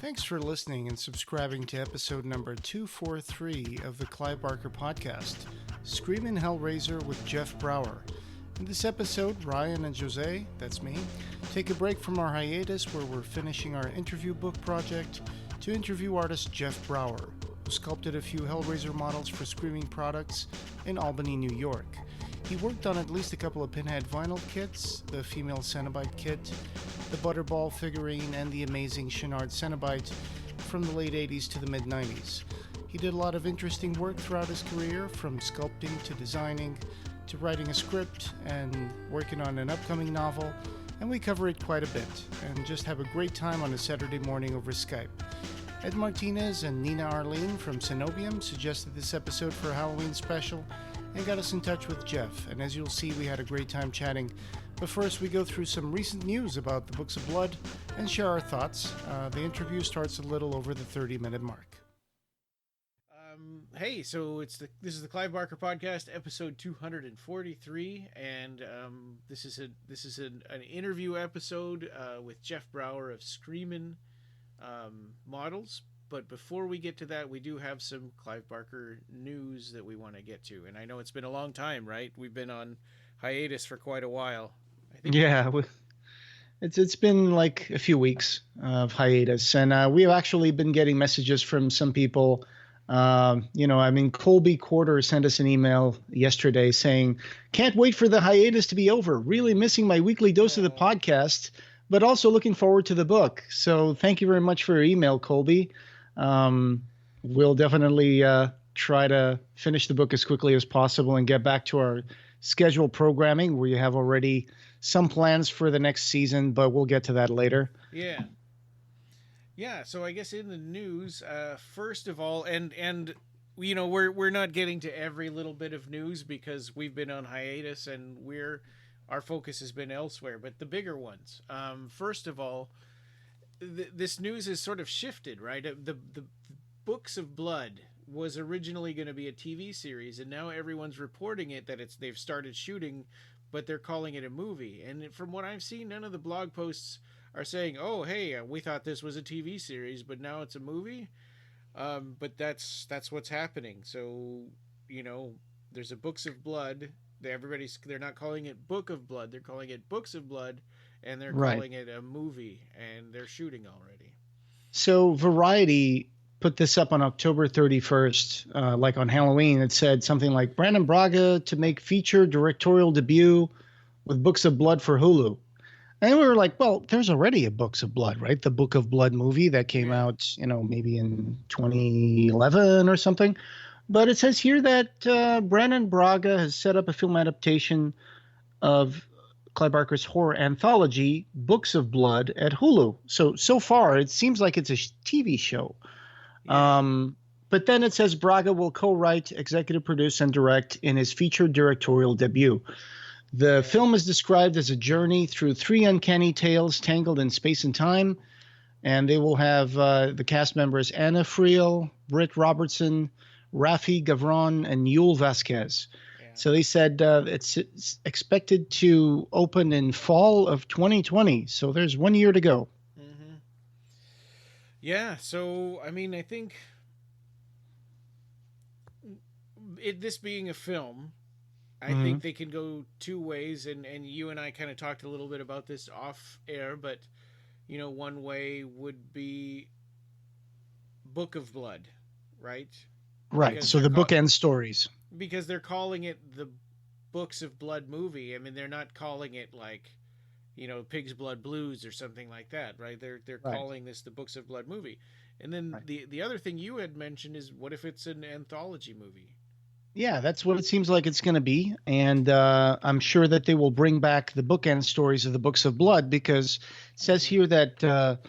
Thanks for listening and subscribing to episode number 243 of the Clive Barker podcast, Screamin Hellraiser with Jeff Brower. In this episode, Ryan and Jose, that's me, take a break from our hiatus where we're finishing our interview book project to interview artist Jeff Brower, who sculpted a few Hellraiser models for Screamin products in Albany, New York. He worked on at least a couple of Pinhead vinyl kits, the female Cenobite kit, the Butterball figurine, and the amazing Chenard Cenobite from the late 80s to the mid-90s. He did a lot of interesting work throughout his career, from sculpting to designing to writing a script and working on an upcoming novel, and we cover it quite a bit and just have a great time on a Saturday morning over Skype. Ed Martinez and NinaArlene from Cenobium suggested this episode for a Halloween special and got us in touch with Jeff, and as you'll see, we had a great time chatting. But first, we go through some recent news about the Books of Blood and share our thoughts. The interview starts a little over the 30-minute mark. Hey, so this is the Clive Barker podcast, episode 243, and this is an interview episode with Jeff Brower of Screamin Models. But before we get to that, we do have some Clive Barker news that we want to get to. And I know it's been a long time, right? We've been on hiatus for quite a while. I think. Yeah, it's been like a few weeks of hiatus. And we've actually been getting messages from some people. Colby Quarter sent us an email yesterday saying, "Can't wait for the hiatus to be over. Really missing my weekly dose of the podcast, but also looking forward to the book." So thank you very much for your email, Colby. We'll definitely try to finish the book as quickly as possible and get back to our scheduled programming. We have already some plans for the next season, but we'll get to that later. Yeah. So I guess in the news, first of all, and we're not getting to every little bit of news because we've been on hiatus and our focus has been elsewhere. But the bigger ones, first of all, this news has sort of shifted, right? The Books of Blood was originally going to be a TV series, and now everyone's reporting it that they've started shooting, but they're calling it a movie. And from what I've seen, none of the blog posts are saying, "Oh, hey, we thought this was a TV series, but now it's a movie." But that's what's happening. So, there's a Books of Blood. They're not calling it Book of Blood. They're calling it Books of Blood. And they're calling it a movie, and they're shooting already. So Variety put this up on October 31st, like on Halloween. It said something like, "Brandon Braga to make feature directorial debut with Books of Blood for Hulu." And we were like, well, there's already a Books of Blood, right? The Book of Blood movie that came out, maybe in 2011 or something. But it says here that Brandon Braga has set up a film adaptation of Clive Barker's horror anthology, Books of Blood, at Hulu. So far, it seems like it's a TV show. Yeah. But then it says Braga will co-write, executive produce, and direct in his featured directorial debut. The film is described as a journey through three uncanny tales tangled in space and time. And they will have the cast members Anna Friel, Britt Robertson, Rafi Gavron, and Yul Vasquez. So they said it's expected to open in fall of 2020. So there's 1 year to go. Mm-hmm. Yeah. So, I think this being a film, I think they can go two ways. And you and I kind of talked a little bit about this off air, but, one way would be Book of Blood, right? Right. Because so the bookend stories. Because they're calling it the Books of Blood movie. They're not calling it like, Pig's Blood Blues or something like that, right? They're calling this the Books of Blood movie. And then the other thing you had mentioned is, what if it's an anthology movie? Yeah, that's what it seems like it's going to be. And I'm sure that they will bring back the bookend stories of the Books of Blood, because it says here that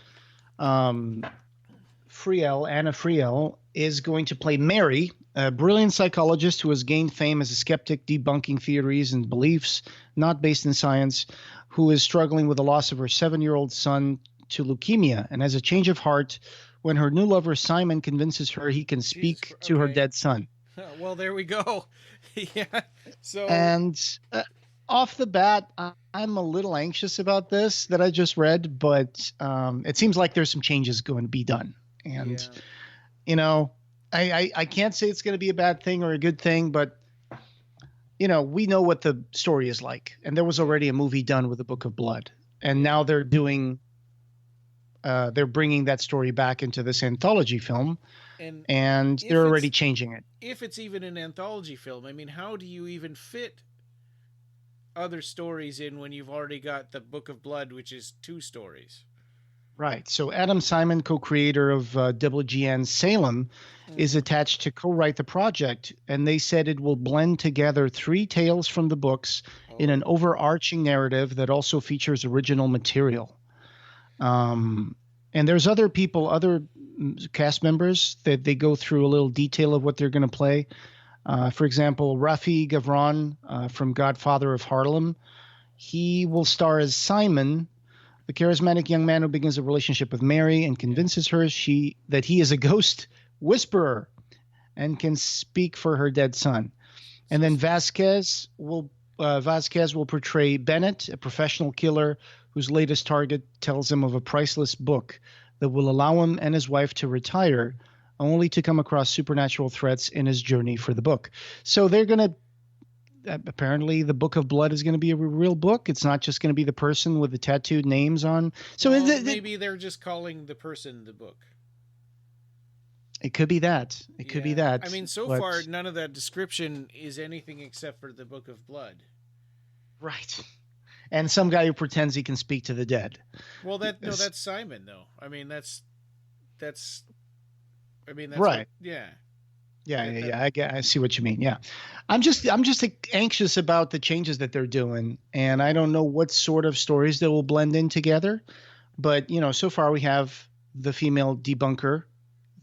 Anna Friel is going to play Mary, a brilliant psychologist who has gained fame as a skeptic debunking theories and beliefs not based in science, who is struggling with the loss of her 7-year-old son to leukemia and has a change of heart when her new lover Simon convinces her he can speak to her dead son. Well, there we go. Yeah. So off the bat, I'm a little anxious about this that I just read, but it seems like there's some changes going to be done. And, Yeah. you know, I can't say it's going to be a bad thing or a good thing, but, we know what the story is like. And there was already a movie done with the Book of Blood. And now they're bringing that story back into this anthology film, and they're already changing it. If it's even an anthology film, I mean, how do you even fit other stories in when you've already got the Book of Blood, which is 2 stories? Right. So Adam Simon, co-creator of WGN Salem, is attached to co-write the project, and they said it will blend together 3 tales from the books in an overarching narrative that also features original material. And there's other cast members that they go through a little detail of what they're going to play. For example, Rafi Gavron from Godfather of Harlem, he will star as Simon, the charismatic young man who begins a relationship with Mary and convinces her that he is a ghost whisperer and can speak for her dead son. And then Vasquez will portray Bennett, a professional killer whose latest target tells him of a priceless book that will allow him and his wife to retire, only to come across supernatural threats in his journey for the book. So they're going to apparently the Book of Blood is going to be a real book. It's not just going to be the person with the tattooed names on. So maybe they're just calling the person the book. It could be that. It could be that. I mean, so far, none of that description is anything except for the Book of Blood. Right. And some guy who pretends he can speak to the dead. Well, that's Simon, though. I mean, that's right. Yeah. Yeah. I see what you mean. Yeah. I'm just anxious about the changes that they're doing, and I don't know what sort of stories that will blend in together. But, so far we have the female debunker,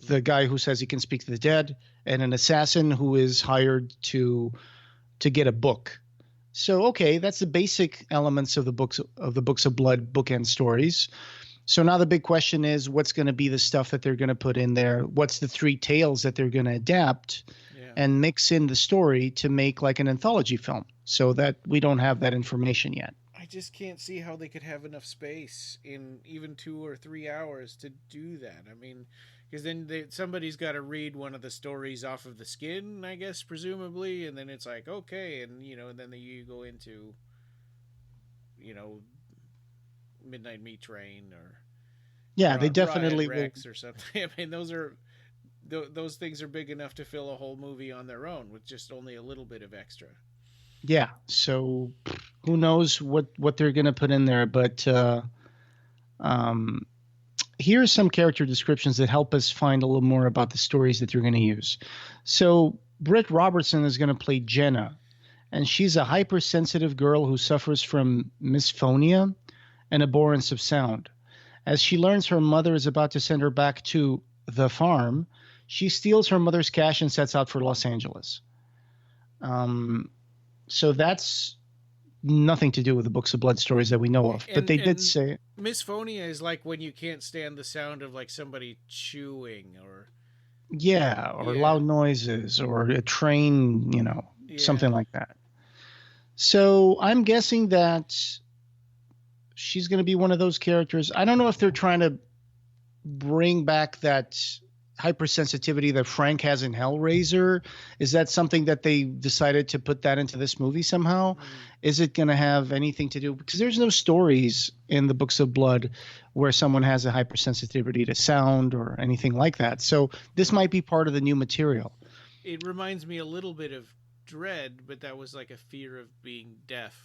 the guy who says he can speak to the dead, and an assassin who is hired to get a book. So, okay, that's the basic elements of the Books of Blood bookend stories. So now the big question is, what's going to be the stuff that they're going to put in there? What's the 3 tales that they're going to adapt and mix in the story to make like an anthology film? So that we don't have that information yet. I just can't see how they could have enough space in even 2 or 3 hours to do that. I mean, because then somebody's got to read one of the stories off of the skin, I guess, presumably, and then it's like, okay, and and then you go into Midnight Meat Train or they definitely Rex or something. I mean, those things are big enough to fill a whole movie on their own with just only a little bit of extra. Yeah, so who knows what they're going to put in there, but here's some character descriptions that help us find a little more about the stories that you're going to use. So Britt Robertson is going to play Jenna, and she's a hypersensitive girl who suffers from misphonia, an abhorrence of sound. As she learns her mother is about to send her back to the farm, she steals her mother's cash and sets out for Los Angeles. So that's nothing to do with the Books of Blood stories that we know of. But they did say... Misphonia is like when you can't stand the sound of like somebody chewing or... Yeah, or loud noises or a train, something like that. So I'm guessing that she's going to be one of those characters. I don't know if they're trying to bring back that hypersensitivity that Frank has in Hellraiser. Is that something that they decided to put that into this movie somehow? Is it going to have anything to do? Because there's no stories in the Books of Blood where someone has a hypersensitivity to sound or anything like that. So this might be part of the new material. It reminds me a little bit of Dread, but that was like a fear of being deaf.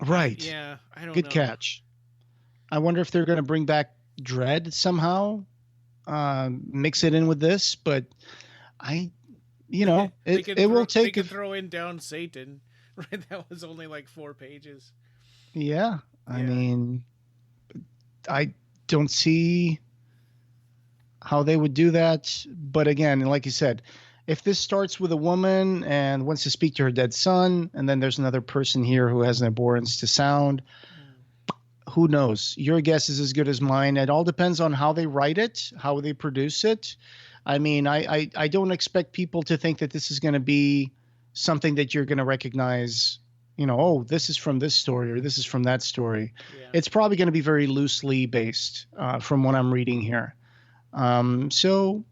Right. I don't know. Good catch. I wonder if they're going to bring back Dread somehow, mix it in with this, but it will take... They could throw in Down Satan, right? That was only like 4 pages. Yeah. I mean, I don't see how they would do that. But again, like you said, if this starts with a woman and wants to speak to her dead son, and then there's another person here who has an abhorrence to sound, who knows? Your guess is as good as mine. It all depends on how they write it, how they produce it. I mean, I don't expect people to think that this is going to be something that you're going to recognize oh, this is from this story or this is from that story. Yeah. It's probably going to be very loosely based from what I'm reading here. So,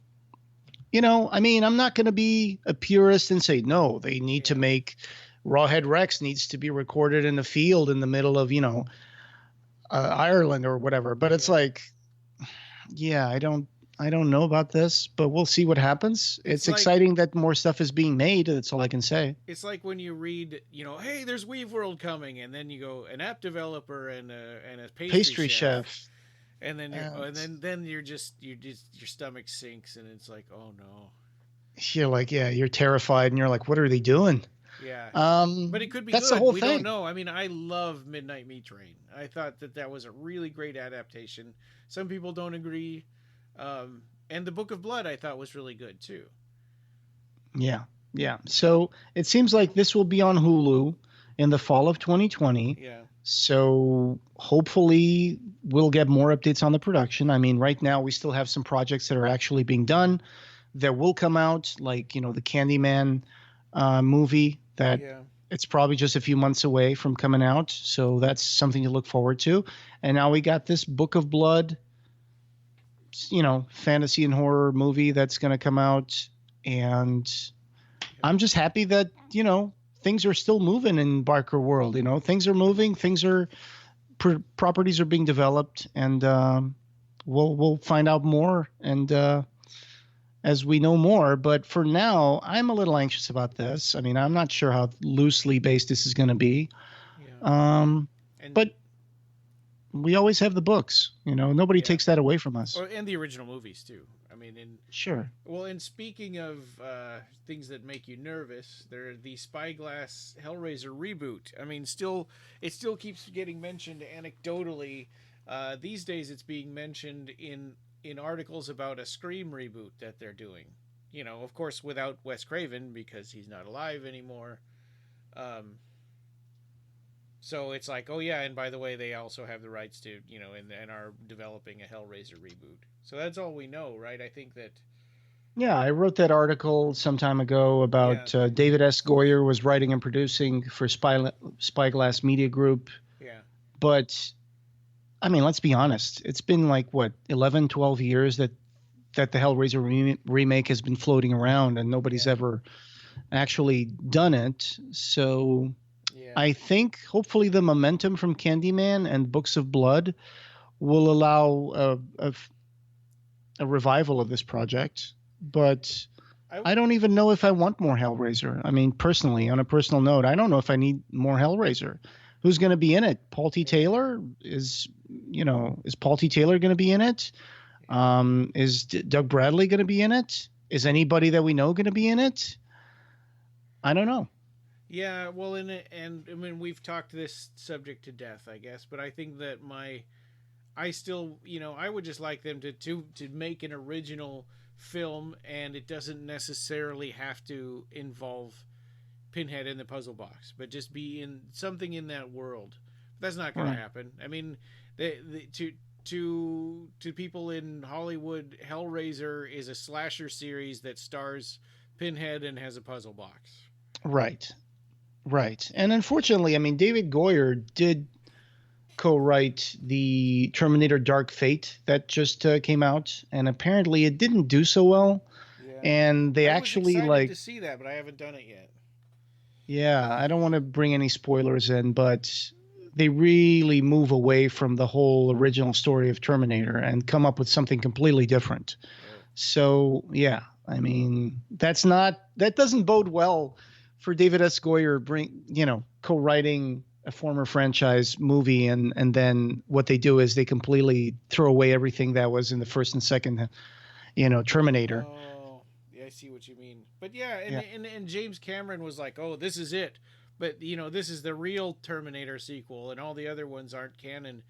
I mean, I'm not going to be a purist and say, no, they need to make Rawhead Rex needs to be recorded in the field in the middle of, Ireland or whatever. But it's like, yeah, I don't know about this, but we'll see what happens. It's like, exciting that more stuff is being made. That's all I can say. It's like when you read, hey, there's Weave World coming, and then you go an app developer and a pastry chef. And then then you're just your stomach sinks, and it's like, oh no. You're like, you're terrified, and you're like, what are they doing? Yeah. But it could be that's good. The whole we thing. Don't know. I mean, I love Midnight Meat Train. I thought that was a really great adaptation. Some people don't agree. And the Book of Blood I thought was really good too. Yeah. So it seems like this will be on Hulu in the fall of 2020. Yeah. So hopefully we'll get more updates on the production. I mean, right now we still have some projects that are actually being done that will come out, like, the Candyman movie that it's probably just a few months away from coming out. So that's something to look forward to. And now we got this Book of Blood, fantasy and horror movie that's going to come out. And I'm just happy that, things are still moving in Barker world. Things are moving, properties are being developed, and we'll find out more. And as we know more, but for now, I'm a little anxious about this. I mean, I'm not sure how loosely based this is going to be. Yeah. But we always have the books, nobody takes that away from us. And the original movies too. I mean, sure. Well, and speaking of things that make you nervous, the Spyglass Hellraiser reboot. I mean, it still keeps getting mentioned anecdotally. These days, it's being mentioned in articles about a Scream reboot that they're doing. Of course, without Wes Craven because he's not alive anymore. So it's like, oh yeah, and by the way, they also have the rights to, and are developing a Hellraiser reboot. So that's all we know, right? I think that. Yeah, I wrote that article some time ago about David S. Goyer was writing and producing for Spyglass Media Group. Yeah. But, I mean, let's be honest. It's been like, 11, 12 years that the Hellraiser remake has been floating around and nobody's ever actually done it. So I think hopefully the momentum from Candyman and Books of Blood will allow a revival of this project. But I don't even know if I want more Hellraiser. I mean, personally, on a personal note, I don't know if I need more Hellraiser. Who's going to be in it? Paul T. Taylor? Is Paul T. Taylor going to be in it? Is Doug Bradley going to be in it? Is anybody that we know going to be in it? I don't know. Yeah, well, and I mean, we've talked this subject to death, I guess, but I think that I still, I would just like them to make an original film, and it doesn't necessarily have to involve Pinhead in the puzzle box, but just be in something in that world. That's not going to happen. I mean, to people in Hollywood, Hellraiser is a slasher series that stars Pinhead and has a puzzle box. Right. And unfortunately, I mean, David Goyer did co-write the Terminator Dark Fate that just came out, and apparently it didn't do so well. Yeah. And they actually was excited to see that, but I haven't done it yet. Yeah, I don't want to bring any spoilers in, but they really move away from the whole original story of Terminator and come up with something completely different. Yeah. So, yeah, I mean, that doesn't bode well for David S. Goyer co-writing a former franchise movie, and then what they do is they completely throw away everything that was in the first and second, Terminator. Oh, yeah, I see what you mean. But yeah, and James Cameron was like, oh, this is it. But, this is the real Terminator sequel, and all the other ones aren't canon.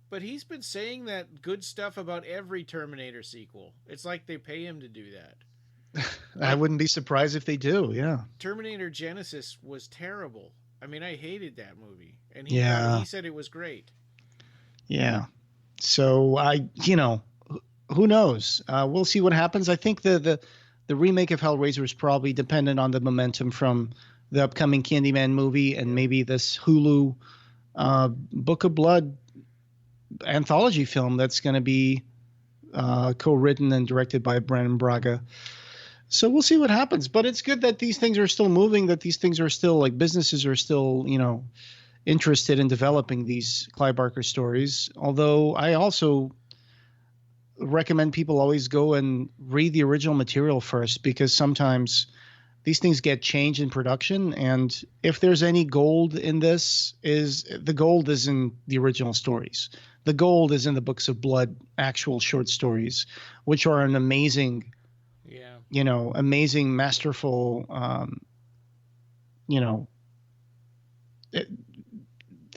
But he's been saying that good stuff about every Terminator sequel. It's like they pay him to do that. I wouldn't be surprised if they do, yeah. Terminator Genesis was terrible. I mean, I hated that movie. And he said it was great. Yeah. So, who knows? We'll see what happens. I think the remake of Hellraiser is probably dependent on the momentum from the upcoming Candyman movie and maybe this Hulu Book of Blood anthology film that's going to be co-written and directed by Brandon Braga. So we'll see what happens. But it's good that these things are still moving, that these things are still, like, businesses are still, interested in developing these Clive Barker stories. Although I also recommend people always go and read the original material first, because sometimes these things get changed in production. And if there's any gold in this, the gold is in the original stories. The gold is in the Books of Blood, actual short stories, which are an amazing, amazing, masterful,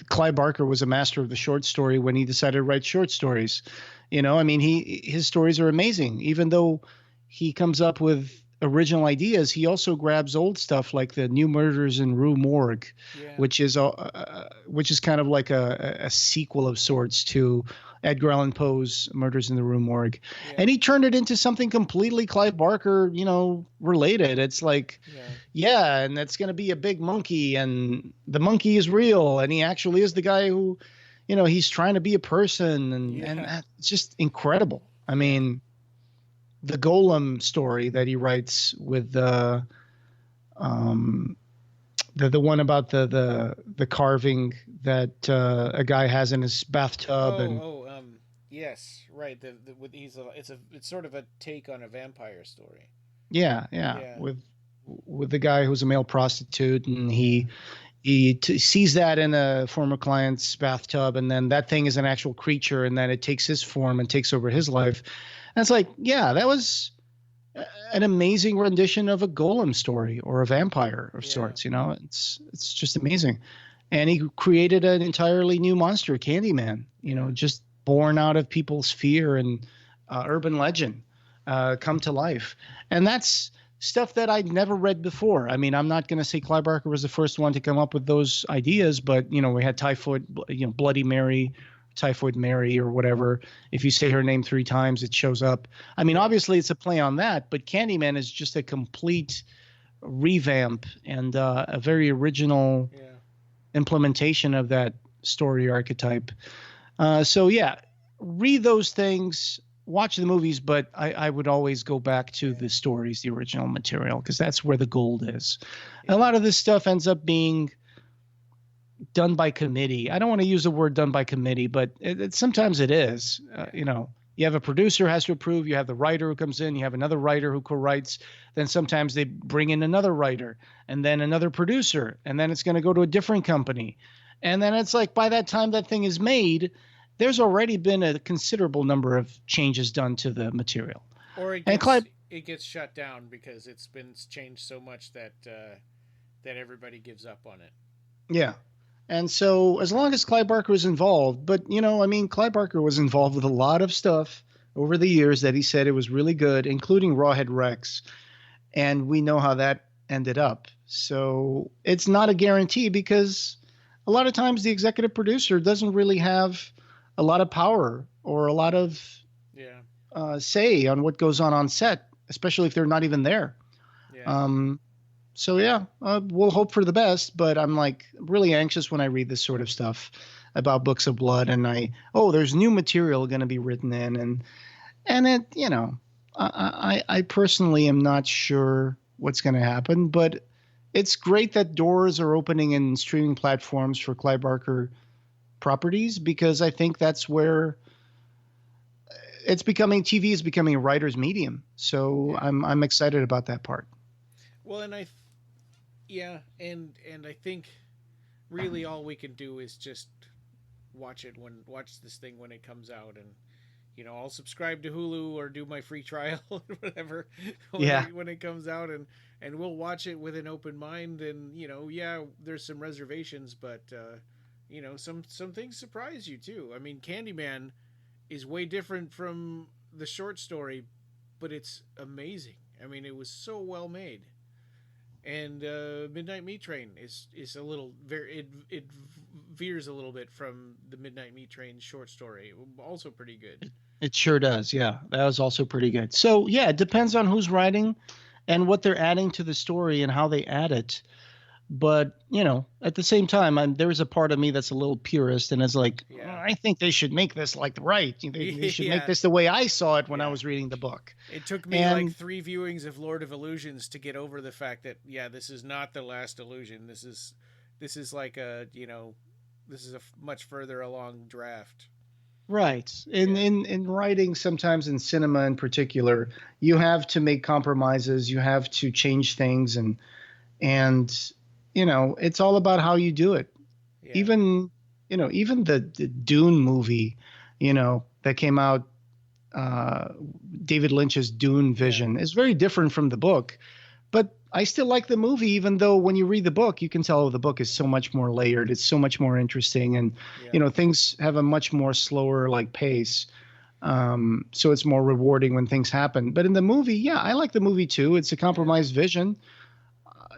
Clive Barker was a master of the short story when he decided to write short stories. His stories are amazing. Even though he comes up with original ideas, he also grabs old stuff like the New Murders in Rue Morgue, which is kind of like a sequel of sorts to Edgar Allan Poe's Murders in the Rue Morgue. And he turned it into something completely Clive Barker, related. It's like, and it's going to be a big monkey, and the monkey is real, and he actually is the guy who, he's trying to be a person, and it's just incredible. I mean, the Golem story that he writes with the one about the carving that a guy has in his bathtub. Yes, right. It's sort of a take on a vampire story. Yeah. With the guy who's a male prostitute, and he sees that in a former client's bathtub, and then that thing is an actual creature, and then it takes his form and takes over his life. And it's like, that was an amazing rendition of a golem story or a vampire of sorts. It's just amazing. And he created an entirely new monster, Candyman, just born out of people's fear and urban legend come to life. And that's stuff that I'd never read before. I mean, I'm not going to say Clive Barker was the first one to come up with those ideas, but, we had Bloody Mary, Typhoid Mary, or whatever. If you say her name 3 times, it shows up. I mean, obviously it's a play on that, but Candyman is just a complete revamp and a very original implementation of that story archetype. Read those things, watch the movies, but I would always go back to the stories, the original material, because that's where the gold is. A lot of this stuff ends up being done by committee. I don't want to use the word done by committee, but sometimes it is. You have a producer who has to approve. You have the writer who comes in. You have another writer who co-writes. Then sometimes they bring in another writer and then another producer, and then it's going to go to a different company. And then it's like by that time that thing is made, there's already been a considerable number of changes done to the material. Or it gets shut down because it's been changed so much that everybody gives up on it. Yeah. And so as long as Clive Barker was involved, but, Clive Barker was involved with a lot of stuff over the years that he said it was really good, including Rawhead Rex. And we know how that ended up. So it's not a guarantee, because a lot of times the executive producer doesn't really have a lot of power or a lot of say on what goes on set, especially if they're not even there. We'll hope for the best, but I'm really anxious when I read this sort of stuff about Books of Blood, and there's new material going to be written in, and it, I personally am not sure what's going to happen, but it's great that doors are opening in streaming platforms for Clive Barker properties, because I think that's where TV is becoming a writer's medium. So I'm excited about that part. Well, and I think really all we can do is just watch this thing when it comes out, and I'll subscribe to Hulu or do my free trial or whatever when it comes out, and we'll watch it with an open mind, and there's some reservations, but some things surprise you too. I mean, Candyman is way different from the short story, but it's amazing. I mean, it was so well made. And Midnight Meat Train is a little it veers a little bit from the Midnight Meat Train short story. Also pretty good. It sure does. Yeah, that was also pretty good. So it depends on who's writing and what they're adding to the story and how they add it. But, at the same time, there is a part of me that's a little purist and is like, I think they should make this like right. They should make this the way I saw it when I was reading the book. It took me like 3 viewings of Lord of Illusions to get over the fact that, this is not the last illusion. This is like this is a much further along draft. Right. In writing, sometimes in cinema in particular, you have to make compromises. You have to change things, and it's all about how you do it. Yeah. Even the Dune movie, that came out, David Lynch's Dune vision is very different from the book, but I still like the movie, even though when you read the book, you can tell the book is so much more layered. It's so much more interesting, and things have a much more slower pace. So it's more rewarding when things happen. But in the movie, I like the movie too. It's a compromised vision.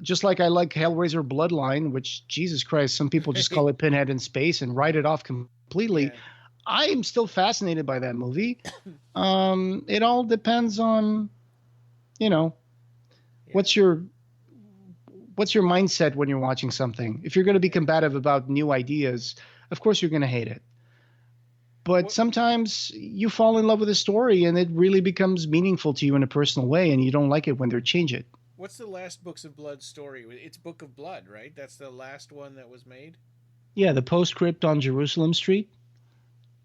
Just like I like Hellraiser Bloodline, which, Jesus Christ, some people just call it Pinhead in space and write it off completely. Yeah. I am still fascinated by that movie. It all depends on, what's your mindset when you're watching something. If you're going to be combative about new ideas, of course you're going to hate it. But sometimes you fall in love with a story and it really becomes meaningful to you in a personal way, and you don't like it when they change it. What's the last Books of Blood story? It's Book of Blood, right? That's the last one that was made? Yeah, the postscript on Jerusalem Street.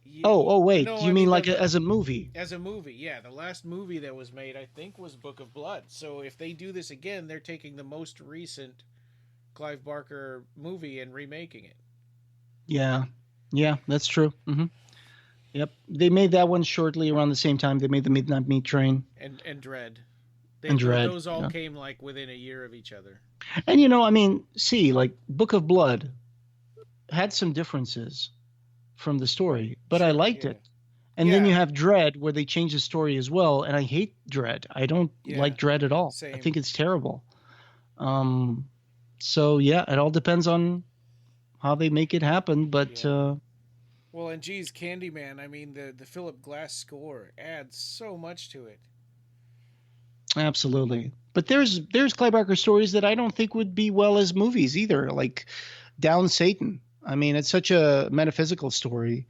Yeah. Oh, wait. No, you mean as a movie? As a movie, yeah. The last movie that was made, I think, was Book of Blood. So if they do this again, they're taking the most recent Clive Barker movie and remaking it. Yeah. Yeah, that's true. Mm-hmm. Yep. They made that one shortly around the same time they made the Midnight Meat Train. And Dread. Those all came within a year of each other. And Book of Blood had some differences from the story, but I liked it. And then you have Dread, where they changed the story as well, and I hate Dread. I don't like Dread at all. Same. I think it's terrible. So it all depends on how they make it happen, but well, and geez, Candyman, the Philip Glass score adds so much to it. Absolutely. But there's Clive Barker stories that I don't think would be well as movies either, like Down Satan. It's such a metaphysical story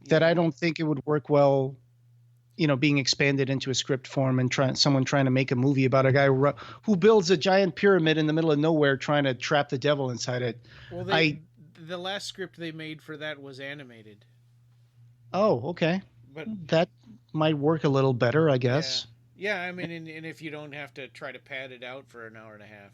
that I don't think it would work well, being expanded into a script form and someone trying to make a movie about a guy who builds a giant pyramid in the middle of nowhere trying to trap the devil inside it. Well, the last script they made for that was animated. Oh, okay. But that might work a little better, I guess. Yeah, and if you don't have to try to pad it out for an hour and a half.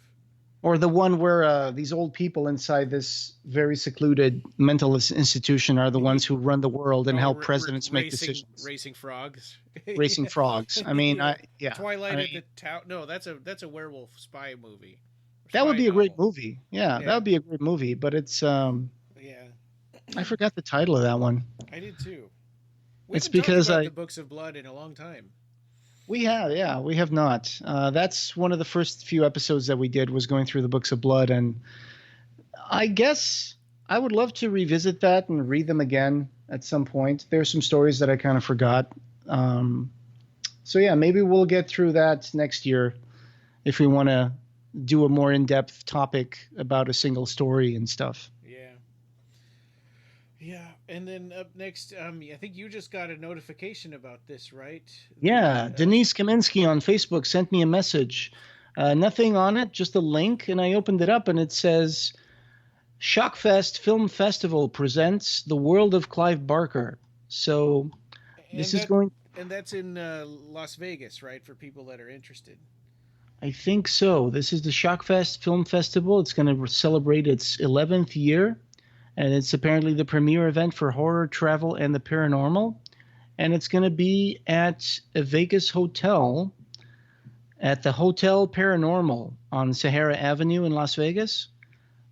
Or the one where these old people inside this very secluded mental institution are the ones who run the world and help presidents make decisions. Racing frogs. Racing frogs. Twilight at the Tower. No, that's a werewolf spy movie. That would be a great movie. Yeah, that would be a great movie. But it's I forgot the title of that one. I did too. It's because the Books of Blood in a long time. We have not. That's one of the first few episodes that we did, was going through the Books of Blood, and I guess I would love to revisit that and read them again at some point. There's some stories that I kind of forgot. Maybe we'll get through that next year if we want to do a more in-depth topic about a single story and stuff. Yeah, and then up next, I think you just got a notification about this, right? Yeah, Denise Kaminsky on Facebook sent me a message. Nothing on it, just a link, and I opened it up, and it says, Shockfest Film Festival presents The World of Clive Barker. So this is going... And that's in Las Vegas, right, for people that are interested? I think so. This is the Shockfest Film Festival. It's going to celebrate its 11th year. And it's apparently the premier event for horror, travel, and the paranormal. And it's going to be at a Vegas hotel, at the Hotel Paranormal on Sahara Avenue in Las Vegas.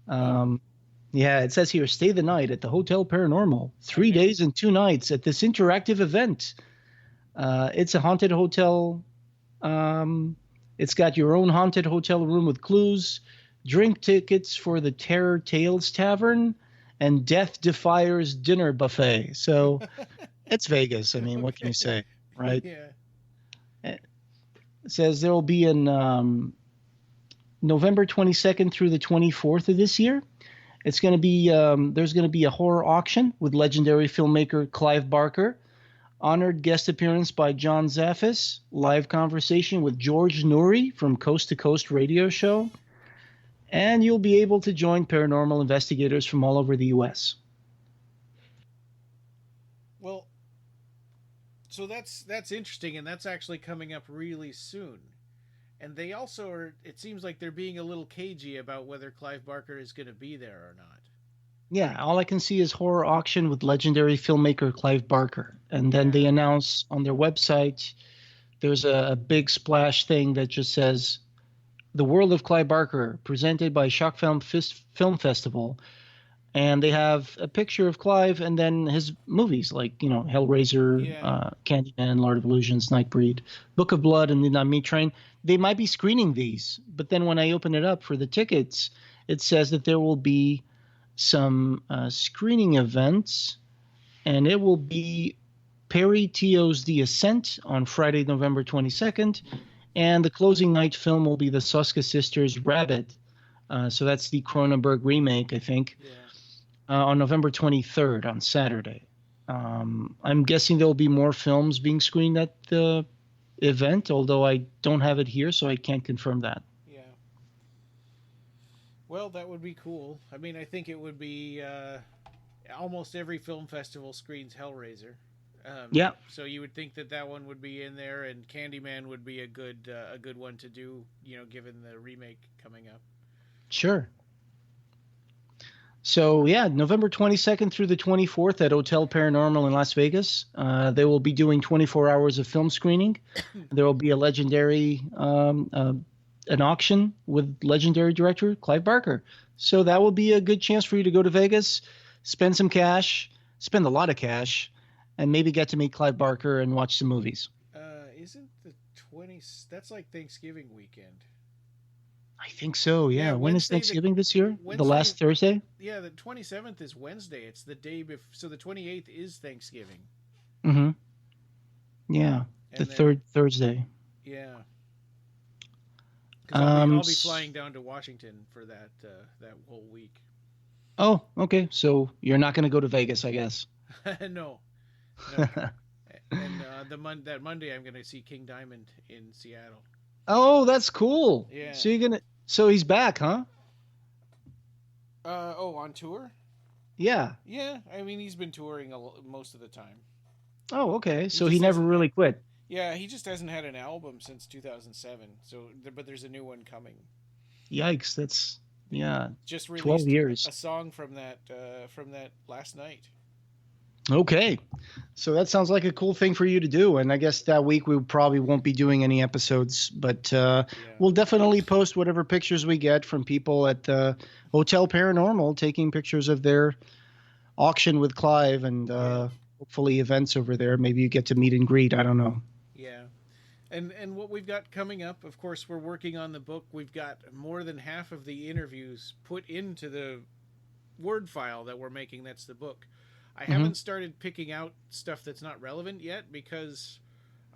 It says here, stay the night at the Hotel Paranormal. 3 days and 2 nights at this interactive event. It's a haunted hotel. It's got your own haunted hotel room with clues, drink tickets for the Terror Tales Tavern, and Death Defier's dinner buffet. So it's Vegas. What can you say, right? Yeah. It says there will be an November 22nd through the 24th of this year. It's going to be there's going to be a horror auction with legendary filmmaker Clive Barker, honored guest appearance by John Zaffis, live conversation with George Noory from Coast to Coast Radio Show, and you'll be able to join paranormal investigators from all over the U.S. Well, so that's interesting, and that's actually coming up really soon. And they also are, it seems like they're being a little cagey about whether Clive Barker is going to be there or not. Yeah, all I can see is horror auction with legendary filmmaker Clive Barker. And then they announce on their website, there's a big splash thing that just says, The World of Clive Barker, presented by Shockfilm Film Festival. And they have a picture of Clive and then his movies like, Hellraiser, Candyman, Lord of Illusions, Nightbreed, Book of Blood, and the Meat Train. They might be screening these, but then when I open it up for the tickets, it says that there will be some screening events, and it will be Perry Tio's The Ascent on Friday, November 22nd, and the closing night film will be the Soska Sisters' Rabbit. So that's the Cronenberg remake, I think. Yeah. On November 23rd, on Saturday. I'm guessing there will be more films being screened at the event, although I don't have it here, so I can't confirm that. Yeah. Well, that would be cool. I mean, I think it would be almost every film festival screens Hellraiser. Yeah. So you would think that one would be in there, and Candyman would be a good one to do, given the remake coming up. Sure. So, yeah, November 22nd through the 24th at Hotel Paranormal in Las Vegas. They will be doing 24 hours of film screening. There will be a legendary, an auction with legendary director Clive Barker. So that will be a good chance for you to go to Vegas, spend some cash, spend a lot of cash, and maybe get to meet Clive Barker and watch some movies. Isn't the 20th, that's like Thanksgiving weekend. I think so, yeah. When is Thanksgiving this year? Wednesday, the last Thursday? Yeah, the 27th is Wednesday. It's the day before. So the 28th is Thanksgiving. Mm-hmm. Yeah, and third Thursday. Yeah. I'll be flying down to Washington for that whole week. Oh, okay. So you're not going to go to Vegas, I guess. No. And that Monday, I'm going to see King Diamond in Seattle. Oh, that's cool. Yeah. So he's back, huh? On tour? Yeah. Yeah. I mean, he's been touring most of the time. Oh, okay. So he never really quit. Yeah, he just hasn't had an album since 2007. But there's a new one coming. Yikes! That's just released 12 years. A song from that last night. Okay. So that sounds like a cool thing for you to do. And I guess that week we probably won't be doing any episodes, but we'll definitely post whatever pictures we get from people at Hotel Paranormal taking pictures of their auction with Clive and hopefully events over there. Maybe you get to meet and greet. I don't know. Yeah. And what we've got coming up, of course, we're working on the book. We've got more than half of the interviews put into the Word file that we're making. That's the book. I haven't started picking out stuff that's not relevant yet because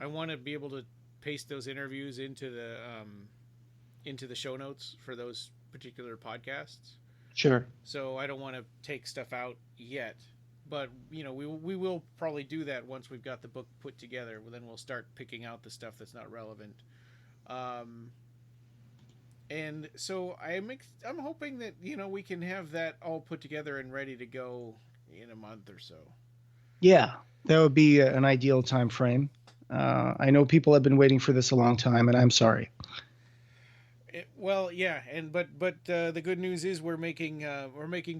I want to be able to paste those interviews into the show notes for those particular podcasts. Sure. So I don't want to take stuff out yet, but we will probably do that once we've got the book put together. Then we'll start picking out the stuff that's not relevant. And so I'm hoping that we can have that all put together and ready to go in a month or so. Yeah, that would be an ideal time frame. I know people have been waiting for this a long time, and I'm sorry. Well, yeah, but the good news is we're making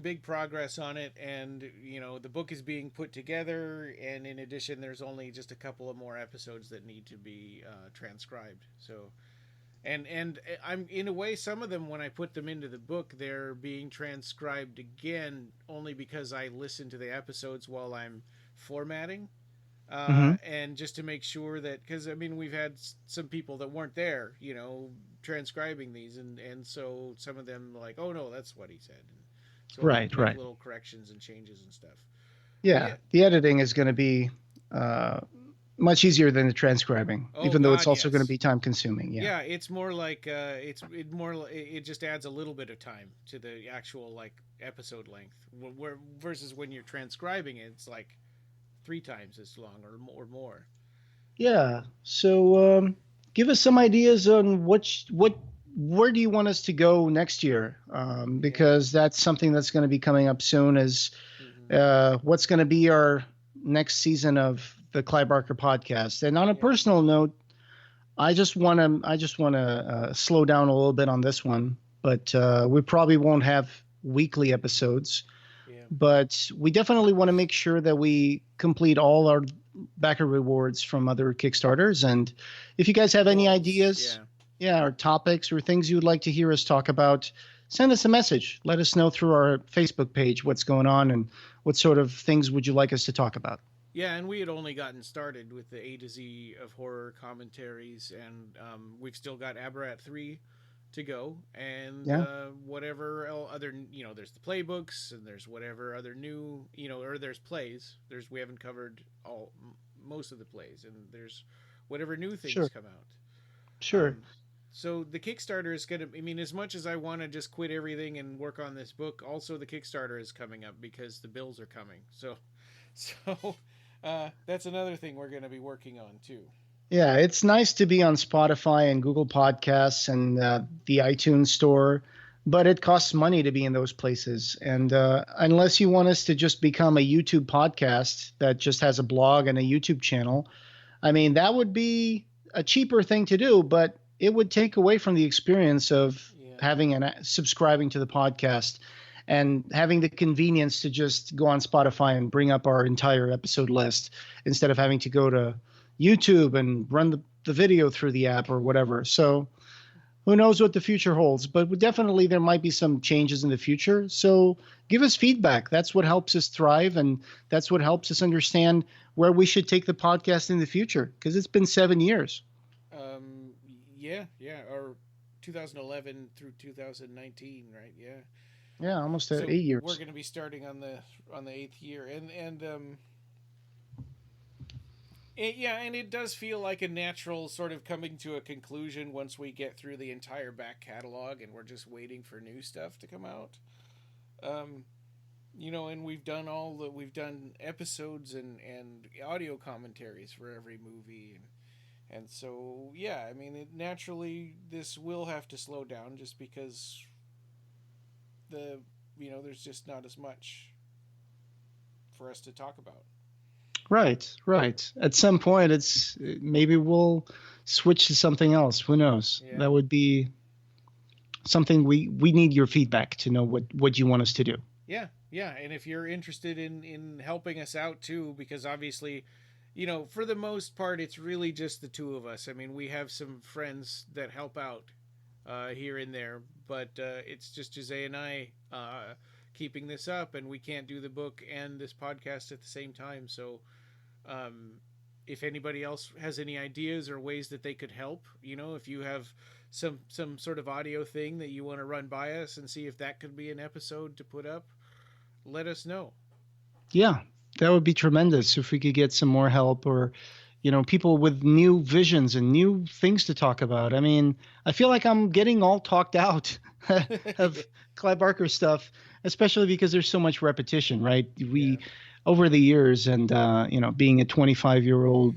big progress on it, and the book is being put together, and in addition, there's only just a couple of more episodes that need to be transcribed. So. And I'm in a way, some of them, when I put them into the book, they're being transcribed again only because I listen to the episodes while I'm formatting, and just to make sure that, because we've had some people that weren't there, transcribing these, and so some of them like, oh no, that's what he said. And so right. Little corrections and changes and stuff. Yeah, the editing is going to be Much easier than the transcribing, Oh, even though it's God, also going to yes. be time consuming. Yeah. Yeah, it's more like it just adds a little bit of time to the actual like episode length. Where versus when you're transcribing it, it's like 3 times as long or more. Yeah. So give us some ideas on where do you want us to go next year? Because that's something that's going to be coming up soon. Is what's going to be our next season of the Clive Barker podcast? And on a personal note, I just want to slow down a little bit on this one, but we probably won't have weekly episodes. Yeah. But we definitely want to make sure that we complete all our backer rewards from other Kickstarters. And if you guys have any ideas, or topics or things you would like to hear us talk about, send us a message. Let us know through our Facebook page what's going on and what sort of things would you like us to talk about. Yeah, and we had only gotten started with the A to Z of horror commentaries, and we've still got Abarat 3 to go, and whatever other, there's the playbooks, and there's whatever other new, or there's plays. We haven't covered most of the plays, and there's whatever new things come out. Sure. So the Kickstarter is going to, as much as I want to just quit everything and work on this book, also the Kickstarter is coming up because the bills are coming. So that's another thing we're going to be working on too. Yeah, it's nice to be on Spotify and Google Podcasts and the iTunes store, but it costs money to be in those places. And unless you want us to just become a YouTube podcast that just has a blog and a YouTube channel, that would be a cheaper thing to do, but it would take away from the experience of having subscribing to the podcast and having the convenience to just go on Spotify and bring up our entire episode list instead of having to go to YouTube and run the video through the app or whatever. So who knows what the future holds, but definitely there might be some changes in the future. So give us feedback. That's what helps us thrive, and that's what helps us understand where we should take the podcast in the future, because it's been 7 years. Or 2011 through 2019, right? Yeah, almost 8 years. We're going to be starting on the 8th year, and it does feel like a natural sort of coming to a conclusion once we get through the entire back catalog, and we're just waiting for new stuff to come out. And we've done episodes and audio commentaries for every movie. And so, naturally, this will have to slow down just because there's just not as much for us to talk about. Right. At some point, maybe we'll switch to something else. Who knows? Yeah. That would be something we need your feedback to know what you want us to do. Yeah. And if you're interested in helping us out too, because obviously, for the most part, it's really just the two of us. We have some friends that help out here and there, but it's just Jose and I keeping this up, and we can't do the book and this podcast at the same time. So if anybody else has any ideas or ways that they could help, if you have some sort of audio thing that you want to run by us and see if that could be an episode to put up, let us know. Yeah. That would be tremendous if we could get some more help, or, people with new visions and new things to talk about. I feel like I'm getting all talked out of Clive Barker stuff, especially because there's so much repetition, right? Over the years, and, being a 25-year-old,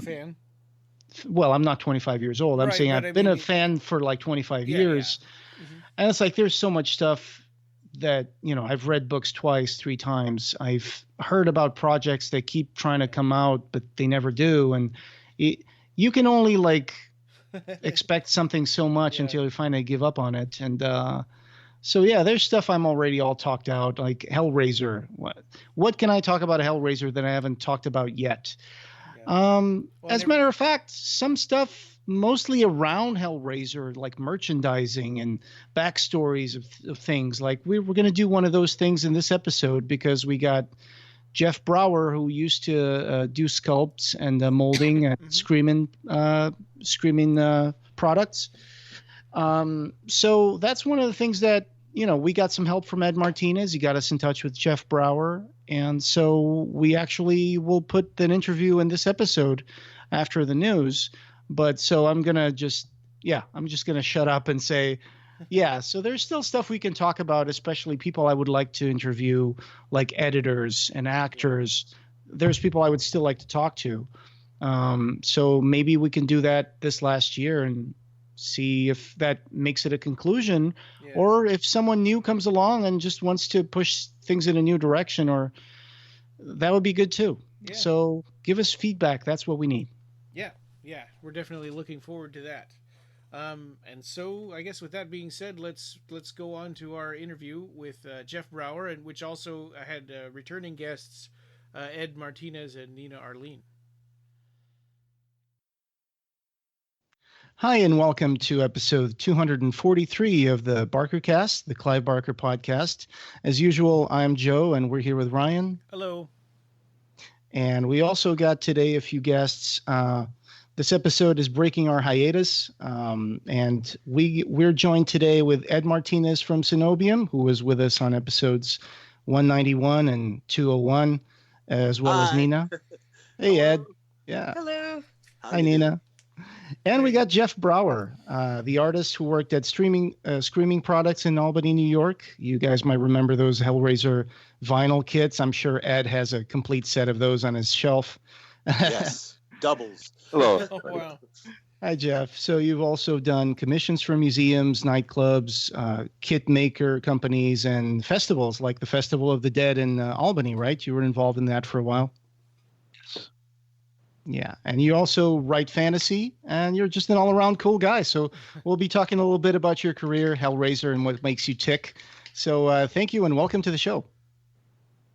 fan. Well, I'm not 25 years old. I'm saying I've been a fan for like 25 years. Yeah. Mm-hmm. And it's like there's so much stuff that, I've read books twice, 3 times. I've heard about projects that keep trying to come out, but they never do. And you can only expect something so much until you finally give up on it. And there's stuff I'm already all talked out, like Hellraiser. What can I talk about a Hellraiser that I haven't talked about yet? As a matter of fact, some stuff mostly around Hellraiser, like merchandising and backstories of things. Like we're going to do one of those things in this episode because we got Jeff Brower, who used to do sculpts and molding at Screamin products. So that's one of the things that we got some help from Ed Martinez. He got us in touch with Jeff Brower. And so we actually will put an interview in this episode after the news. But so I'm just going to shut up and say, yeah, so there's still stuff we can talk about, especially people I would like to interview, like editors and actors. There's people I would still like to talk to. So maybe we can do that this last year and see if that makes it a conclusion, or if someone new comes along and just wants to push things in a new direction, or that would be good too. Yeah. So give us feedback. That's what we need. Yeah, we're definitely looking forward to that. And so I guess with that being said, let's go on to our interview with Jeff Brower, and which also had returning guests Ed Martinez and NinaArlene. Hi, and welcome to episode 243 of the BarkerCast, the Clive Barker podcast. As usual, I'm Joe, and we're here with Ryan. Hello. And we also got today a few guests. This episode is breaking our hiatus, and we're joined today with Ed Martinez from Cenobium, who was with us on episodes 191 and 201, as well as Nina. Hey, Hello. Ed. Yeah. Hello. Hi, Nina. And we got Jeff Brower, the artist who worked at Screamin Products in Albany, New York. You guys might remember those Hellraiser vinyl kits. I'm sure Ed has a complete set of those on his shelf. Yes, doubles. Hello. Oh, wow. Hi, Jeff. So you've also done commissions for museums, nightclubs, kit maker companies, and festivals like the Festival of the Dead in Albany, right? You were involved in that for a while. Yes. Yeah, and you also write fantasy, and you're just an all-around cool guy. So we'll be talking a little bit about your career, Hellraiser, and what makes you tick. So thank you, and welcome to the show.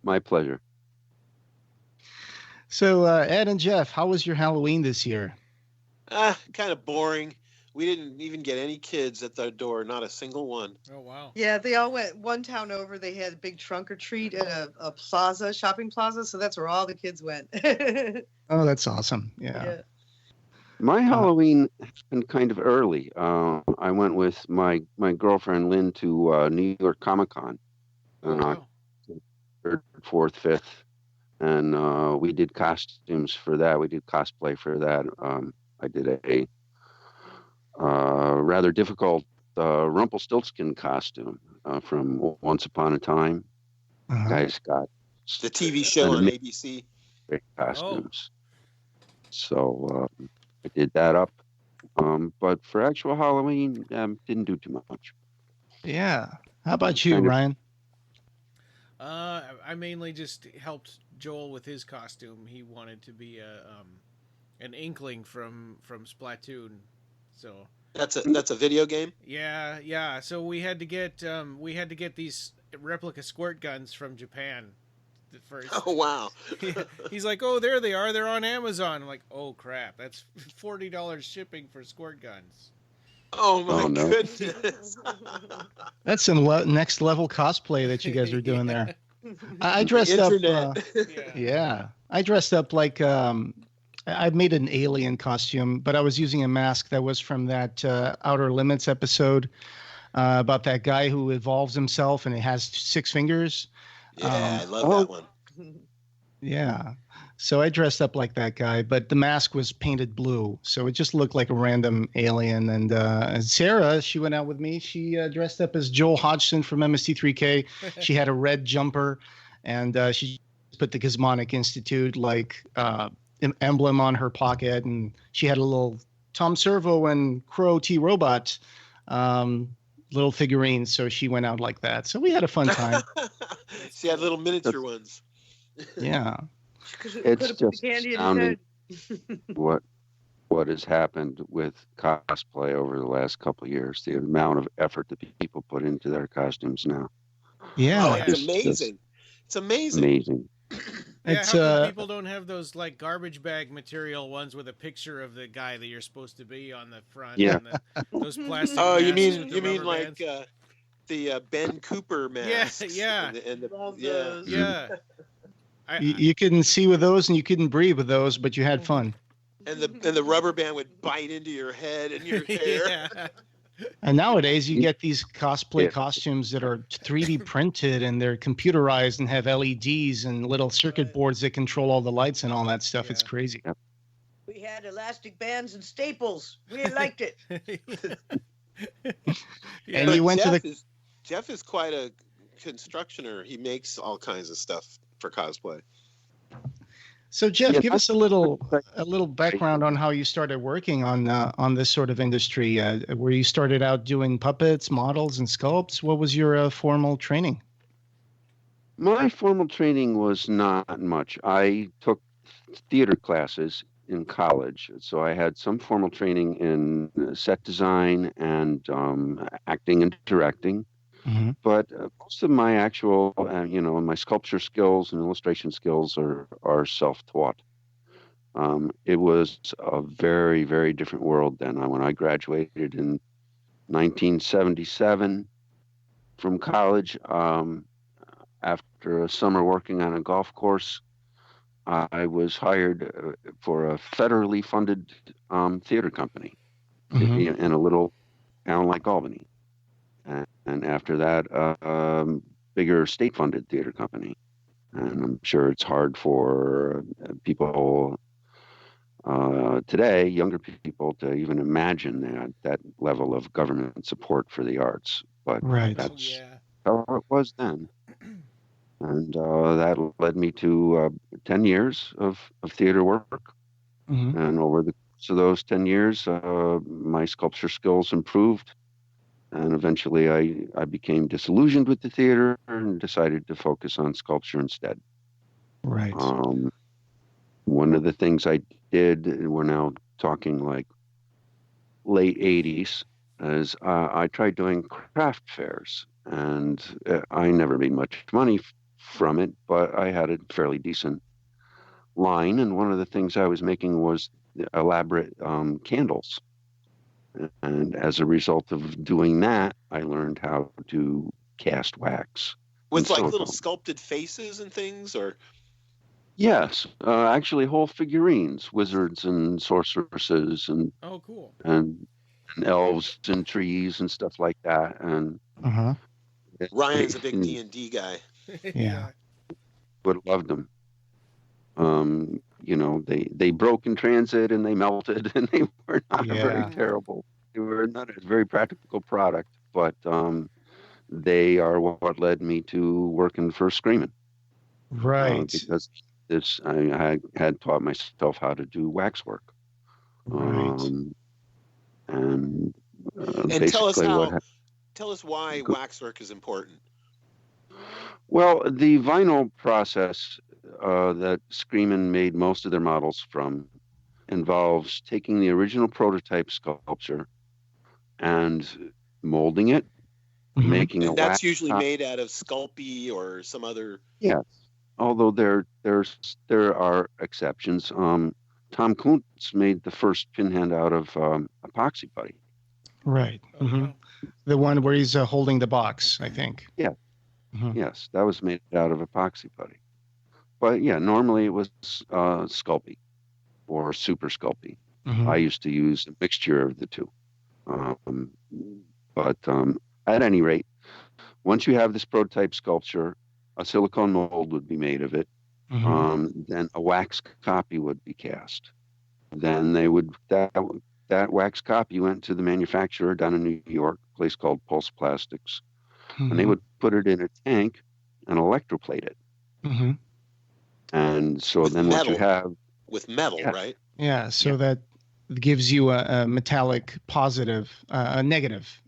My pleasure. So Ed and Jeff, how was your Halloween this year? Kind of boring. We didn't even get any kids at the door, not a single one. Oh, wow. Yeah, they all went one town over. They had a big trunk or treat at a plaza, shopping plaza. So that's where all the kids went. Oh, that's awesome. Yeah. My Halloween has been kind of early. I went with my girlfriend Lynn to New York Comic Con on Wow. 3rd, 4th, 5th. And we did costumes for that. We did cosplay for that. I did a rather difficult Rumpelstiltskin costume from Once Upon a Time. Uh-huh. Guys got The TV show on ABC. great costumes. So I did that up. But for actual Halloween, didn't do too much. Yeah. How about you, Kind of. Ryan? I mainly just helped Joel with his costume. He wanted to be an Inkling from Splatoon. So That's a video game. yeah. So we had to get these replica squirt guns from Japan first. Oh wow. He's like, oh, there they are. They're on Amazon. I'm like, oh crap, that's $40 shipping for squirt guns. Oh my Oh, no. goodness. That's some next level cosplay that you guys are doing there. I dressed up. Yeah, I dressed up like I made an alien costume, but I was using a mask that was from that Outer Limits episode about that guy who evolves himself and it has 6 fingers. Yeah, I love that one. Yeah. So I dressed up like that guy, but the mask was painted blue. So it just looked like a random alien. And Sarah, she went out with me. She dressed up as Joel Hodgson from MST3K. She had a red jumper, and she put the Gizmonic Institute emblem on her pocket. And she had a little Tom Servo and Crow T Robot little figurines. So she went out like that. So we had a fun time. She had little miniature ones. Yeah. It's just astounding what has happened with cosplay over the last couple of years. The amount of effort that people put into their costumes now. Yeah. Oh, it's It's amazing. It's amazing. Amazing. Yeah, It's how come people don't have those like garbage bag material ones with a picture of the guy that you're supposed to be on the front? Yeah. And those plastic. Oh, you masks mean with the rubber like bands? the Ben Cooper masks? yeah. And the, Love yeah. those. Yeah. You couldn't see with those and you couldn't breathe with those, but you had fun. And the rubber band would bite into your head and your hair. Yeah. And nowadays you get these cosplay costumes that are 3D printed and they're computerized and have LEDs and little circuit boards that control all the lights and all that stuff. Yeah. It's crazy. Yep. We had elastic bands and staples. We liked it. And you went to the... Jeff is quite a constructioner. He makes all kinds of stuff for cosplay. So Jeff, give us a little background on how you started working on this sort of industry. Where you started out doing puppets, models, and sculpts. What was your formal training? My formal training was not much. I took theater classes in college, so I had some formal training in set design and acting and directing. Mm-hmm. But most of my actual, my sculpture skills and illustration skills are self-taught. It was a very, very different world then. When I graduated in 1977 from college, after a summer working on a golf course, I was hired for a federally funded theater company in a little town like Albany. And after that, bigger state-funded theater company. And I'm sure it's hard for people today, younger people, to even imagine that level of government support for the arts. But that's how it was then. And that led me to 10 years of theater work. Mm-hmm. And over the course of those 10 years, my sculpture skills improved. And eventually I became disillusioned with the theater and decided to focus on sculpture instead. Right. One of the things I did, we're now talking like late 80s, is I tried doing craft fairs. And I never made much money from it, but I had a fairly decent line. And one of the things I was making was elaborate candles. And as a result of doing that, I learned how to cast wax. With like little sculpted faces and things, or? Yes, actually whole figurines, wizards and sorceresses and cool. and elves and trees and stuff like that. And Ryan's a big D&D guy. Yeah. Would have loved them. They broke in transit and they melted and they were not very terrible. They were not a very practical product, but they are what led me to working for Screamin. Right. Because I had taught myself how to do waxwork. Right. And tell us why waxwork is important. Well, the vinyl process that Screamin made most of their models from involves taking the original prototype sculpture and molding it, making a wax. That's usually made out of Sculpey or some other. Yes, although there are exceptions. Tom Kuntz made the first pinhead out of epoxy putty. Right. Mm-hmm. The one where he's holding the box, I think. Yeah. Mm-hmm. Yes, that was made out of epoxy putty. But yeah, normally it was Sculpey or Super Sculpey. I used to use a mixture of the two. But at any rate, once you have this prototype sculpture, a silicone mold would be made of it. Then a wax copy would be cast. Then that wax copy went to the manufacturer down in New York, a place called Pulse Plastics. And they would put it in a tank and electroplate it. And so with then metal, what you have... With metal, right? Yeah, so that gives you a metallic positive, a negative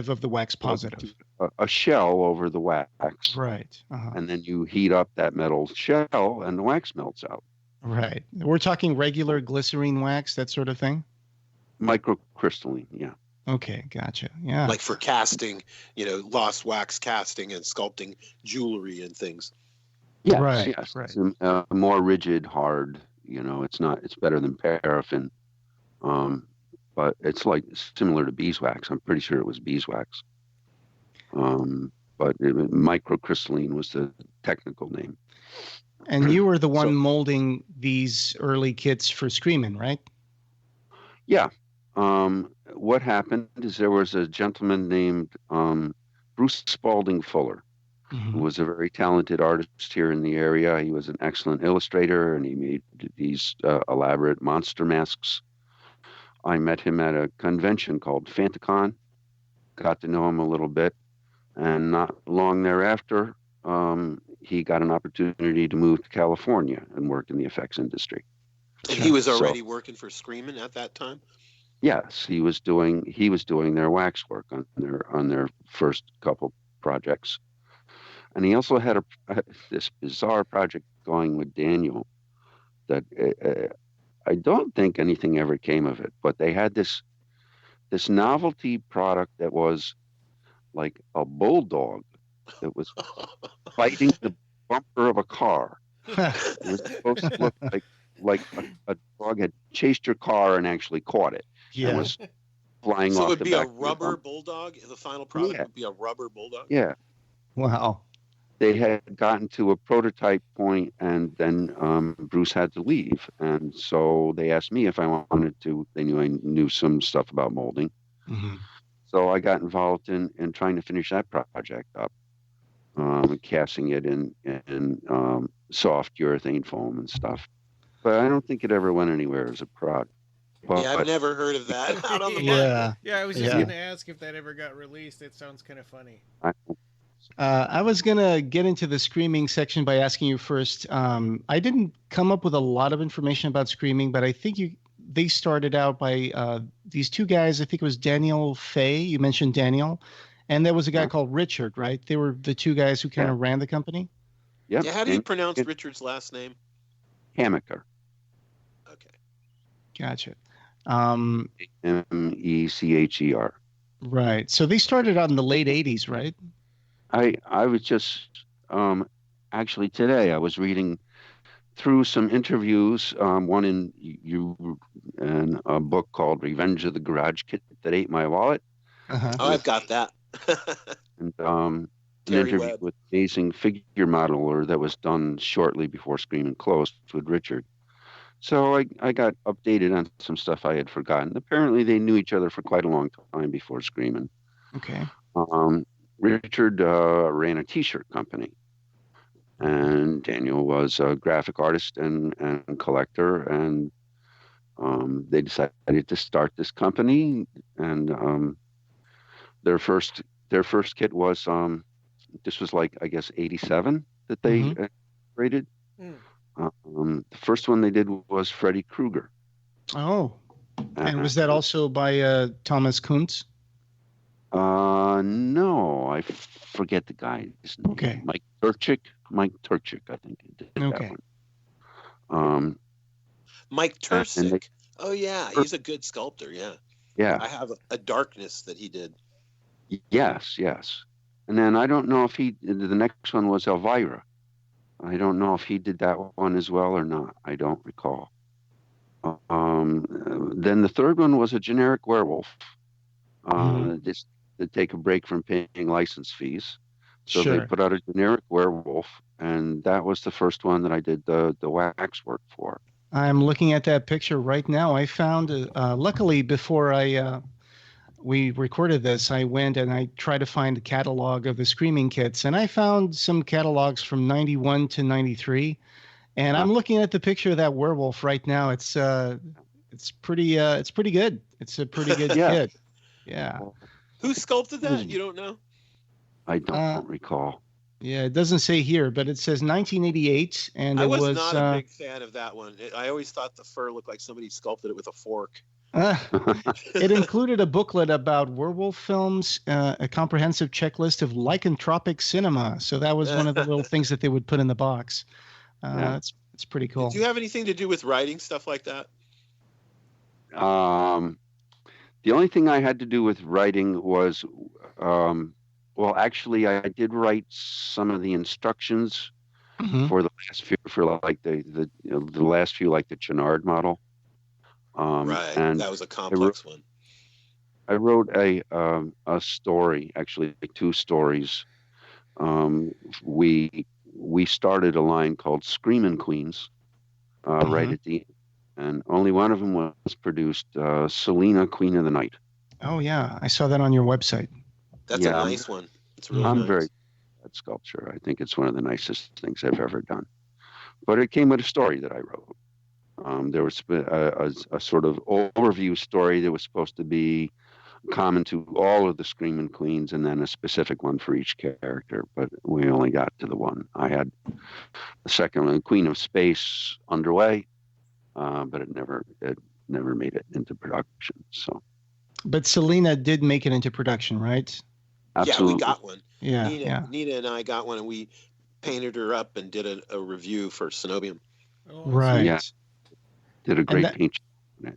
of the wax positive. A shell over the wax. Right. And then you heat up that metal shell and the wax melts out. Right. We're talking regular glycerine wax, that sort of thing? Microcrystalline, yeah. Okay, gotcha. Yeah. Like for casting, lost wax casting and sculpting jewelry and things. Yes, right. It's more rigid, hard. It's better than paraffin. But it's like similar to beeswax. I'm pretty sure it was beeswax. But microcrystalline was the technical name. And you were the one molding these early kits for Screamin, right? Yeah. what happened is there was a gentleman named Bruce Spalding Fuller, who was a very talented artist here in the area. He was an excellent illustrator, and he made these elaborate monster masks. I met him at a convention called Fanticon, got to know him a little bit, and not long thereafter, he got an opportunity to move to California and work in the effects industry. And he was already working for Screamin at that time? Yes, he was doing their waxwork on their first couple projects. And he also had this bizarre project going with Daniel that I don't think anything ever came of it, but they had this novelty product that was like a bulldog that was fighting the bumper of a car. It was supposed to look like a dog had chased your car and actually caught it. Yeah. And was flying So off it would the be back a of the rubber bumper. bulldog? The final product Yeah. would be a rubber bulldog? Yeah. Wow. They had gotten to a prototype point, and then Bruce had to leave. And so they asked me if I wanted to. They knew I knew some stuff about molding. So I got involved in trying to finish that project up, casting it in soft urethane foam and stuff. But I don't think it ever went anywhere as a product. But, Yeah, I've never heard of that out on the market. Yeah, I was just going to ask if that ever got released. It sounds kind of funny. I was going to get into the Screaming section by asking you first. I didn't come up with a lot of information about Screaming, but I think they started out by these two guys. I think it was Daniel Fay. You mentioned Daniel. And there was a guy called Richard, right? They were the two guys who kind of ran the company? Yep. Yeah, how do you pronounce Richard's last name? Hamaker. Okay. Gotcha. Mecher. Right. So they started out in the late 80s, right? I was just actually today I was reading through some interviews, one in a book called Revenge of the Garage Kid That Ate My Wallet. Uh-huh. Oh, I've got that. And an Terry interview Webb. with an amazing figure modeler that was done shortly before Screamin' closed with Richard. So I got updated on some stuff I had forgotten. Apparently they knew each other for quite a long time before Screamin'. Okay. Richard ran a t-shirt company, and Daniel was a graphic artist and collector, and they decided to start this company. And their first kit was this was like, I guess, 87 that they rated. The first one they did was Freddy Krueger. Oh, and was that also by Thomas Kuntz? No, I forget the guy's name. Okay. Mike Turchik, I think did Okay. that one. Mike and Tursick. Oh, yeah. He's a good sculptor. Yeah. Yeah. I have a darkness that he did. Yes. And then I don't know if the next one was Elvira. I don't know if he did that one as well or not. I don't recall. Then the third one was a generic werewolf. Just to take a break from paying license fees. So Sure. they put out a generic werewolf, and that was the first one that I did the wax work for. I'm looking at that picture right now. I found, luckily, before we recorded this, I went and I tried to find a catalog of the Screaming kits, and I found some catalogs from 91 to 93. And I'm looking at the picture of that werewolf right now. It's pretty good. It's a pretty good kit. Yeah. Who sculpted that? You don't know? I don't recall. Yeah, it doesn't say here, but it says 1988, and I it was not a big fan of that one. I always thought the fur looked like somebody sculpted it with a fork. It included a booklet about werewolf films, a comprehensive checklist of lycanthropic cinema. So that was one of the little things that they would put in the box. It's pretty cool. Did you have anything to do with writing stuff like that? The only thing I had to do with writing was, well, actually, I did write some of the instructions for the last few, for like the last few, like the Chenard model. Right, and that was a complex one. I wrote a story, actually, like two stories. We started a line called Screamin' Queens right at the end. And only one of them was produced, Selena, Queen of the Night. Oh yeah, I saw that on your website. That's a nice one. It's really I'm nice. very that sculpture. I think it's one of the nicest things I've ever done. But it came with a story that I wrote. There was a sort of overview story that was supposed to be common to all of the Screamin' Queens, and then a specific one for each character. But we only got to the one. I had the second one, Queen of Space, underway, but it never made it into production. So, but Selena did make it into production, right? Absolutely. Yeah, we got one. Yeah, Nina and I got one, and we painted her up and did a review for Cenobium. Oh, right. Yeah. Did a great paint. Yeah.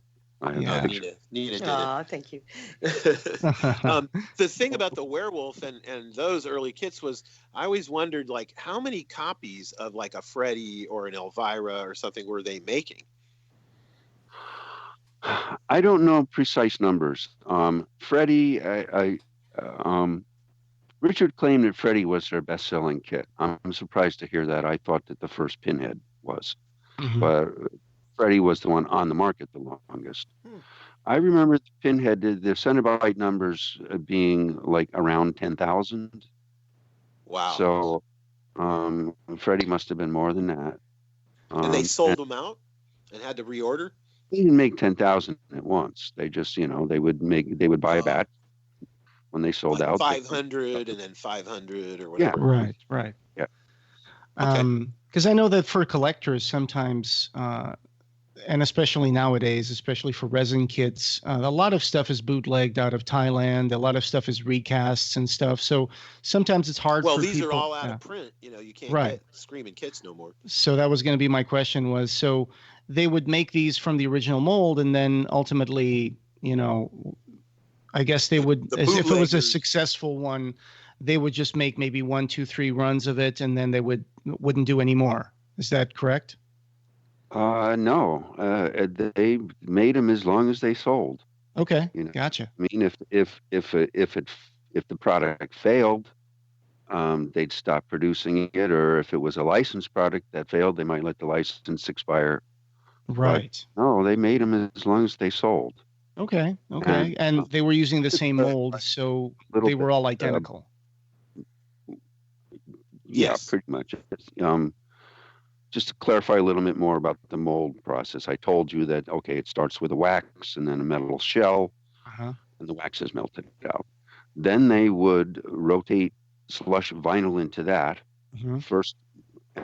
Nina did Aw, thank you. The thing about the werewolf and those early kits was I always wondered, like, how many copies of like a Freddy or an Elvira or something were they making? I don't know precise numbers. Freddy, Richard claimed that Freddy was their best-selling kit. I'm surprised to hear that. I thought that the first Pinhead was, but Freddy was the one on the market the longest. I remember the Pinhead did the Cenobite numbers being like around 10,000. Wow. So Freddy must have been more than that. And they sold them out and had to reorder? They didn't make 10,000 at once. They just, they would buy a batch when they sold like out. 500 and then 500 or whatever. Yeah, right. Yeah. Because I know that for collectors sometimes, and especially nowadays, especially for resin kits, a lot of stuff is bootlegged out of Thailand. A lot of stuff is recasts and stuff. So sometimes it's hard for people. Well, these are all out of print. You can't get Screamin' kits no more. So that was going to be my question so they would make these from the original mold, and then ultimately, I guess they would, if it was a successful one, they would just make maybe 1, 2, 3 runs of it, and then they wouldn't do any more. Is that correct? No, they made them as long as they sold. Okay, gotcha. I mean, if the product failed, they'd stop producing it, or if it was a licensed product that failed, they might let the license expire. Right. But no, they made them as long as they sold. Okay. And they were using the same mold, so they were all identical. Yeah, pretty much. Just to clarify a little bit more about the mold process, I told you that, it starts with a wax and then a metal shell, and the wax is melted out. Then they would rotate slush vinyl into that first,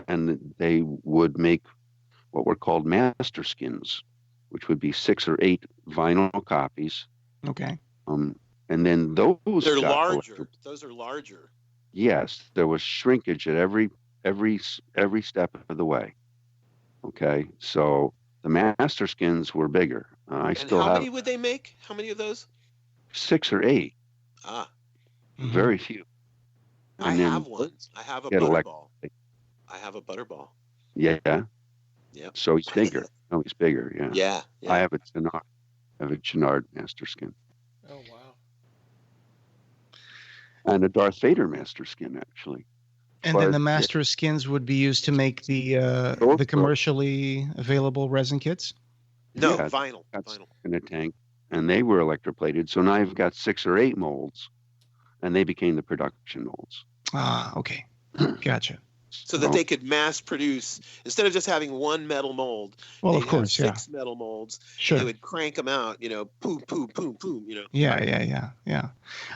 and they would make what were called master skins, which would be 6 or 8 vinyl copies. Okay. And then those they're larger. Those are larger. Yes, there was shrinkage at every step of the way. Okay, so the master skins were bigger. How many would they make? How many of those? 6 or 8. Very few. I have one. I have a butterball. Butterball. Yeah. Yep. So he's bigger. He's bigger. Yeah. Yeah. I have a Chenard master skin. Oh wow. And a Darth Vader master skin, actually. And then the master skins would be used to make the commercially available resin kits? No, vinyl. In a tank. And they were electroplated. So now I've got 6 or 8 molds, and they became the production molds. Ah, okay. Gotcha. So that they could mass produce, instead of just having one metal mold. Well, of course, 6 metal molds. Sure. They would crank them out, boom, boom, boom, boom, Yeah.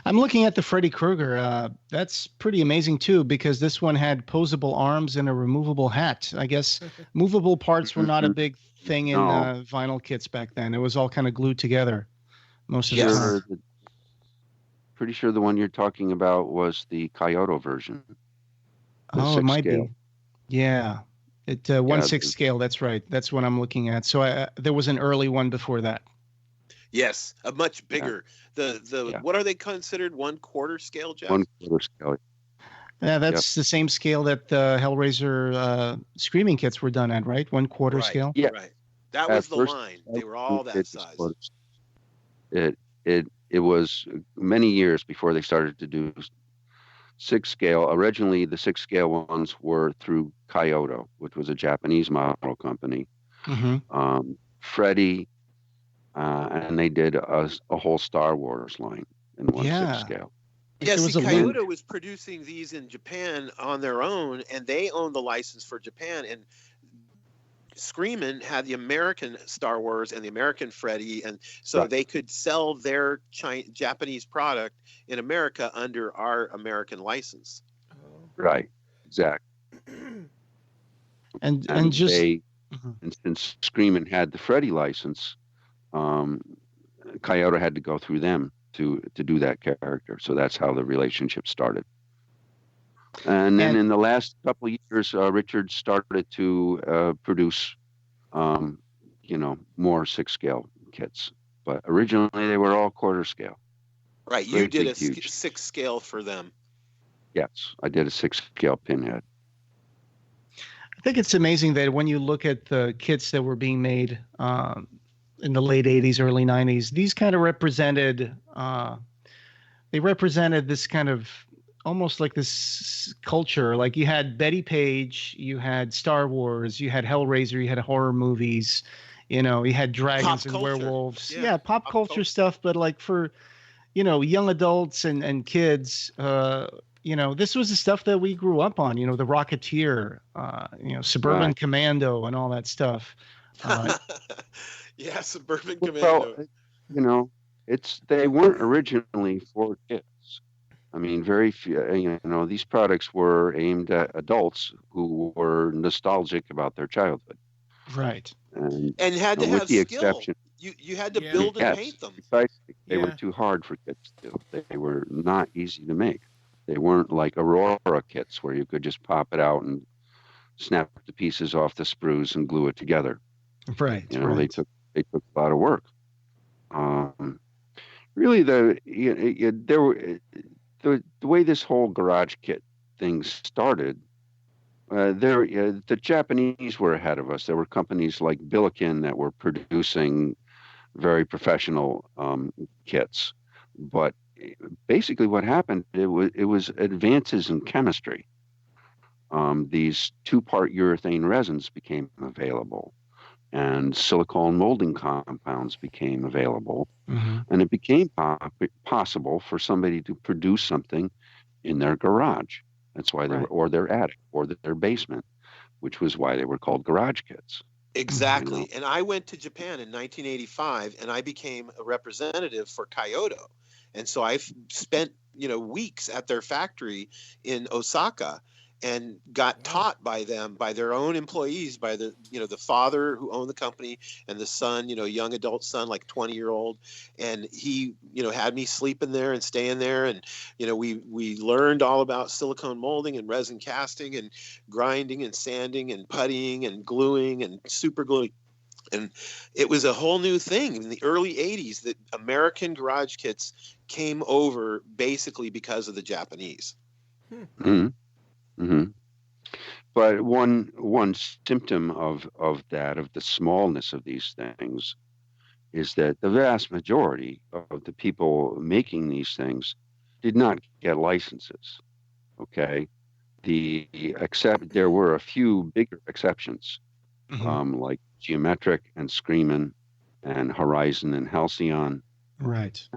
I'm looking at the Freddy Krueger. That's pretty amazing too, because this one had posable arms and a removable hat. I guess movable parts were not a big thing in vinyl kits back then. It was all kind of glued together most of the time. Pretty sure the one you're talking about was the Kyoto version. Oh, it might be. Yeah. 1/6 scale. That's right. That's what I'm looking at. So there was an early one before that. Yes, a much bigger. What are they considered? 1/4 scale, Jeff? 1/4 scale. Yeah, that's the same scale that the Hellraiser Screamin' kits were done at, right? 1/4 scale. Yeah, right. That was the line. They were all that size. It was many years before they started to do 6 scale. Originally, the 6 scale ones were through Kyoto, which was a Japanese model company. Freddy and they did a whole Star Wars line in 1/6 scale. Yeah, There was see, a Kyoto was producing these in Japan on their own, and they owned the license for Japan. And Screamin had the American Star Wars and the American Freddy, and so they could sell their Japanese product in America under our American license. Right, exactly. and just they, and since Screamin had the Freddy license, Kyoto had to go through them to do that character. So that's how the relationship started. And then in the last couple of years, Richard started to produce, more 6 scale kits. But originally they were all 1/4 scale. Right, you did a 6 scale for them. Yes, I did a 6 scale pinhead. I think it's amazing that when you look at the kits that were being made in the late 80s, early 90s, these kind of represented this kind of almost like this culture. Like you had Betty Page, you had Star Wars, you had Hellraiser, you had horror movies, you had dragons and werewolves. Yeah, pop culture stuff. But like for, young adults and kids, this was the stuff that we grew up on, the Rocketeer, Suburban Commando and all that stuff. Yeah, Suburban Commando. Well, they weren't originally for kids. I mean, very few, these products were aimed at adults who were nostalgic about their childhood. Right. And had to have skill. You had to build and paint them. Precisely. They were too hard for kids to do. They were not easy to make. They weren't like Aurora kits where you could just pop it out and snap the pieces off the sprues and glue it together. Right. They took a lot of work. Really, the way this whole garage kit thing started, the Japanese were ahead of us. There were companies like Billiken that were producing very professional kits, but basically what happened, it was advances in chemistry. These 2-part urethane resins became available, and silicone molding compounds became available, and it became possible for somebody to produce something in their garage. That's why they were, or their attic, or their basement, which was why they were called garage kits. Exactly. And I went to Japan in 1985, and I became a representative for Kyoto. And so I spent, weeks at their factory in Osaka and got taught by them, by their own employees, by the father who owned the company and the son, young adult son, like 20-year-old. And he, had me sleeping there and staying there. And, we learned all about silicone molding and resin casting and grinding and sanding and puttying and gluing and super gluing. And it was a whole new thing in the early 80s that American garage kits came over basically because of the Japanese. But one symptom of the smallness of these things is that the vast majority of the people making these things did not get licenses. Okay, there were a few bigger exceptions, like Geometric and Screamin and Horizon and Halcyon. Right.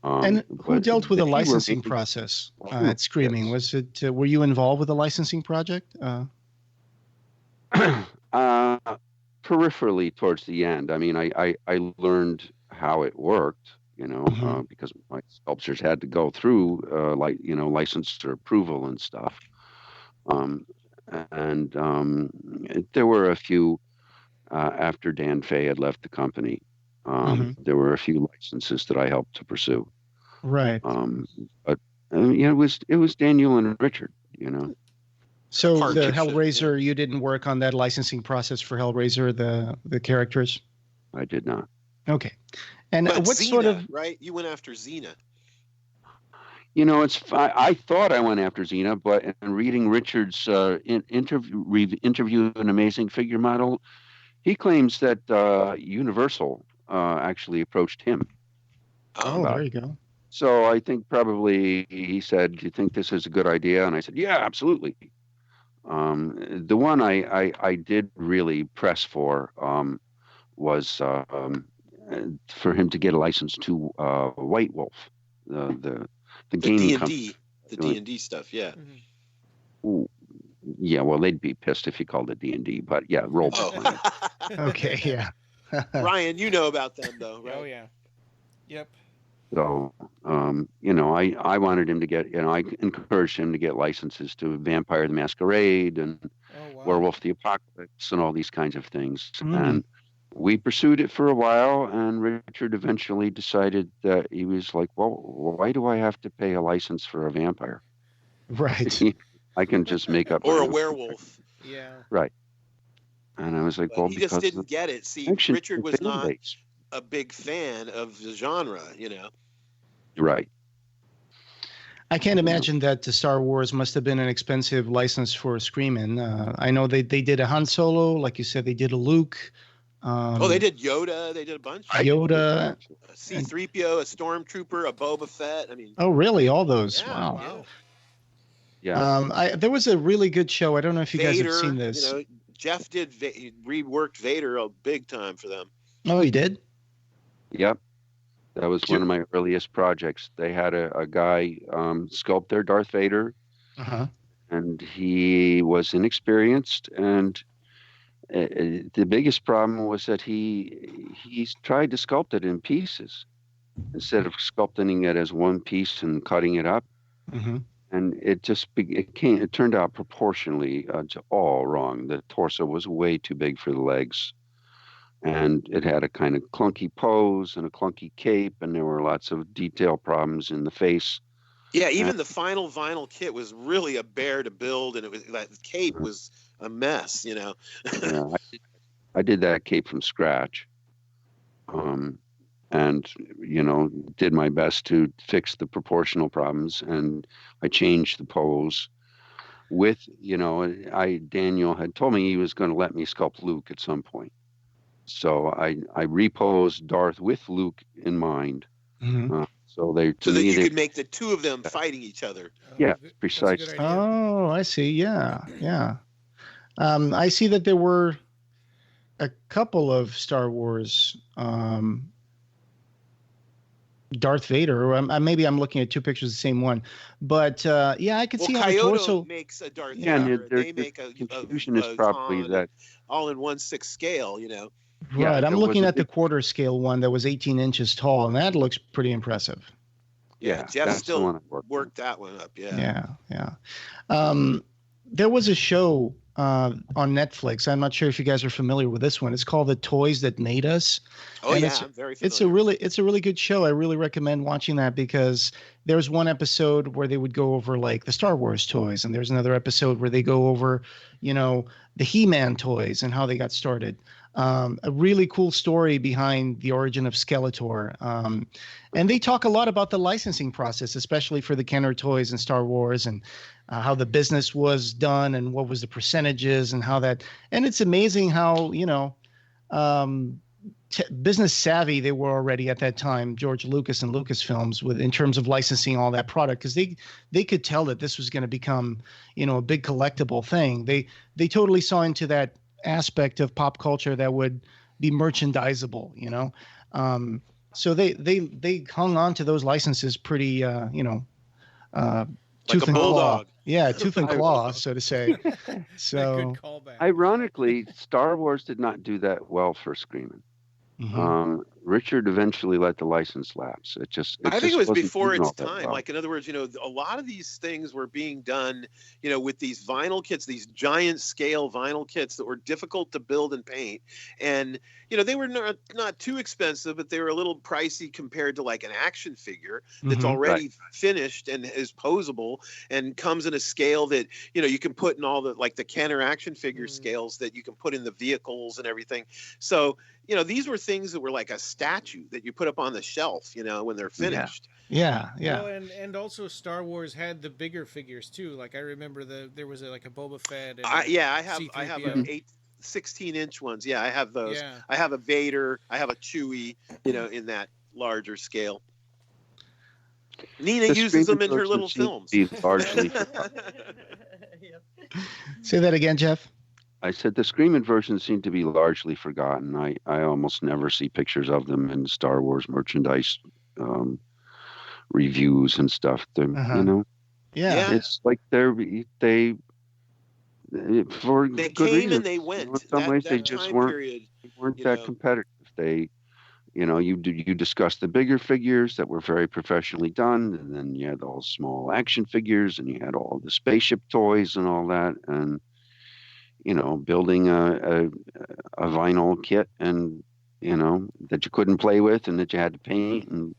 And who dealt with the licensing process at Screamin? Was it? Were you involved with the licensing project? Peripherally towards the end. I mean, I learned how it worked, because my sculptures had to go through licensor approval and stuff. There were a few after Dan Fay had left the company. There were a few licenses that I helped to pursue. Right. But it was Daniel and Richard. So the Hellraiser, you didn't work on that licensing process for Hellraiser, the characters? I did not. Okay. And but what Xena, sort of right? You went after Xena. I thought I went after Xena, but in reading Richard's interview of an amazing figure model, he claims that Universal actually approached him. Oh, there you go. So I think probably he said, "Do you think this is a good idea?" And I said, "Yeah, absolutely." The one I did really press for was, for him to get a license to White Wolf, the gaming company. The D&D stuff, yeah. Ooh, yeah, well, they'd be pissed if you called it D&D, but yeah, role playing. Okay, yeah. Ryan, you know about them though, right? Oh yeah. Yep. So, I wanted him to get, I encouraged him to get licenses to Vampire the Masquerade and Werewolf the Apocalypse and all these kinds of things. And we pursued it for a while, and Richard eventually decided that he was like, well, why do I have to pay a license for a vampire? Right. I can just make up. Or a werewolf. Yeah. Right. And I was like, he just didn't get it. See, Richard was not a big fan of the genre, Right. I can't imagine that the Star Wars must have been an expensive license for Screamin. I know they did a Han Solo, like you said, they did a Luke. They did Yoda. They did a bunch. Yoda. A C-3PO, a Stormtrooper, a Boba Fett. I mean. Oh, really? All those? Yeah, wow. Yeah. There was a really good show. I don't know if you Vader, guys have seen this. Jeff reworked Vader a big time for them. Oh, he did? Yep. That was one of my earliest projects. They had a guy sculpt their Darth Vader, and he was inexperienced. And the biggest problem was that he tried to sculpt it in pieces instead of sculpting it as one piece and cutting it up. And it turned out proportionally all wrong. The torso was way too big for the legs. And it had a kind of clunky pose and a clunky cape, and there were lots of detail problems in the face. Yeah, even the final vinyl kit was really a bear to build, and that cape was a mess, Yeah, I did that cape from scratch, and did my best to fix the proportional problems, and I changed the pose. Daniel had told me he was going to let me sculpt Luke at some point. So I reposed Darth with Luke in mind. So that you could make the two of them fighting each other. Yeah, precisely. Oh, I see. Yeah. I see that there were a couple of Star Wars Darth Vader. Maybe I'm looking at two pictures of the same one, but I could see how the torso makes a Darth Vader. They make a confusion is probably that all in 1/6 scale. Right, I'm looking at the quarter scale one that was 18 inches tall, and that looks pretty impressive. Yeah, Jeff still worked that one up. Yeah. There was a show on Netflix. I'm not sure if you guys are familiar with this one. It's called The Toys That Made Us. Oh, yeah, I'm very familiar. It's a really good show. I really recommend watching that because there's one episode where they would go over like the Star Wars toys, and there's another episode where they go over, the He-Man toys and how they got started. A really cool story behind the origin of Skeletor. And they talk a lot about the licensing process, especially for the Kenner toys and Star Wars, and how the business was done and what was the percentages and how that. And it's amazing how, business savvy they were already at that time, George Lucas and Lucasfilms, in terms of licensing all that product, because they could tell that this was going to become, a big collectible thing. They totally saw into that aspect of pop culture that would be merchandisable, so they hung on to those licenses pretty tooth and claw. Yeah, tooth and claw, so to say. So good callback. Ironically, Star Wars did not do that well for Screamin. Richard eventually let the license lapse. I think it was before its time. Like, in other words, a lot of these things were being done, with these vinyl kits, these giant scale vinyl kits that were difficult to build and paint. And, they were not too expensive, but they were a little pricey compared to like an action figure that's already finished and is posable and comes in a scale that, you can put in all the, like the Kenner action figure scales that you can put in the vehicles and everything. So, these were things that were like a statue that you put up on the shelf, when they're finished. Yeah. Well, and also Star Wars had the bigger figures too. Like I remember there was a Boba Fett. And I have 16-inch ones. Yeah, I have those. Yeah. I have a Vader. I have a Chewie. In that larger scale. Nina uses them in her little films. Largely. Say that again, Jeff. I said the Screamin versions seem to be largely forgotten. I almost never see pictures of them in Star Wars merchandise reviews and stuff. Yeah. It's like they for They good came reason. and they went. In some ways, they just weren't that competitive. They, you discussed the bigger figures that were very professionally done, and then you had all small action figures, and you had all the spaceship toys and all that, and building a vinyl kit, and that you couldn't play with, and that you had to paint, and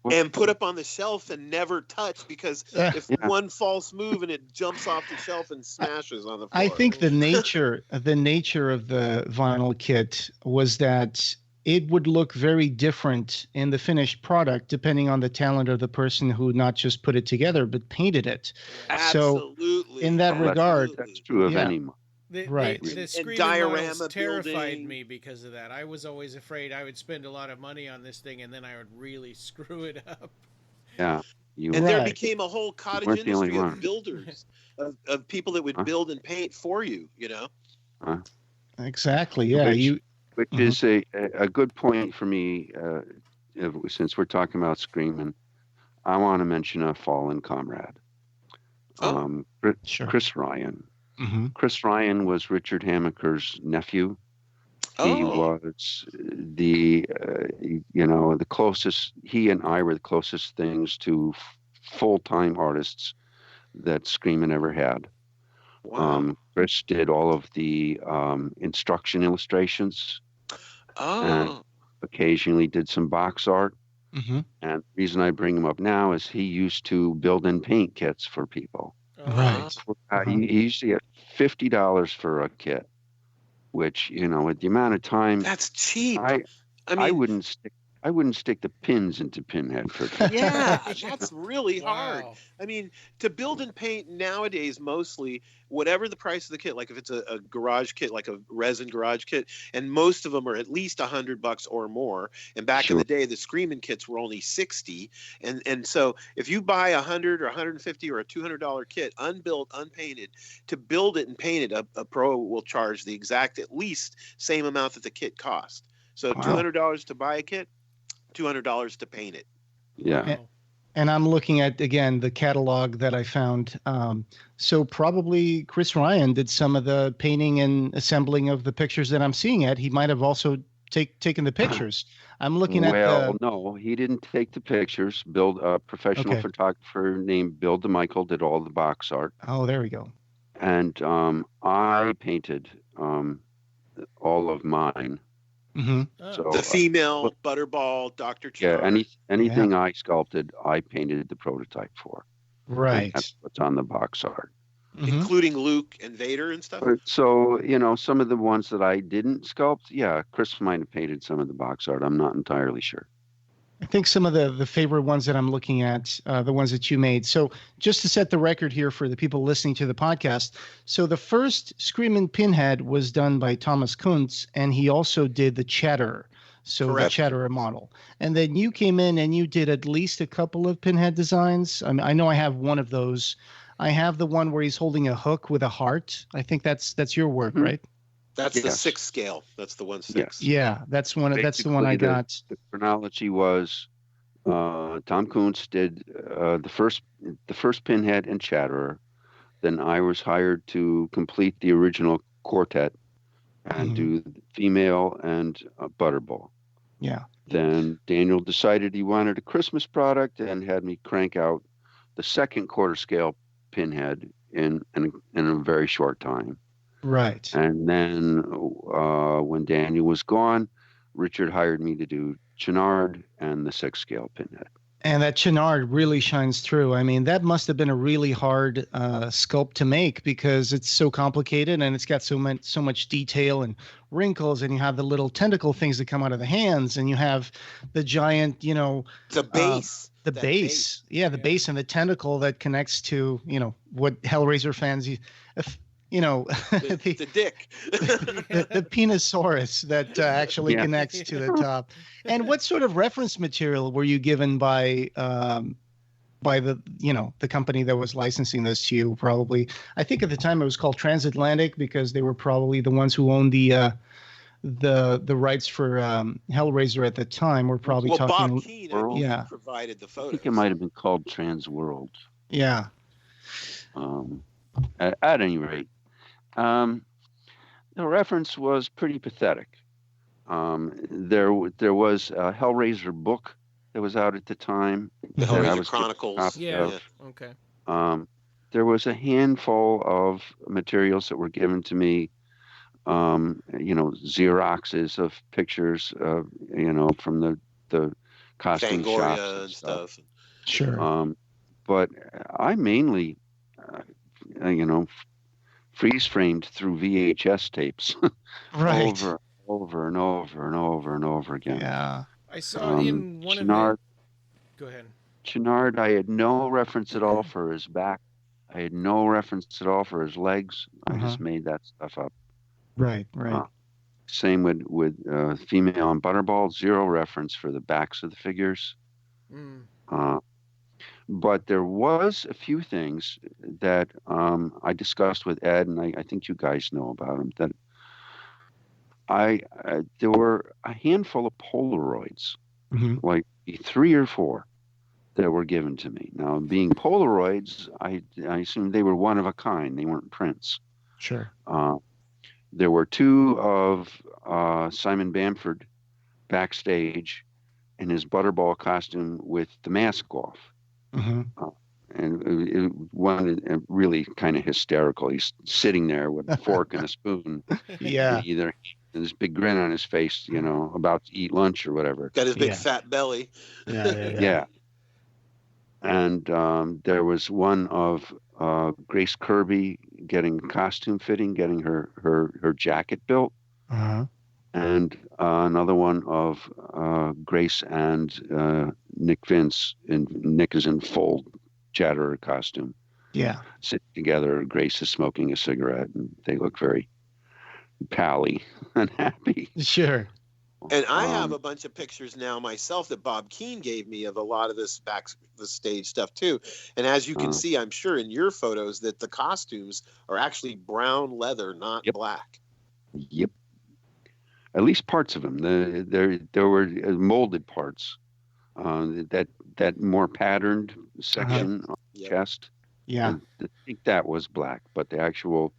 and put up on the shelf and never touch, because if one false move and it jumps off the shelf and smashes on the floor. I think the nature of the vinyl kit was that it would look very different in the finished product depending on the talent of the person who not just put it together but painted it. Absolutely. So in that regard, that's true of any. The Screamin models terrified me because of that. I was always afraid I would spend a lot of money on this thing and then I would really screw it up. Yeah. There became a whole cottage industry of builders, of people that would build and paint for you, Exactly. Yeah. Which is a good point for me, since we're talking about Screamin. I want to mention a fallen comrade. Sure. Chris Ryan. Mm-hmm. Chris Ryan was Richard Hamaker's nephew. He was the closest. He and I were the closest things to full-time artists that Screamin ever had. Wow. Chris did all of the instruction illustrations. And occasionally did some box art. Mm-hmm. And the reason I bring him up now is he used to build and paint kits for people. Right. He used to get $50 for a kit, which, with the amount of time, that's cheap. I wouldn't stick the pins into Pinhead for that. Yeah, that's really hard. I mean, to build and paint nowadays, mostly, whatever the price of the kit, like if it's a garage kit, like a resin garage kit, and most of them are at least $100 or more. And back in the day, the Screamin kits were only $60. And so if you buy $100 or $150 or a $200 kit, unbuilt, unpainted, to build it and paint it, a pro will charge the exact, at least same amount that the kit cost. So $200 to buy a kit, $200 to paint it. Yeah. And I'm looking at, again, the catalog that I found. So probably Chris Ryan did some of the painting and assembling of the pictures that I'm seeing at. He might have also taken the pictures. I'm looking at no, he didn't take the pictures. A professional photographer named Bill DeMichael did all the box art. Oh, there we go. And I painted all of mine. Mm-hmm. So, the female Butterball, Dr. Char. Yeah, anything I sculpted, I painted the prototype for. Right. And that's what's on the box art. Including Luke and Vader and stuff? So, some of the ones that I didn't sculpt, Chris might have painted some of the box art. I'm not entirely sure. I think some of the favorite ones that I'm looking at, the ones that you made. So just to set the record here for the people listening to the podcast. So the first Screamin' Pinhead was done by Thomas Kuntz, and he also did the Chatterer. So the Chatterer model. And then you came in and you did at least a couple of Pinhead designs. I mean, I know I have one of those. I have the one where he's holding a hook with a heart. I think that's your work, right? That's the 6 scale. That's the 1/6. Yeah, that's the one I got. The chronology was Tom Kuntz did the first Pinhead and Chatterer. Then I was hired to complete the original quartet and do the female and Butterball. Yeah. Then Daniel decided he wanted a Christmas product and had me crank out the second quarter scale Pinhead in a very short time. Right. And then when Daniel was gone, Richard hired me to do Chenard and the 6 scale Pinhead. And that Chenard really shines through. I mean, that must have been a really hard sculpt to make because it's so complicated and it's got so much detail and wrinkles, and you have the little tentacle things that come out of the hands, and you have the giant, the base. The base. Yeah, the base and the tentacle that connects to, what Hellraiser fans, the dick. the penisaurus that actually connects to the top. And what sort of reference material were you given by by the the company that was licensing this to you. Probably, I think at the time it was called Transatlantic because they were probably the ones who owned the rights for Hellraiser at the time. We're probably talking. Bob Keane, I believe, provided the I photos. think it might have been called Trans World. Yeah. At any rate, the reference was pretty pathetic. There was a Hellraiser book that was out at the time. The Hellraiser Chronicles. Yeah. Okay. There was a handful of materials that were given to me. Xeroxes of pictures, from the costume shops and stuff. Sure. But I mainly, freeze framed through VHS tapes. Right. Over and over and over and over again. Yeah. I saw in one Chenard, of the... Go ahead. Chenard, I had no reference at all for his back. I had no reference at all for his legs. I just made that stuff up. Right. Same with female on Butterball. Zero reference for the backs of the figures. But there was a few things that I discussed with Ed, and I think you guys know about them. That there were a handful of Polaroids, like 3 or 4, that were given to me. Now, being Polaroids, I assumed they were one of a kind. They weren't prints. Sure. There were 2 of Simon Bamford backstage in his Butterball costume with the mask off. And one really kind of hysterical. He's sitting there with a fork and a spoon. Yeah. Either and this big grin on his face, about to eat lunch or whatever. Got his big fat belly. Yeah. And there was one of Grace Kirby getting costume fitting, getting her jacket built. And another one of Grace and Nick Vince, and Nick is in full Chatterer costume. Yeah. Sitting together, Grace is smoking a cigarette, and they look very pally and happy. Sure. And I have a bunch of pictures now myself that Bob Keane gave me of a lot of this the stage stuff too. And as you can see, I'm sure in your photos that the costumes are actually brown leather, not black. Yep. At least parts of them. There were molded parts. That more patterned section on the chest. Yeah. I think that was black, but the actual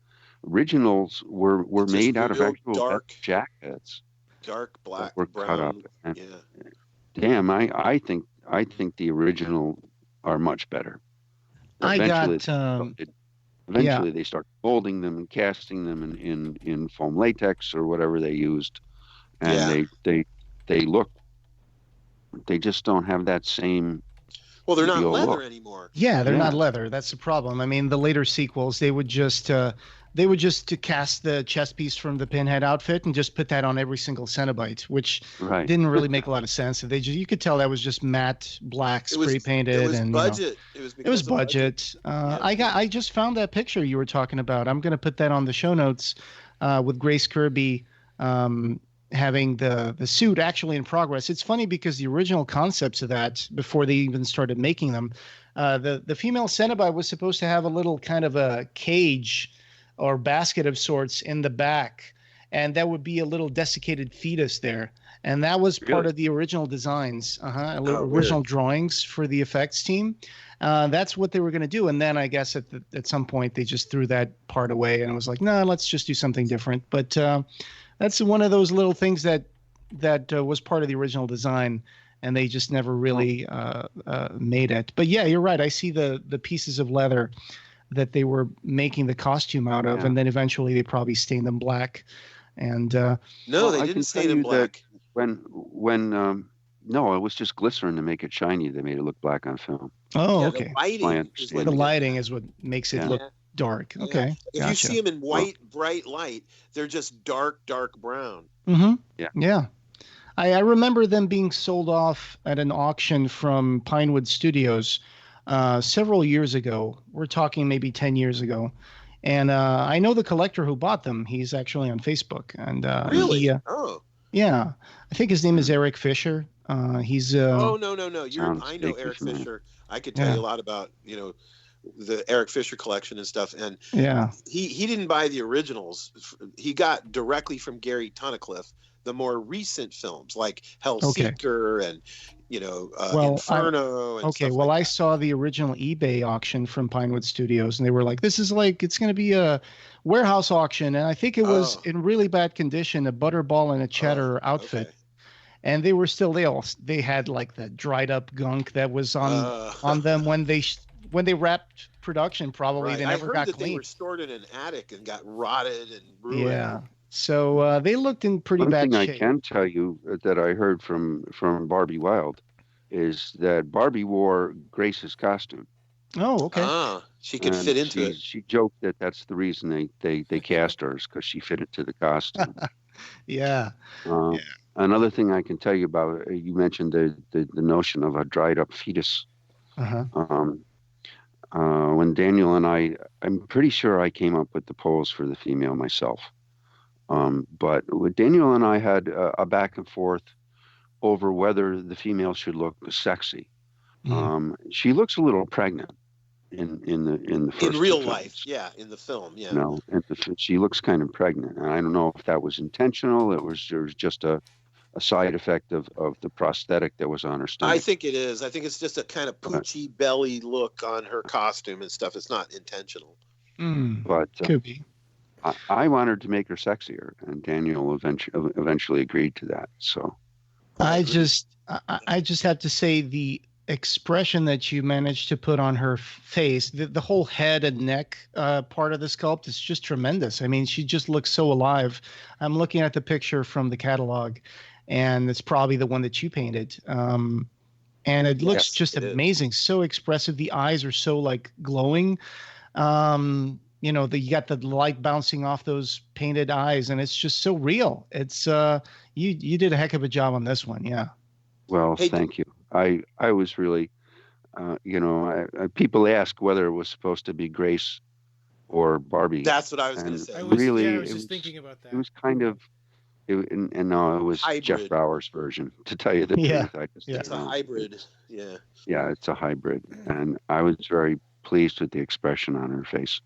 originals were made out of actual dark jackets. Dark black, were brown. Cut up. And damn, I think the original are much better. Eventually they start molding them and casting them in foam latex or whatever they used, and they look. They just don't have that same. Well, they're not leather anymore. Yeah, they're not leather. That's the problem. I mean, the later sequels, they would just to cast the chest piece from the Pinhead outfit and just put that on every single Cenobite, which didn't really make a lot of sense. You could tell that was just matte black spray painted. It was budget. It was budget. I just found that picture you were talking about. I'm going to put that on the show notes with Grace Kirby having the suit actually in progress. It's funny because the original concepts of that, before they even started making them, the female Cenobite was supposed to have a little kind of a cage or basket of sorts in the back, and that would be a little desiccated fetus there. And that was part of the original designs, original drawings for the effects team. That's what they were going to do. And then I guess at some point they just threw that part away and it was like, no, let's just do something different. But that's one of those little things that was part of the original design, and they just never really made it. But yeah, you're right. I see the pieces of leather that they were making the costume out of, and then eventually they probably stained them black. And no, they didn't stain them black. No, it was just glycerin to make it shiny. They made it look black on film. Oh, okay. The lighting is what makes it look dark. Yeah. Okay. If you see them in white, bright light, they're just dark brown. Mm-hmm. Yeah. I remember them being sold off at an auction from Pinewood Studios several years ago. We're talking maybe 10 years ago. And I know the collector who bought them. He's actually on Facebook. And really? Yeah. I think his name is Eric Fisher. He's oh no. I know vaguely Eric familiar. Fisher. I could tell you a lot about the Eric Fisher collection and stuff. And yeah. he didn't buy the originals. He got directly from Gary Tunnicliffe the more recent films like Hellseeker and Inferno. And stuff well, like I saw the original eBay auction from Pinewood Studios, and they were like, "This is like it's going to be a warehouse auction," and I think it was in really bad condition, a butterball and a cheddar outfit. Okay. And they were still they had like the dried up gunk that was on them when they wrapped production. Probably Right. they I never heard got that clean. they were stored in an attic and got rotted and ruined. Yeah. So they looked in pretty One bad thing shape. I can tell you that I heard from Barbie Wilde is that Barbie wore Grace's costume. Oh, okay. She could fit into it. She joked that that's the reason they cast her, because she fit into the costume. Yeah. Another thing I can tell you about, you mentioned the notion of a dried up fetus. Uh-huh. When Daniel and I'm pretty sure I came up with the pose for the female myself. But Daniel and I had a back and forth over whether the female should look sexy. She looks a little pregnant in the first in real two life, films. yeah, in the film, yeah. No, she looks kind of pregnant, and I don't know if that was intentional. There was just a side effect of the prosthetic that was on her stomach. I think it is. I think it's just a kind of poochy belly look on her costume and stuff. It's not intentional. But could be. I wanted to make her sexier, and Daniel eventually agreed to that. So I just have to say the expression that you managed to put on her face, the whole head and neck part of the sculpt is just tremendous. I mean, she just looks so alive. I'm looking at the picture from the catalog, and it's probably the one that you painted. And it looks just amazing, so expressive. The eyes are so like glowing. You got the light bouncing off those painted eyes, and it's just so real. It's you did a heck of a job on this one. Yeah. Well, thank you. I was really, people ask whether it was supposed to be Grace or Barbie. That's what I was going to say. I was just thinking about that. It was kind of, no, it was hybrid. Jeff Brower's version, to tell you the truth. It's a hybrid. Yeah. Yeah, it's a hybrid. And I was very pleased with the expression on her face.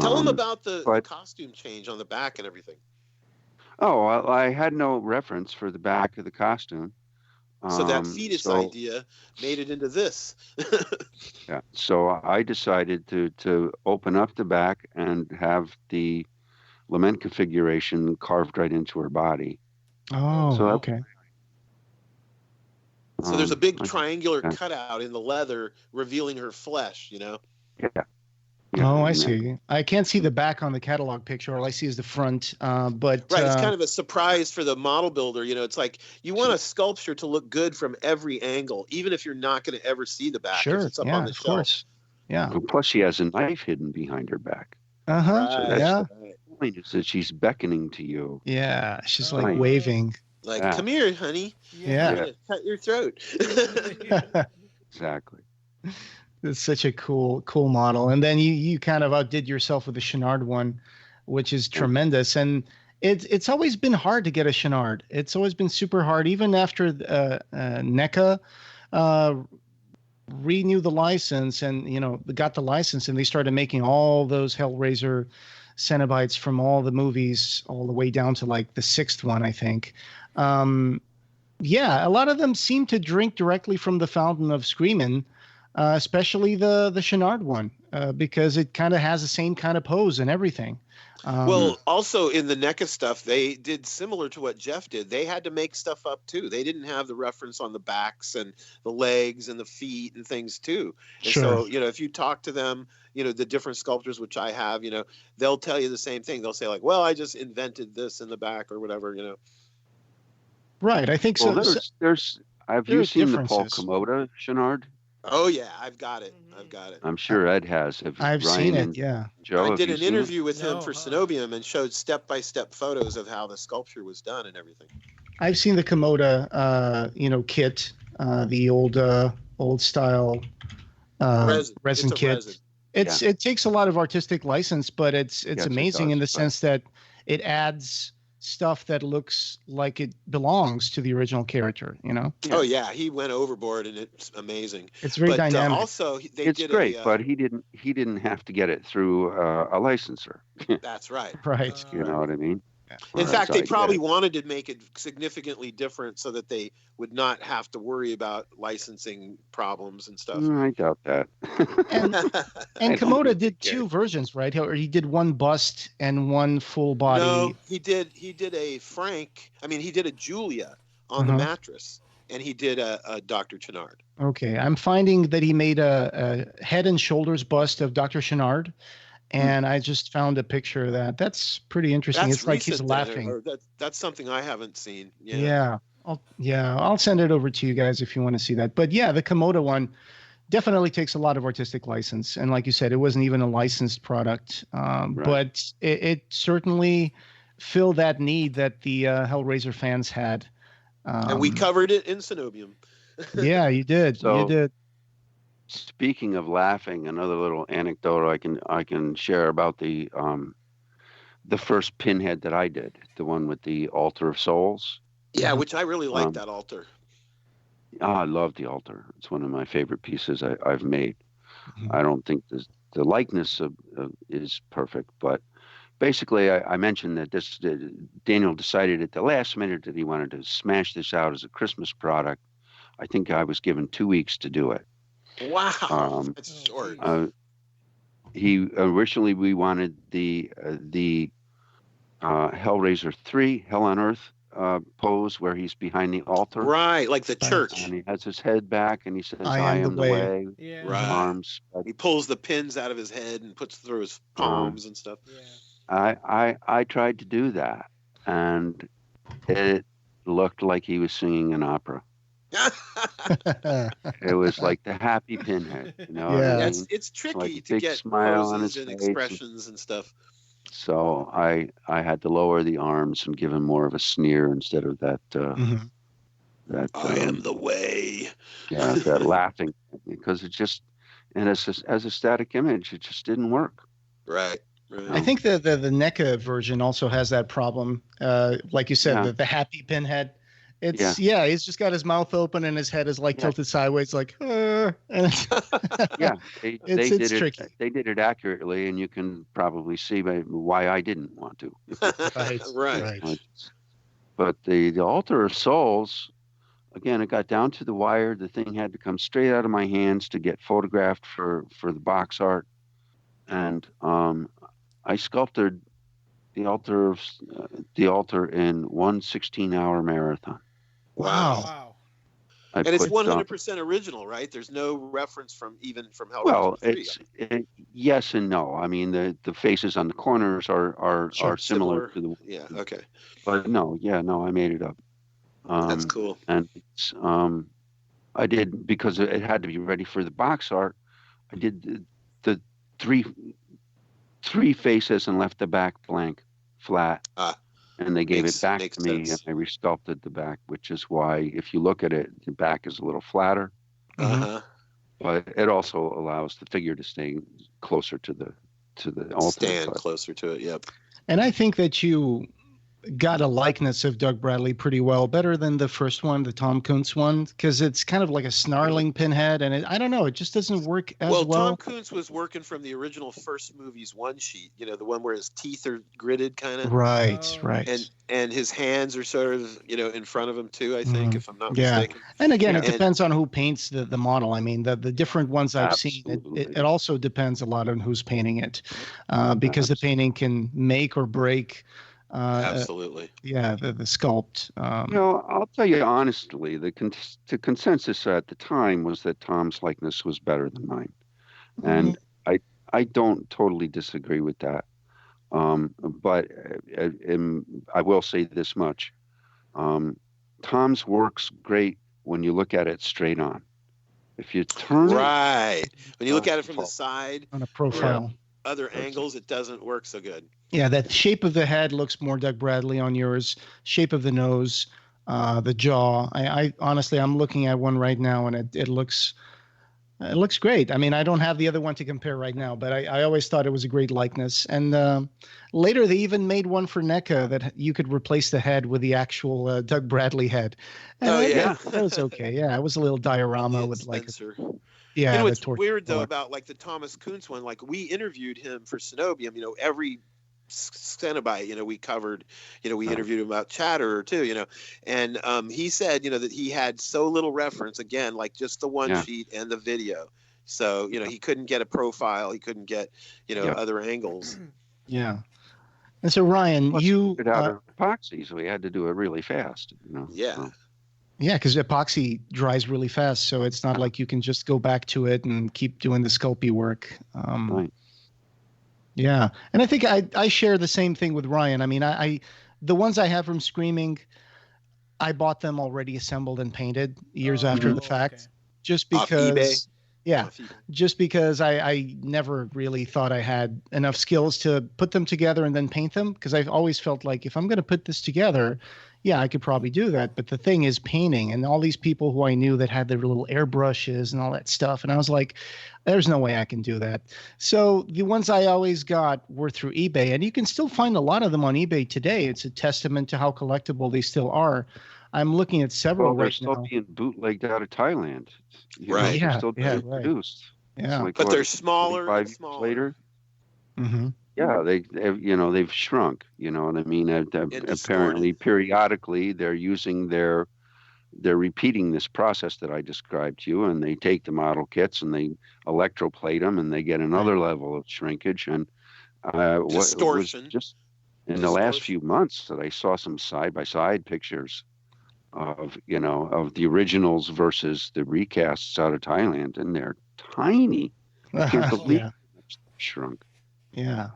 Tell them about the costume change on the back and everything. Oh, I had no reference for the back of the costume. So that fetus idea made it into this. Yeah. So I decided to open up the back and have the lament configuration carved right into her body. Oh, okay. So there's a big triangular cutout in the leather revealing her flesh, Yeah. Oh, I see. I can't see the back on the catalog picture. All I see is the front. But it's kind of a surprise for the model builder. It's like you want a sculpture to look good from every angle, even if you're not going to ever see the back. Sure. It's up on the of shelf. course. Yeah. And plus, she has a knife hidden behind her back. Uh-huh. Right. Yeah. The point is that she's beckoning to you. Yeah. She's like waving. Like, come here, honey. Yeah. Cut your throat. Exactly. It's such a cool model. And then you kind of outdid yourself with the Chenard one, which is tremendous. And it's always been hard to get a Chenard. It's always been super hard, even after NECA renewed the license and, got the license, and they started making all those Hellraiser Cenobites from all the movies all the way down to like the 6th one, I think. A lot of them seem to drink directly from the fountain of Screamin'. Especially the Chenard one, because it kind of has the same kind of pose and everything. Well, also in the NECA stuff, they did similar to what Jeff did. They had to make stuff up too. They didn't have the reference on the backs and the legs and the feet and things too. And so, if you talk to them, the different sculptors, which I have, they'll tell you the same thing. They'll say like, well, I just invented this in the back or whatever, Right. I think so. There's have you seen the Paul Komoda Chenard? Oh yeah, I've got it. I'm sure Ed has. I've seen it. Yeah. Joe, I did an interview with him for Cenobium and showed step-by-step photos of how the sculpture was done and everything. I've seen the Komoda, kit, the old style resin kit. Resin. It takes a lot of artistic license, but it's amazing in the sense that it adds stuff that looks like it belongs to the original character, you know? Oh yeah, he went overboard, and it's amazing. It's very dynamic. Also, it's great, but he didn't have to get it through a licensor. That's right. Right. You know what I mean? In fact, they probably wanted to make it significantly different so that they would not have to worry about licensing problems and stuff. I doubt that. And Komoda did two versions, right? Or he did one bust and one full body. No, he did a Frank. I mean, he did a Julia on the mattress, and he did a Dr. Chenard. Okay, I'm finding that he made a head and shoulders bust of Dr. Chenard. And I just found a picture of that. That's pretty interesting. It's like he's laughing. That's something I haven't seen. Yeah. I'll send it over to you guys if you want to see that. But yeah, the Komoda one definitely takes a lot of artistic license. And like you said, it wasn't even a licensed product. But it certainly filled that need that the Hellraiser fans had. And we covered it in Cenobium. Yeah, you did. You did. Speaking of laughing, another little anecdote I can share about the first Pinhead that I did, the one with the Altar of Souls. Yeah, which I really like that altar. I love the altar. It's one of my favorite pieces I've made. I don't think the likeness is perfect, but basically I mentioned that Daniel decided at the last minute that he wanted to smash this out as a Christmas product. I think I was given 2 weeks to do it. Wow, that's short. Originally we wanted the Hellraiser 3 Hell on Earth pose where he's behind the altar, right, like the church, and he has his head back and he says, "I am the way." Yeah. Right. Arms. He pulls the pins out of his head and puts through his palms and stuff. Yeah. I tried to do that, and it looked like he was singing an opera. It was like the happy Pinhead, you know. Yeah, I mean? It's tricky like to get smile on poses his and face. expressions and stuff. So I had to lower the arms and give him more of a sneer instead of that. That I am the way. Yeah, that laughing, because it just, and as a static image, it just didn't work. Right. I think the NECA version also has that problem. Like you said, the happy Pinhead. It's he's just got his mouth open and his head is like tilted sideways, like. And it's, they it's did tricky. They did it accurately, and you can probably see why I didn't want to. Right. But the Altar of Souls, again, it got down to the wire. The thing had to come straight out of my hands to get photographed for the box art, and I sculpted the altar in one 16-hour marathon. Wow. And it's 100% original, right? There's no reference from Hellraiser. Well, 3. Yes and no. I mean, the faces on the corners are similar to the. Yeah. Okay. But I made it up. That's cool. And it's, I did, because it had to be ready for the box art. I did the three faces and left the back blank, flat. And they gave it back to me, and I resculpted the back, which is why, if you look at it, the back is a little flatter. But it also allows the figure to stay closer to the altar. Stand closer to it. Yep. And I think that you got a likeness of Doug Bradley pretty well, better than the first one, the Tom Kuntz one, because it's kind of like a snarling Pinhead, and I don't know, it just doesn't work as well. Tom Kuntz was working from the original first movie's one sheet, the one where his teeth are gritted, kind of. Right. And his hands are sort of, in front of him too, I think, if I'm not mistaken. And again, it depends on who paints the model. I mean, the different ones I've seen, it also depends a lot on who's painting it, because the painting can make or break. Absolutely. The sculpt. I'll tell you honestly, the consensus at the time was that Tom's likeness was better than mine, and I don't totally disagree with that. But I will say this much: Tom's works great when you look at it straight on. If you turn when you look at it from the side on a profile. Other angles, it doesn't work so good. Yeah, that shape of the head looks more Doug Bradley on yours. Shape of the nose, the jaw. I honestly, I'm looking at one right now, and it looks It looks great. I mean, I don't have the other one to compare right now, but I always thought it was a great likeness. And later, they even made one for NECA that you could replace the head with the actual Doug Bradley head. And that was okay. Yeah, it was a little diorama with like you know what's weird though about like the Thomas Kuntz one, like we interviewed him for Cenobium, you know, every Cenobite, you know, we covered, you know, we interviewed him about Chatterer too, you know, and he said, you know, that he had so little reference, again, like just the one sheet and the video. So, you know, he couldn't get a profile, he couldn't get, you know, other angles. Yeah. And so Ryan, you out epoxy, so we had to do it really fast, you know. Yeah. So. Yeah, because epoxy dries really fast, so it's not like you can just go back to it and keep doing the Sculpey work. Right. Yeah, and I think I share the same thing with Ryan. I mean, I the ones I have from Screaming, I bought them already assembled and painted years after the fact, just because. Off eBay. Yeah, just because I never really thought I had enough skills to put them together and then paint them, because I've always felt like if I'm going to put this together, yeah, I could probably do that. But the thing is painting, and all these people who I knew that had their little airbrushes and all that stuff. And I was like, there's no way I can do that. So the ones I always got were through eBay, and you can still find a lot of them on eBay today. It's a testament to how collectible they still are. I'm looking at several right now. They're still being bootlegged out of Thailand. Right. They're still being produced. Yeah. Like, but they're smaller 5 and smaller. Years later. Mm-hmm. Yeah, they've shrunk. You know what I mean? Apparently, periodically, they're repeating this process that I described to you, and they take the model kits and they electroplate them, and they get another level of shrinkage and distortion. Just in the last few months that I saw some side-by-side pictures of the originals versus the recasts out of Thailand, and they're tiny. I can't believe it's shrunk. Yeah.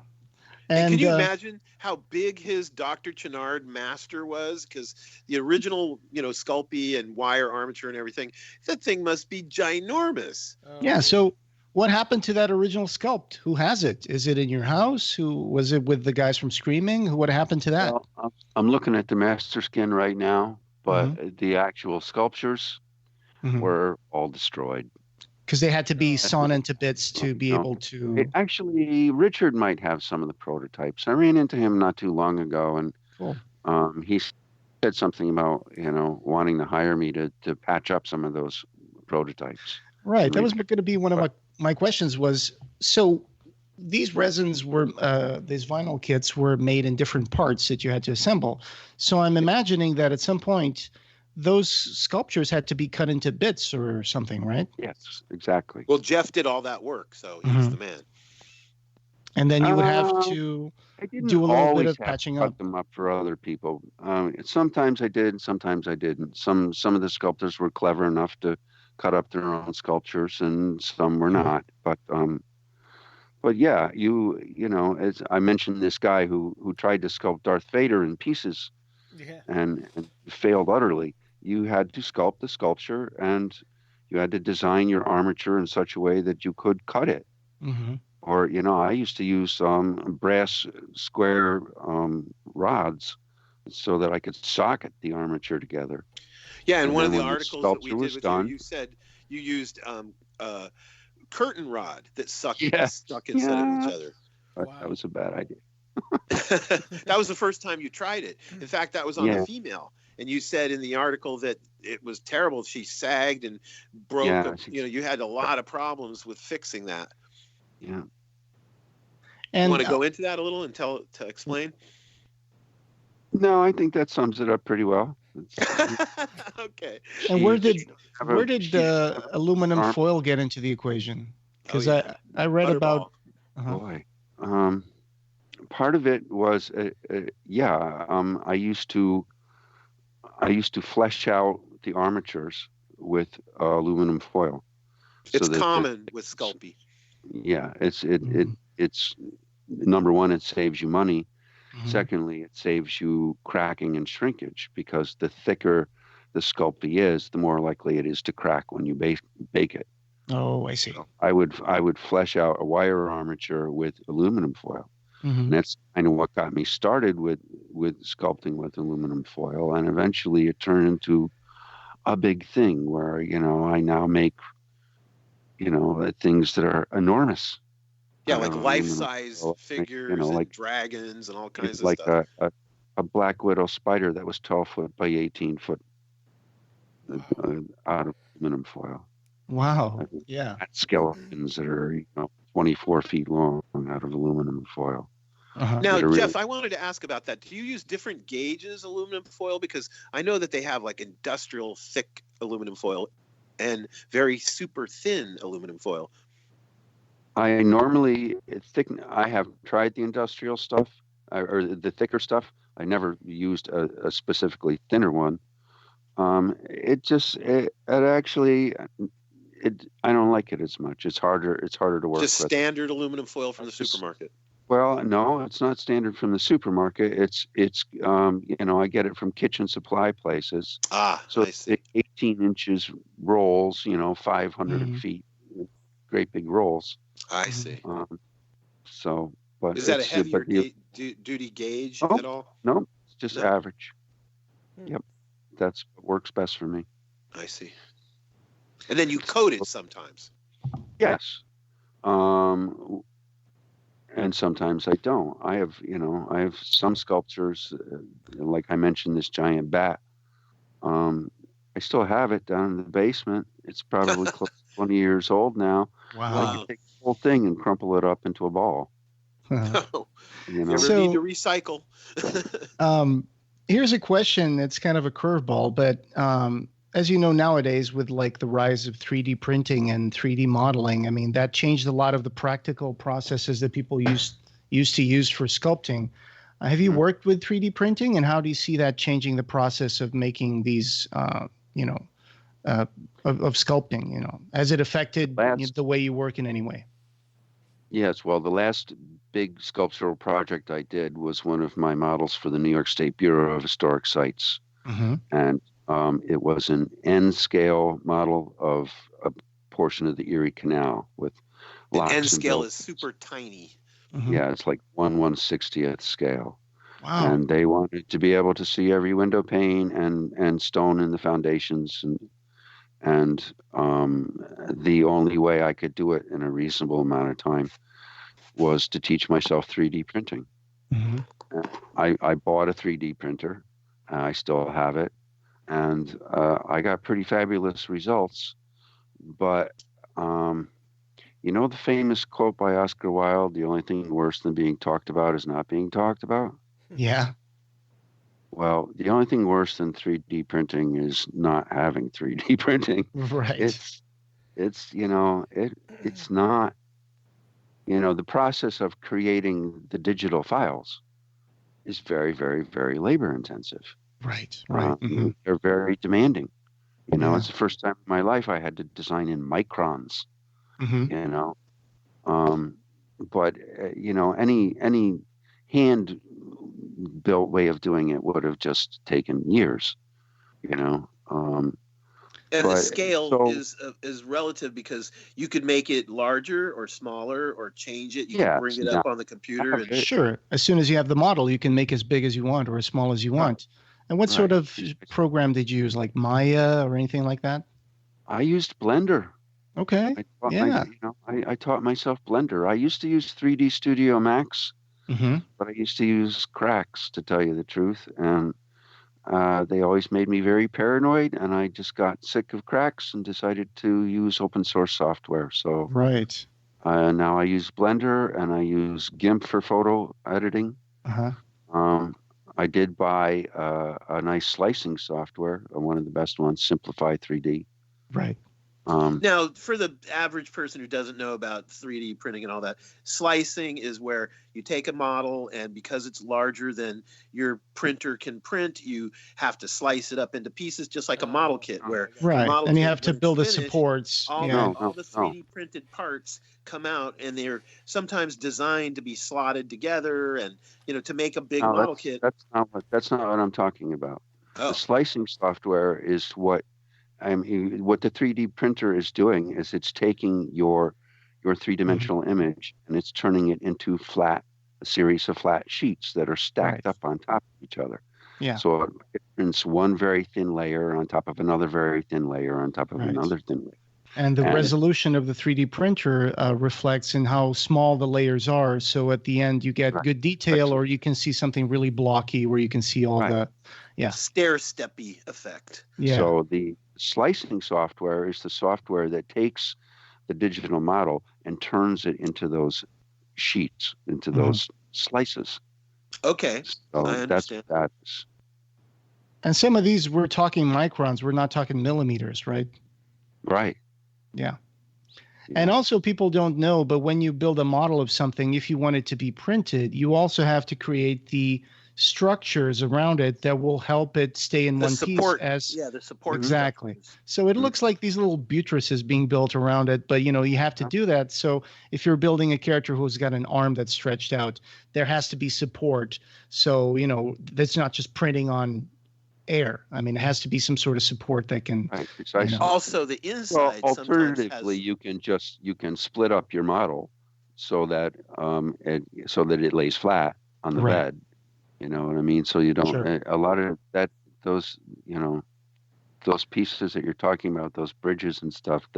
And can you imagine how big his Dr. Chenard master was? Because the original, Sculpey and wire armature and everything, that thing must be ginormous. Yeah. So what happened to that original sculpt? Who has it? Is it in your house? Who was it with the guys from Screaming? What happened to that? Well, I'm looking at the master skin right now, but the actual sculptures were all destroyed. Because they had to be sawn into bits to be able to. Actually, Richard might have some of the prototypes. I ran into him not too long ago, and he said something about wanting to hire me to patch up some of those prototypes. Right. That was going to be one of my questions. Was so these resins were these vinyl kits were made in different parts that you had to assemble. So I'm imagining that at some point, those sculptures had to be cut into bits or something, right? Yes, exactly. Well, Jeff did all that work, so he's the man. And then you would have to do a little bit of patching up. Cut them up for other people. Sometimes I did, sometimes I didn't. Some of the sculptors were clever enough to cut up their own sculptures, and some were not. But yeah, as I mentioned, this guy who tried to sculpt Darth Vader in pieces, and failed utterly. You had to sculpt the sculpture, and you had to design your armature in such a way that you could cut it. Mm-hmm. Or, I used to use brass square rods so that I could socket the armature together. Yeah, and one of the articles that we did with you said you used curtain rod that stuck instead of each other. That was a bad idea. That was the first time you tried it. In fact, that was on the female. And you said in the article that it was terrible. She sagged and broke. Yeah, you had a lot of problems with fixing that. Yeah. And you want to go into that a little and to explain? No, I think that sums it up pretty well. Okay. And where did the aluminum foil get into the equation? Because I read about. Boy. Part of it was, I used to flesh out the armatures with aluminum foil. It's common with Sculpey. Yeah, it's number one, it saves you money. Mm-hmm. Secondly, it saves you cracking and shrinkage, because the thicker the Sculpey is, the more likely it is to crack when you bake it. Oh, I see. So I would flesh out a wire armature with aluminum foil. Mm-hmm. And that's kind of what got me started with sculpting with aluminum foil, and eventually it turned into a big thing where I now make things that are enormous. Yeah, like aluminum life-size foil. figures and like dragons and all kinds of like stuff. a Black Widow spider that was 12 foot by 18 foot out of aluminum foil. Wow. Yeah. Skeletons that are 24 feet long out of aluminum foil. Now, Jeff, I wanted to ask about that. Do you use different gauges aluminum foil? Because I know that they have like industrial thick aluminum foil and very super thin aluminum foil. I have tried the industrial stuff or the thicker stuff. I never used a specifically thinner one. I don't like it as much. It's harder to work with. Just standard aluminum foil from the supermarket. Well, no, it's not standard from the supermarket. It's I get it from kitchen supply places. So I see. 18 inches rolls, 500 feet, great big rolls. I see. But is that a heavier duty gauge at all? No, it's just average. Yep, that's what works best for me. I see. And then you coat it sometimes. Yes. And sometimes I don't. I have some sculptures, like I mentioned, this giant bat. I still have it down in the basement. It's probably close to 20 years old now. Wow. I can take the whole thing and crumple it up into a ball. You never need to recycle. Here's a question that's kind of a curveball, but as you know, nowadays with like the rise of 3D printing and 3D modeling, I mean, that changed a lot of the practical processes that people used to use for sculpting. Have you worked with 3D printing, and how do you see that changing the process of making these, of sculpting, has it affected the way you work in any way? Yes. Well, the last big sculptural project I did was one of my models for the New York State Bureau of Historic Sites. And it was an N-scale model of a portion of the Erie Canal with locks. The N-scale is super tiny. Yeah, it's like 1/160th scale. Wow. And they wanted to be able to see every window pane and stone in the foundations. And the only way I could do it in a reasonable amount of time was to teach myself 3D printing. I bought a 3D printer. I still have it. And I got pretty fabulous results. But, the famous quote by Oscar Wilde, the only thing worse than being talked about is not being talked about? Yeah. Well, the only thing worse than 3D printing is not having 3D printing. Right. It's not, the process of creating the digital files is very, very, very labor intensive. Right. They're very demanding. It's the first time in my life I had to design in microns. But any hand built way of doing it would have just taken years. And the scale is relative because you could make it larger or smaller or change it. You can bring it up on the computer. Sure. As soon as you have the model, you can make as big as you want or as small as you want. And what sort of program did you use, like Maya or anything like that? I used Blender. Okay. I taught myself Blender. I used to use 3D Studio Max, but I used to use Cracks, to tell you the truth. And they always made me very paranoid, and I just got sick of Cracks and decided to use open source software. So now I use Blender, and I use GIMP for photo editing. I did buy a nice slicing software, one of the best ones, Simplify 3D. Right. Now, for the average person who doesn't know about 3D printing and all that, slicing is where you take a model, and because it's larger than your printer can print, you have to slice it up into pieces, just like a model kit, where and you have to build the supports. All the 3D printed parts come out, and they're sometimes designed to be slotted together, and to make a big model kit. That's not what I'm talking about. The slicing software is what the 3D printer is doing is it's taking your three-dimensional image and it's turning it into a series of flat sheets that are stacked up on top of each other. Yeah. So it prints one very thin layer on top of another very thin layer on top of another thin layer. And the resolution of the 3D printer reflects in how small the layers are. So at the end, you get good detail, or you can see something really blocky where you can see all the, stair-steppy effect. Yeah. So the slicing software is the software that takes the digital model and turns it into those sheets, into those slices. Okay, so I understand. That's and some of these, we're talking microns. We're not talking millimeters, right? Right. Yeah. And also people don't know, but when you build a model of something, if you want it to be printed, you also have to create the structures around it that will help it stay in one piece. The support. Exactly. Structures. So it looks like these little buttresses being built around it, but you have to do that. So if you're building a character who's got an arm that's stretched out, there has to be support. So, that's not just printing on air. I mean, it has to be some sort of support that can. Right, precisely. Also, the inside. Well, alternatively, you can split up your model so that it lays flat on the bed. You know what I mean? So you don't a lot of that those pieces that you're talking about, those bridges and stuff.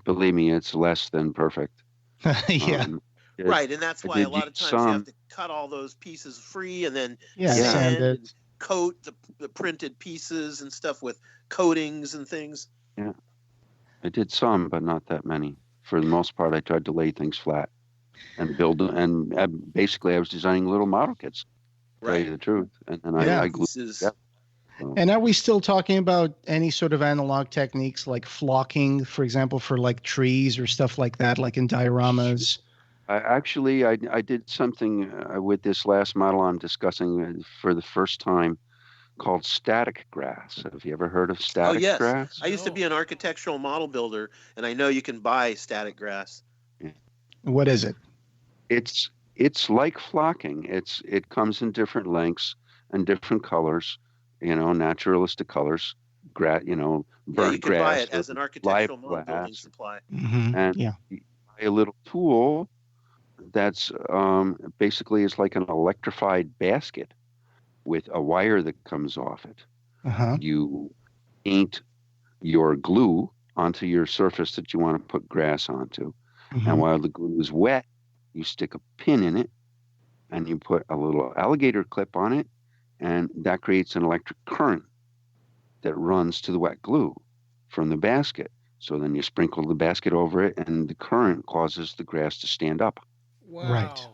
Believe me, it's less than perfect. Yeah. Right, and that's why a lot of times you have to cut all those pieces free and then sand and coat the printed pieces and stuff with coatings and things. Yeah, I did some, but not that many. For the most part, I tried to lay things flat and build them. And basically, I was designing little model kits. To tell you the truth, and then I glued it together. And are we still talking about any sort of analog techniques like flocking, for example, for like trees or stuff like that, like in dioramas? I did something with this last model I'm discussing for the first time called static grass. Have you ever heard of static grass? I used to be an architectural model builder, and I know you can buy static grass. Yeah. What is it? It's like flocking. It comes in different lengths and different colors, naturalistic colors. Burnt you can grass. Buy it as an architectural model building supply. Mm-hmm. And you buy a little tool that's basically is like an electrified basket with a wire that comes off it. Uh-huh. You paint your glue onto your surface that you want to put grass onto. Mm-hmm. And while the glue is wet, you stick a pin in it and you put a little alligator clip on it, and that creates an electric current that runs to the wet glue from the basket. So then you sprinkle the basket over it, and the current causes the grass to stand up. Wow. Right.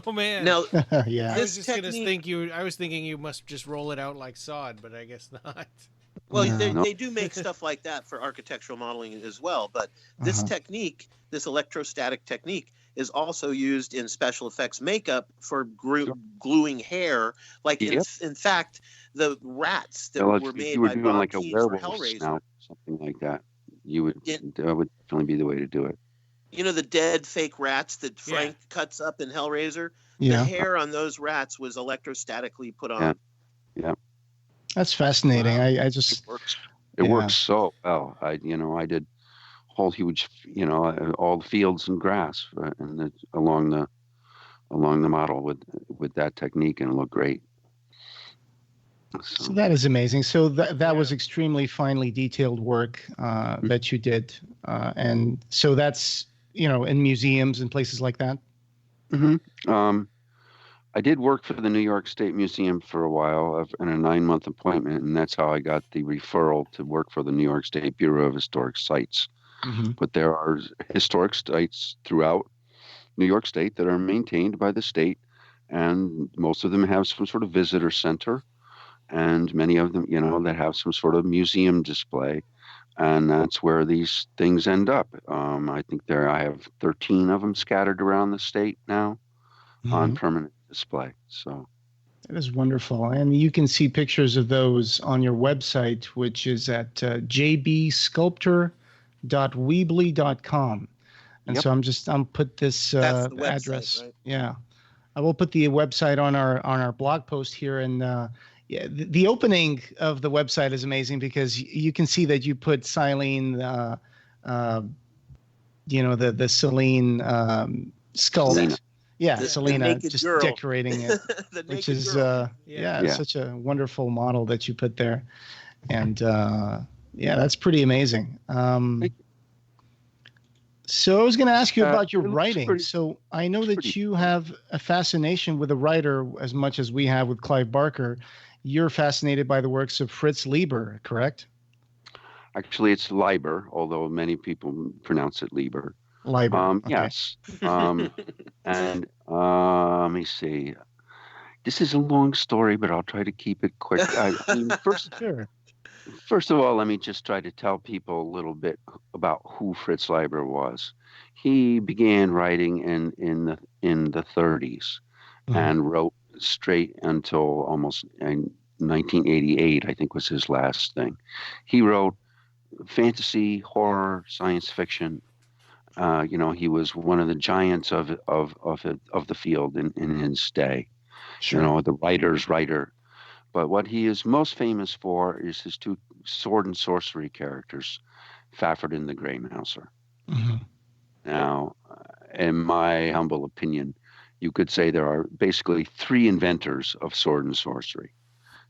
Oh man. Now, yeah. I was just gonna I was thinking you must just roll it out like sod, but I guess not. Well, they do make stuff like that for architectural modeling as well. But this technique, this electrostatic technique, is also used in special effects makeup for gluing hair. Like in fact, the rats that were made by Bob like Keane for Hellraiser, something like that. That would definitely be the way to do it. The dead fake rats that Frank cuts up in Hellraiser? Yeah. The hair on those rats was electrostatically put on. Yeah. That's fascinating. Wow. I just... It works so well. I did whole huge, all the fields and grass and along the model with that technique, and it looked great. So that is amazing. So that was extremely finely detailed work that you did. And so that's, in museums and places like that? Mm-hmm. I did work for the New York State Museum for a while in a 9-month appointment, and that's how I got the referral to work for the New York State Bureau of Historic Sites. Mm-hmm. But there are historic sites throughout New York State that are maintained by the state, and most of them have some sort of visitor center, and many of them, that have some sort of museum display, and that's where these things end up. I think I have 13 of them scattered around the state now on permanent display. So that is wonderful. And you can see pictures of those on your website, which is at jbsculptor.weebly.com. And so I'll put this That's the website, address. Right? Yeah. I will put the website on our blog post here. And the opening of the website is amazing because you can see that you put Silene, the Selene sculpt. Yeah, Selena just girl. Decorating it, which is such a wonderful model that you put there, and that's pretty amazing. So I was going to ask you about your it looks writing. pretty- So I know that pretty you have a fascination with a writer as much as we have with Clive Barker. You're fascinated by the works of Fritz Leiber, correct? Actually, it's Leiber, although many people pronounce it Lieber. Leiber. Okay. Yes. And let me see. This is a long story, but I'll try to keep it quick. I mean, Sure. first of all, let me just try to tell people a little bit about who Fritz Leiber was. He began writing in the 30s Mhm. and wrote straight until almost 1988, I think was his last thing. He wrote fantasy, horror, science fiction. He was one of the giants of the field in his day. Sure. The writer's writer. But what he is most famous for is his two sword and sorcery characters, Fafford and the Grey Mouser. Mhm. Now, in my humble opinion, you could say there are basically three inventors of sword and sorcery.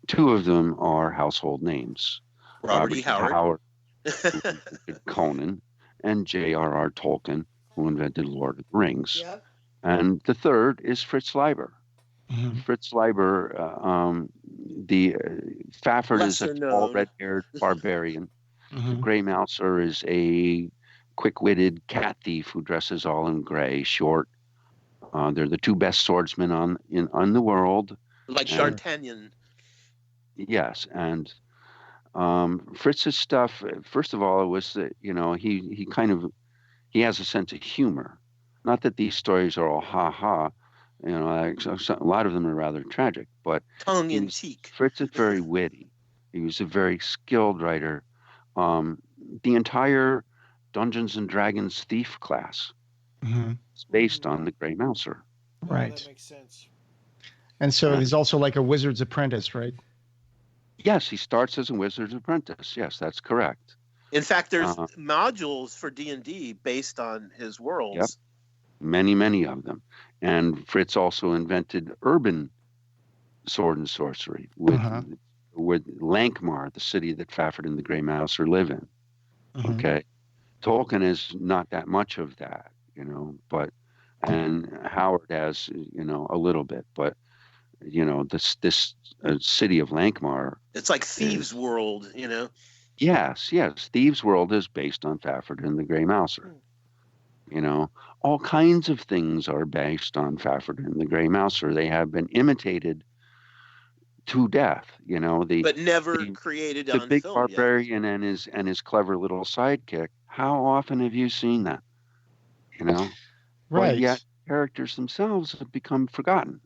Two of them are household names. Robert E. Howard. who invented Conan, and J.R.R. Tolkien, who invented Lord of the Rings. Yep. And the third is Fritz Leiber. Mhm. Fritz Leiber, the Fafford is a Lesser tall, known. red-haired barbarian. The Mhm. Grey Mouser is a quick-witted cat thief who dresses all in gray, short. They're the two best swordsmen on the world. Like Sure. D'Artagnan. Yes, and Fritz's stuff. First of all, it was that he has a sense of humor. Not that these stories are all ha ha. A lot of them are rather tragic, but Tongue in cheek. Fritz is very witty. He was a very skilled writer. The entire Dungeons and Dragons thief class Mhm. is based on the Grey Mouser. Right. That makes sense. And so Yeah. he's also like a wizard's apprentice, right? Yes, he starts as a wizard's apprentice. Yes, that's correct. In fact, there's Uh-huh. modules for D&D based on his worlds. Yep. Many of them. And Fritz also invented urban sword and sorcery with Uh-huh. with Lankmar, the city that Fafford and the Grey Mouser live in. Mhm. Okay. Tolkien is not that much of that, and Howard has, a little bit, but this city of Lankmar. It's like Thieves' World, Yes. Thieves' World is based on Fafford and the Grey Mouser. All kinds of things are based on Fafford and the Grey Mouser. They have been imitated to death. but never created The on big film yet. barbarian and his clever little sidekick. How often have you seen that? But Right. yet characters themselves have become forgotten.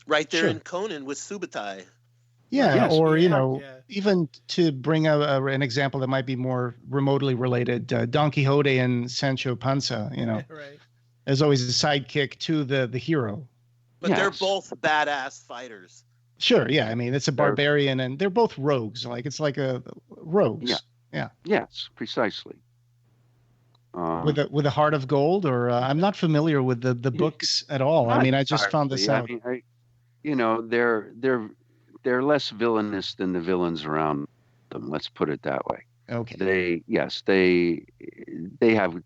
Right there Sure. in Conan with Subutai. Yeah, Yes. or Yeah. even to bring an example that might be more remotely related, Don Quixote and Sancho Panza. Right. There's always a sidekick to the hero. But they're Yes. both badass fighters. Sure, yeah. I mean, it's a barbarian, and they're both rogues. It's like a rogues. Yeah. Yes, precisely. With a heart of gold, or I'm not familiar with the books at all. I mean, I just found this out. I mean, they're less villainous than the villains around them. Let's put it that way. Okay.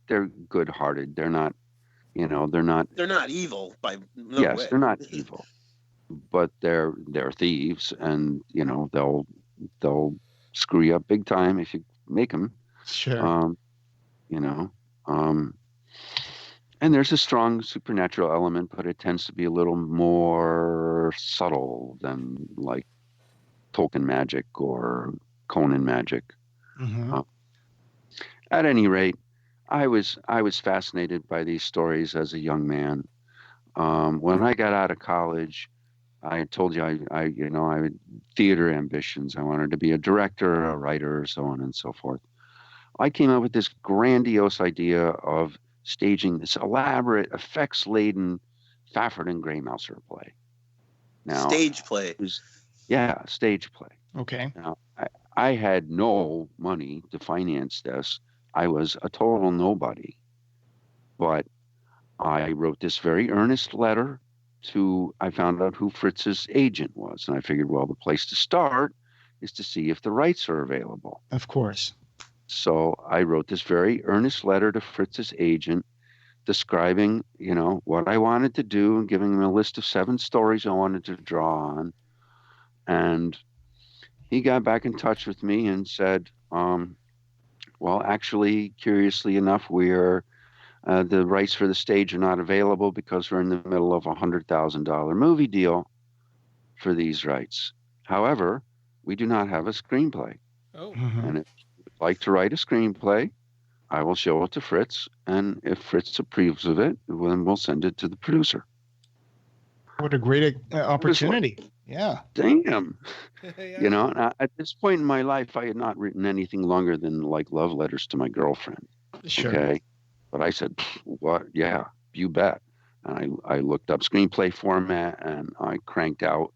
They're good-hearted. They're not, they're not. They're not evil by no Yes, way. they're not evil, but they're thieves, and they'll screw you up big time if you make them. Sure. And there's a strong supernatural element, but it tends to be a little more subtle than like Tolkien magic or Conan magic. Mhm. At any rate, I was fascinated by these stories as a young man. When I got out of college, I had told you I had theater ambitions. I wanted to be a director, a writer, so on and so forth. I came up with this grandiose idea of staging this elaborate, effects-laden Fafford and Grey Mouser play. Now, Stage play. Stage play. Okay. Now, I had no money to finance this. I was a total nobody. But I wrote this very earnest letter I found out who Fritz's agent was. And I figured, well, the place to start is to see if the rights are available. Of course. So I wrote this very earnest letter to Fritz's agent, describing, what I wanted to do and giving him a list of 7 stories I wanted to draw on. And he got back in touch with me and said, well, actually, curiously enough, the rights for the stage are not available because we're in the middle of a $100,000 movie deal for these rights. However, we do not have a screenplay. Oh. And if you'd like to write a screenplay, I will show it to Fritz. And if Fritz approves of it, then we'll send it to the producer. What a great opportunity. Yeah. Damn. Yeah. At this point in my life, I had not written anything longer than like love letters to my girlfriend. Sure. Okay. But I said, what? Yeah, you bet. And I looked up screenplay format and I cranked out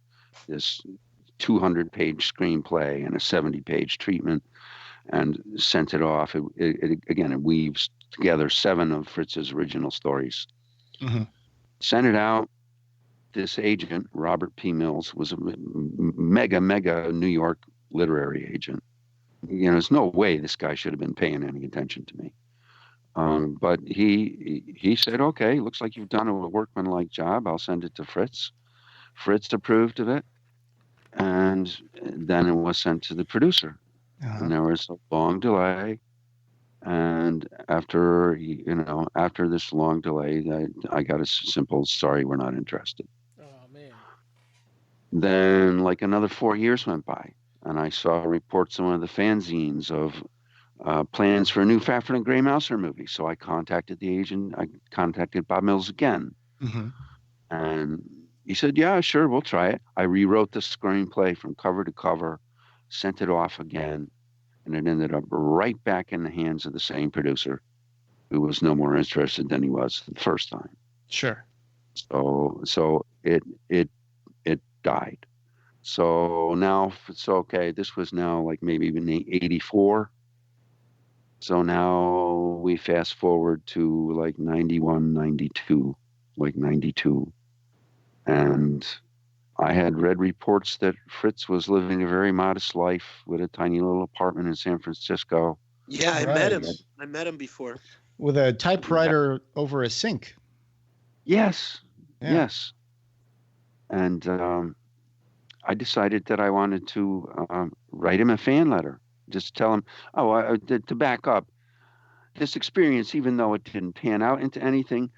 this 200-page screenplay and a 70-page treatment and sent it off. It weaves together 7 of Fritz's original stories. Mm-hmm. Sent it out. This agent, Robert P. Mills, was a mega New York literary agent. There's no way this guy should have been paying any attention to me. But he said, okay, looks like you've done a workmanlike job. I'll send it to Fritz. Fritz approved of it. And then it was sent to the producer. Uh-huh. And there was a long delay. And after this long delay, I got a simple, sorry, we're not interested. Oh, man. Then like another 4 years went by. And I saw reports in one of the fanzines of plans for a new Fafhrd and Grey Mouser movie. So I contacted the agent. I contacted Bob Mills again. Mm-hmm. And he said, yeah, sure, we'll try it. I rewrote the screenplay from cover to cover, sent it off again, and it ended up right back in the hands of the same producer who was no more interested than he was the first time. Sure. So it died. So now it's okay. This was now like maybe in 84. So now we fast forward to like 91, 92, like 92. And I had read reports that Fritz was living a very modest life with a tiny little apartment in San Francisco. Yeah, I met him. I met him before. With a typewriter over a sink. Yes. Yeah. Yes. And I decided that I wanted to write him a fan letter. Just tell him, to back up, this experience, even though it didn't pan out into anything,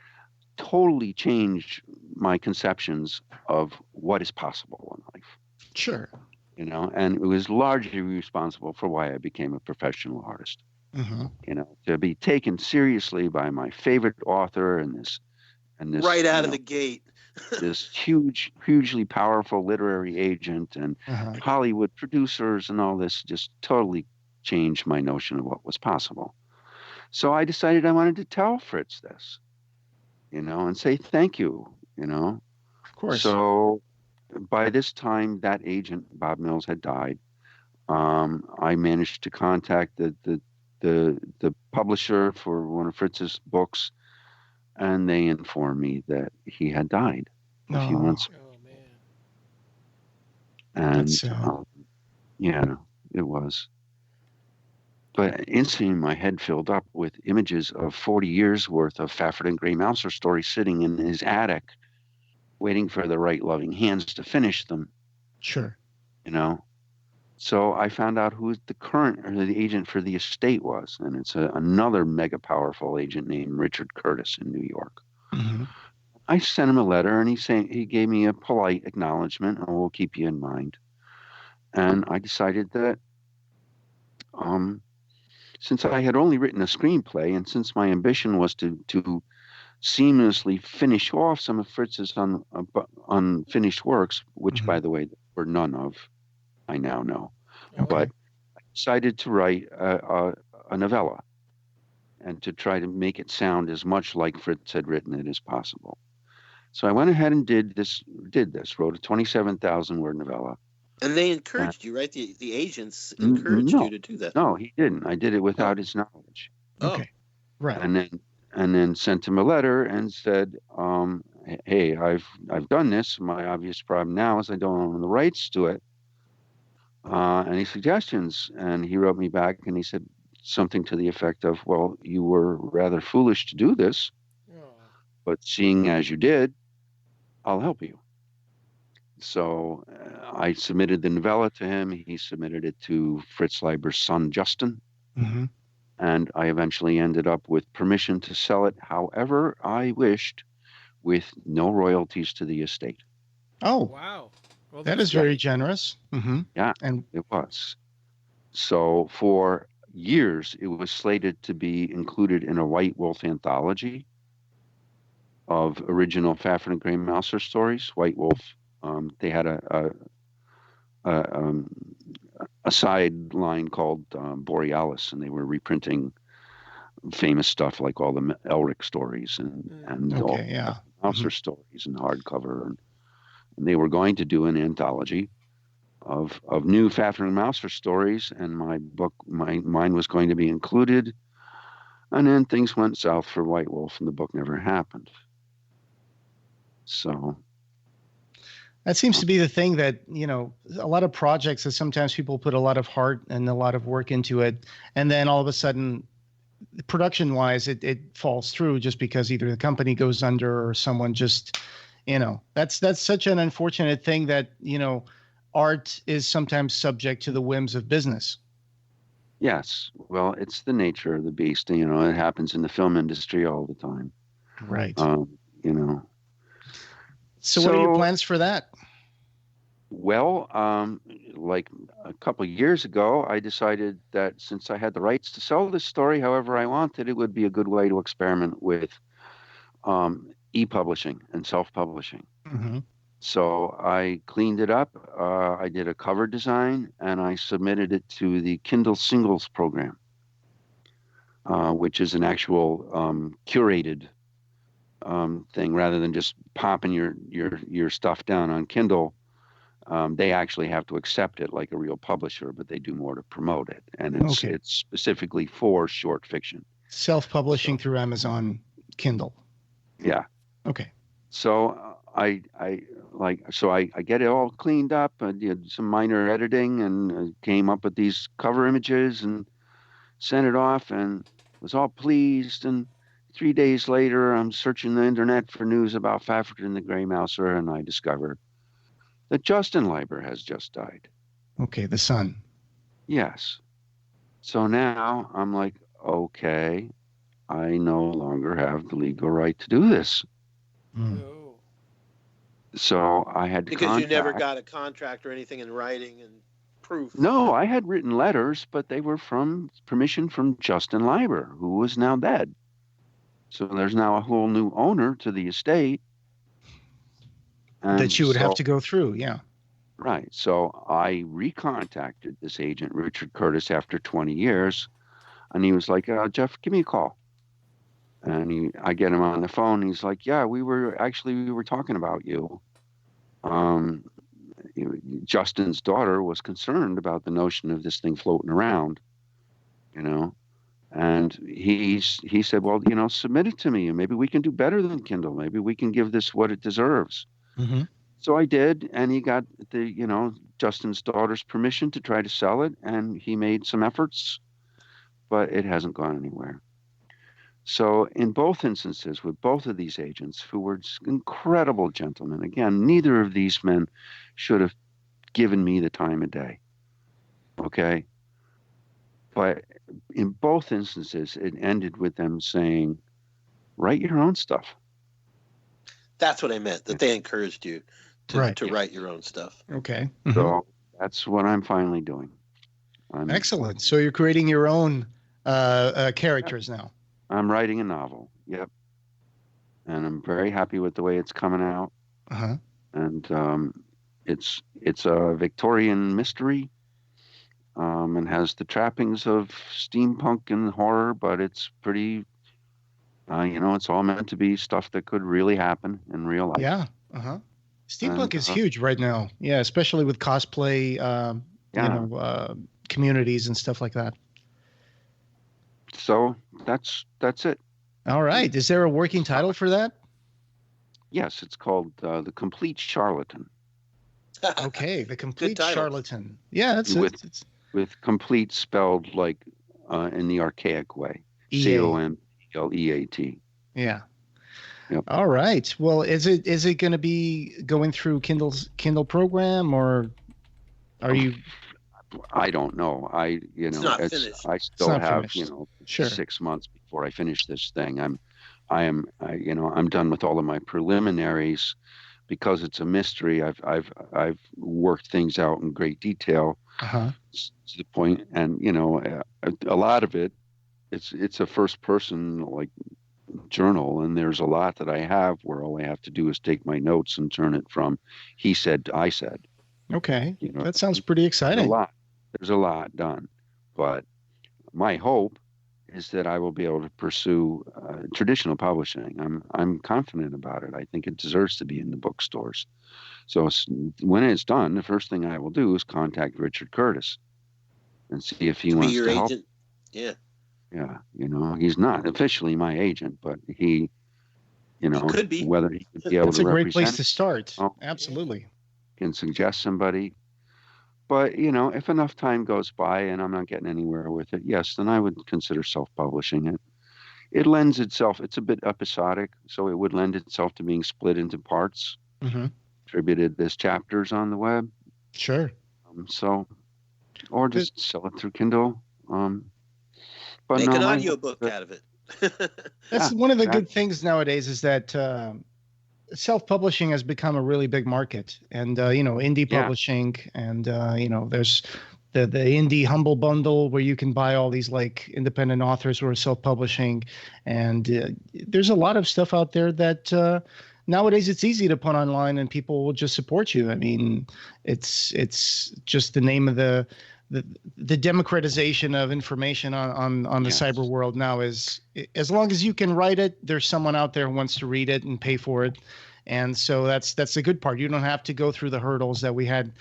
totally changed my conceptions of what is possible in life. Sure. And it was largely responsible for why I became a professional artist. Mm-hmm. To be taken seriously by my favorite author and this right out of the gate. this hugely powerful literary agent and Hollywood producers and all this just totally changed my notion of what was possible. So I decided I wanted to tell Fritz this, and say thank you, Of course. So by this time, that agent, Bob Mills, had died. I managed to contact the publisher for one of Fritz's books, and they informed me that he had died a few months ago. Oh, man. And yeah, it was. But instantly my head filled up with images of 40 years worth of Fafhrd and Grey Mouser stories sitting in his attic, waiting for the right loving hands to finish them. Sure. So I found out who the agent for the estate was, and it's another mega powerful agent named Richard Curtis in New York. Mm-hmm. I sent him a letter, and he gave me a polite acknowledgement, and we'll keep you in mind. And I decided that since I had only written a screenplay, and since my ambition was to seamlessly finish off some of Fritz's unfinished works, which, by the way, there were none of, I now know. Okay. But I decided to write a novella and to try to make it sound as much like Fritz had written it as possible. So I went ahead and did this, wrote a 27,000-word novella. And they encouraged you, right? The agents encouraged you to do that. No, he didn't. I did it without his knowledge. Okay. Right. And then sent him a letter and said, hey, I've done this. My obvious problem now is I don't own the rights to it. Any suggestions? And he wrote me back and he said something to the effect of, well, you were rather foolish to do this. Oh, but seeing as you did, I'll help you. So I submitted the novella to him. He submitted it to Fritz Leiber's son, Justin. Mm-hmm. And I eventually ended up with permission to sell it however I wished, with no royalties to the estate. Oh, Wow. Well, that is very generous. Mm-hmm. Yeah, and it was. So for years, it was slated to be included in a White Wolf anthology of original Fafhrd and Grey Mouser stories. White Wolf, they had a sideline called Borealis, and they were reprinting famous stuff like all the Elric stories and all yeah. Mouser stories in hardcover. And they were going to do an anthology of new Fafhrd and Mouser stories, and mine was going to be included. And then things went south for White Wolf, and the book never happened. So that seems to be the thing that, a lot of projects that sometimes people put a lot of heart and a lot of work into it, and then all of a sudden, production wise, it falls through just because either the company goes under or someone just, that's such an unfortunate thing that, art is sometimes subject to the whims of business. Yes. Well, it's the nature of the beast. It happens in the film industry all the time. Right. So what are your plans for that? Well, like a couple of years ago, I decided that since I had the rights to sell this story however I wanted, it would be a good way to experiment with e-publishing and self-publishing. Mm-hmm. So I cleaned it up. I did a cover design, and I submitted it to the Kindle Singles program, which is an actual curated thing rather than just popping your stuff down on Kindle. They actually have to accept it like a real publisher, but they do more to promote it, and it's specifically for short fiction. Self-publishing through Amazon Kindle. Yeah. Okay. So I get it all cleaned up. I did some minor editing and came up with these cover images and sent it off, and was all pleased. And 3 days later, I'm searching the internet for news about Fafhrd and the Grey Mouser, and I discovered that Justin Leiber has just died. Okay, the son. Yes. So now I'm like, okay, I no longer have the legal right to do this. Mm. Oh. So I had to because you never got a contract or anything in writing and proof. No, I had written letters, but they were from permission from Justin Leiber, who is now dead. So there's now a whole new owner to the estate. That you would have to go through, yeah. Right. So I recontacted this agent, Richard Curtis, after 20 years, and he was like, Jeff, give me a call. And I get him on the phone. He's like, yeah, we were talking about you. Justin's daughter was concerned about the notion of this thing floating around, and he said, well, submit it to me, and maybe we can do better than Kindle. Maybe we can give this what it deserves. Mm-hmm. So I did, and he got Justin's daughter's permission to try to sell it, and he made some efforts, but it hasn't gone anywhere. So in both instances, with both of these agents, who were incredible gentlemen, again, neither of these men should have given me the time of day. Okay? But in both instances, it ended with them saying, write your own stuff. That's what I meant, that they encouraged you to write your own stuff. Okay. Mm-hmm. So that's what I'm finally doing. Excellent. So you're creating your own characters now. I'm writing a novel. Yep. And I'm very happy with the way it's coming out. Uh-huh. And it's a Victorian mystery, and has the trappings of steampunk and horror, but it's pretty, it's all meant to be stuff that could really happen in real life. Yeah. Uh-huh. Steampunk is huge right now. Yeah, especially with cosplay, communities and stuff like that. So that's it. All right. Is there a working title for that? Yes, it's called The Complete Charlatan. Okay, The Complete Charlatan. Yeah, that's it. With complete spelled like in the archaic way. E-A. COMPLEAT. Yeah. Yep. All right. Well, is it going to be going through Kindle program, or are you? I don't know. It's not finished. I still not have, finished. Sure. 6 months before I finish this thing. I'm done with all of my preliminaries because it's a mystery. I've worked things out in great detail Uh-huh. to the point, and a lot of it, it's a first person like journal, and there's a lot that I have where all I have to do is take my notes and turn it from he said to I said. Okay. That sounds pretty exciting. There's a lot done, but my hope is that I will be able to pursue traditional publishing. I'm confident about it. I think it deserves to be in the bookstores. So when it's done, the first thing I will do is contact Richard Curtis and see if he wants your to help. agent. Yeah. Yeah, he's not officially my agent, but he could be. Whether he could be able That's to a great represent place to start. Oh, Absolutely. can suggest somebody. But, if enough time goes by and I'm not getting anywhere with it, yes, then I would consider self-publishing it. It lends itself, it's a bit episodic, so it would lend itself to being split into parts, distributed as chapters on the web. Sure. Or just sell it through Kindle. But Make an audiobook out of it. That's one of the good things nowadays is that self-publishing has become a really big market, and indie publishing, and there's the indie humble bundle where you can buy all these like independent authors who are self-publishing, and there's a lot of stuff out there that nowadays it's easy to put online and people will just support you. I mean, it's just the name of the democratization of information on the cyber world now is, as long as you can write it, there's someone out there who wants to read it and pay for it. And so that's the good part. You don't have to go through the hurdles that we had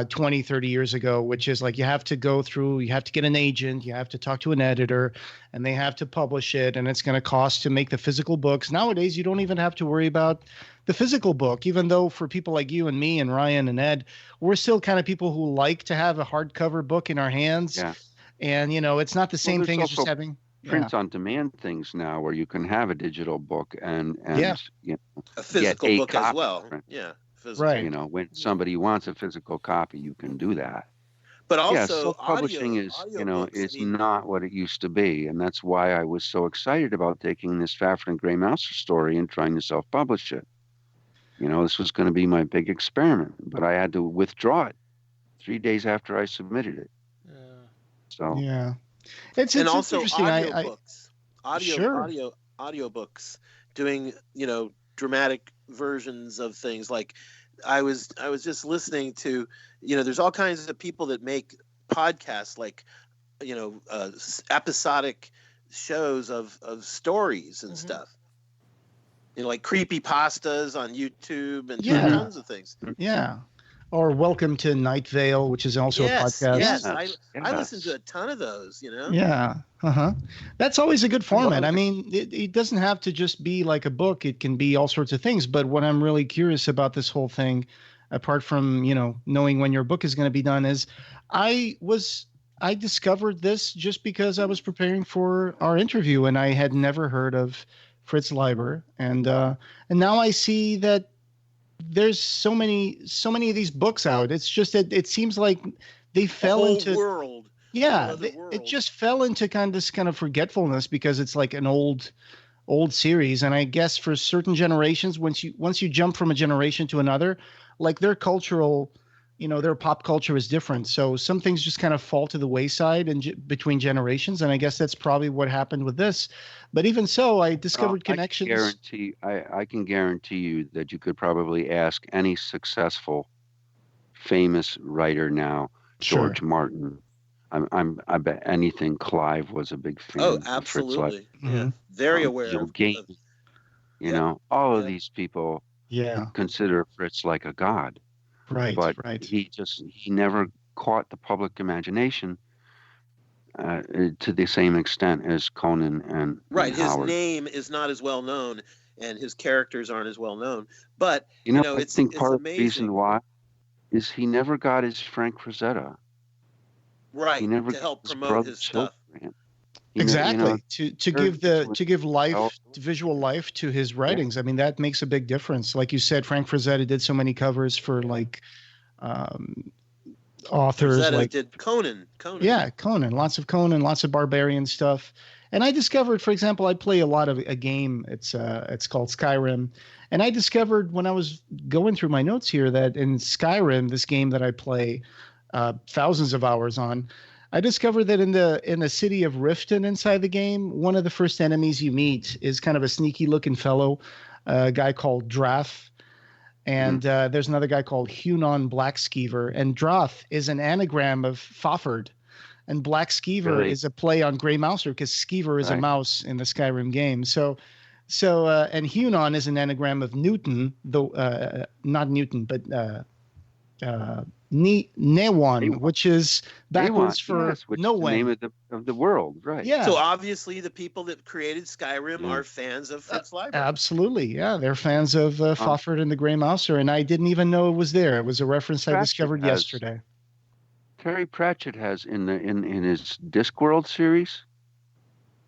20, 30 years ago, which is like you have to get an agent, you have to talk to an editor, and they have to publish it, and it's going to cost to make the physical books. Nowadays, you don't even have to worry about the physical book, even though for people like you and me and Ryan and Ed, we're still kind of people who like to have a hardcover book in our hands. Yeah. And, it's not the same thing as just having print on demand things now where you can have a digital book and a physical book as well. Yeah. Physical. Right. When somebody wants a physical copy, you can do that. But also, self-publishing is not what it used to be, and that's why I was so excited about taking this Fafhrd and Grey Mouser story and trying to self-publish it. This was going to be my big experiment, but I had to withdraw it 3 days after I submitted it. Yeah, it's also interesting. Audiobooks, doing dramatic versions of things. Like I was just listening to, there's all kinds of people that make podcasts, like episodic shows of stories and stuff. Like creepy pastas on YouTube and tons of things. Yeah. Or Welcome to Night Vale, which is also a podcast. Yes, I listen to a ton of those, Yeah. That's always a good format. I mean, it doesn't have to just be like a book. It can be all sorts of things. But what I'm really curious about this whole thing, apart from, knowing when your book is going to be done, is I discovered this just because I was preparing for our interview, and I had never heard of Fritz Leiber. And now I see that there's so many of these books out. It's just that it seems like they fell into world. Yeah, it just fell into this kind of forgetfulness because it's like an old series. And I guess for certain generations, once you jump from a generation to another, like their cultural, their pop culture is different. So some things just kind of fall to the wayside between generations. And I guess that's probably what happened with this. But even so, I discovered connections. I can guarantee you that you could probably ask any successful, famous writer now, George Martin. I bet anything Clive was a big fan. Oh, absolutely. Yeah. Very aware. All of these people consider Fritz like a god. Right. But he never caught the public imagination to the same extent as Conan and his Howard. name is not as well known, and his characters aren't as well known. But I think part of the reason why is he never got his Frank Frazetta. Right, he never to help promote his stuff. Exactly. To give life, visual life to his writings. I mean, that makes a big difference. Like you said, Frank Frazetta did so many covers for like authors. Frazetta like did Conan. Yeah, Conan. Lots of barbarian stuff. And I discovered, for example, I play a lot of a game. It's called Skyrim. And I discovered when I was going through my notes here that in Skyrim, this game that I play thousands of hours on, I discovered that in the city of Riften inside the game, one of the first enemies you meet is kind of a sneaky looking fellow, a guy called Drath. And there's another guy called Hunon Blackskeever. And Drath is an anagram of Fafhrd. And Blackskeever is a play on Grey Mouser because Skeever is a mouse in the Skyrim game. So and Hunon is an anagram of Newton, though not Newton, but Newan, which is backwards for no one. Name of the world, right? Yeah. So obviously, the people that created Skyrim are fans of Fritz Leiber. Absolutely, yeah, they're fans of Fafhrd and the Grey Mouser, and I didn't even know it was there. It was a reference I discovered yesterday. Terry Pratchett has in his Discworld series.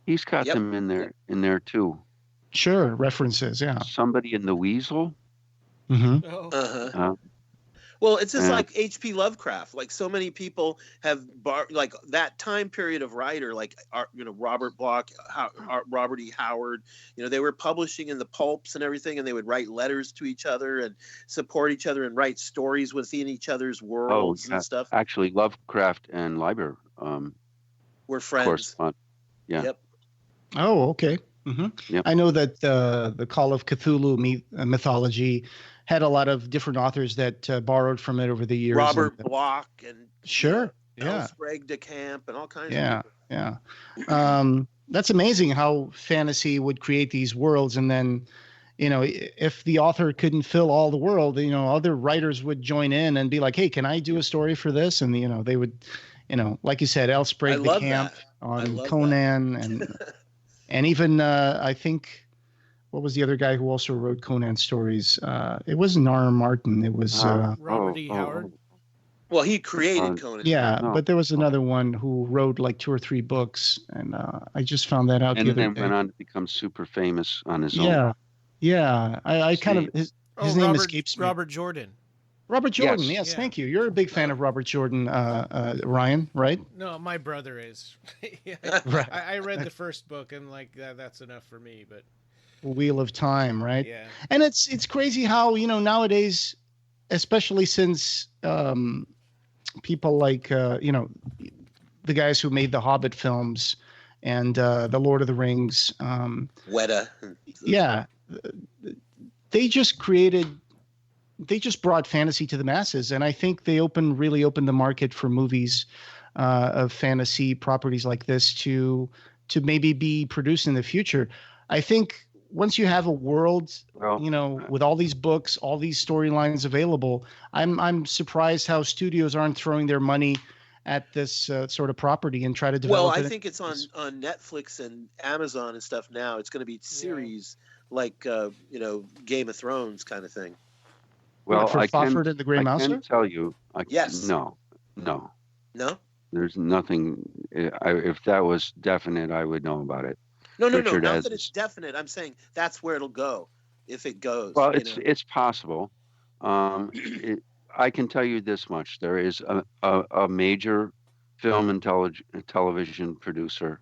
He's got them in there too. Sure, references, yeah. Somebody in the Weasel. Mm-hmm. Well, it's just like H.P. Lovecraft. Like so many people have like that time period of writer, like Robert Bloch, Robert E. Howard. They were publishing in the pulps and everything, and they would write letters to each other and support each other and write stories within each other's worlds and stuff. Actually, Lovecraft and Leiber were friends. Yeah. Yep. Oh, okay. Mm-hmm. Yep. I know that the Call of Cthulhu mythology had a lot of different authors that borrowed from it over the years. Robert Bloch and Sprague de Camp and all kinds of people. Yeah. That's amazing how fantasy would create these worlds, and then if the author couldn't fill all the world, other writers would join in and be like, hey, can I do a story for this? And they would, like you said, L. Sprague de Camp on Conan and even I think, what was the other guy who also wrote Conan stories? It wasn't R. Martin. It was Robert E. Howard. Well, he created Conan. Yeah, but there was another one who wrote like 2 or 3 books, and I just found that out. And the other then day. went on to become super famous on his own. Yeah. I kind of his name escapes me. Robert Jordan. Robert Jordan, yes, thank you. You're a big fan of Robert Jordan, Ryan, right? No, my brother is. Right. I read the first book and that's enough for me, but. Wheel of Time, right? Yeah. And it's crazy how nowadays, especially since people like the guys who made the Hobbit films and the Lord of the Rings, Weta. Yeah, they just brought fantasy to the masses, and I think they really opened the market for movies of fantasy properties like this to maybe be produced in the future. I think once you have a world, with all these books, all these storylines available, I'm surprised how studios aren't throwing their money at this sort of property and try to develop it. Well, I think it's on Netflix and Amazon and stuff now. It's going to be series like Game of Thrones kind of thing. Well, for Fafhrd and the Grey Mouser? I can tell you. Yes. No. No? There's nothing. If that was definite, I would know about it. No. Not that it's definite. I'm saying that's where it'll go, if it goes. Well, it's possible. I can tell you this much: there is a major film and television producer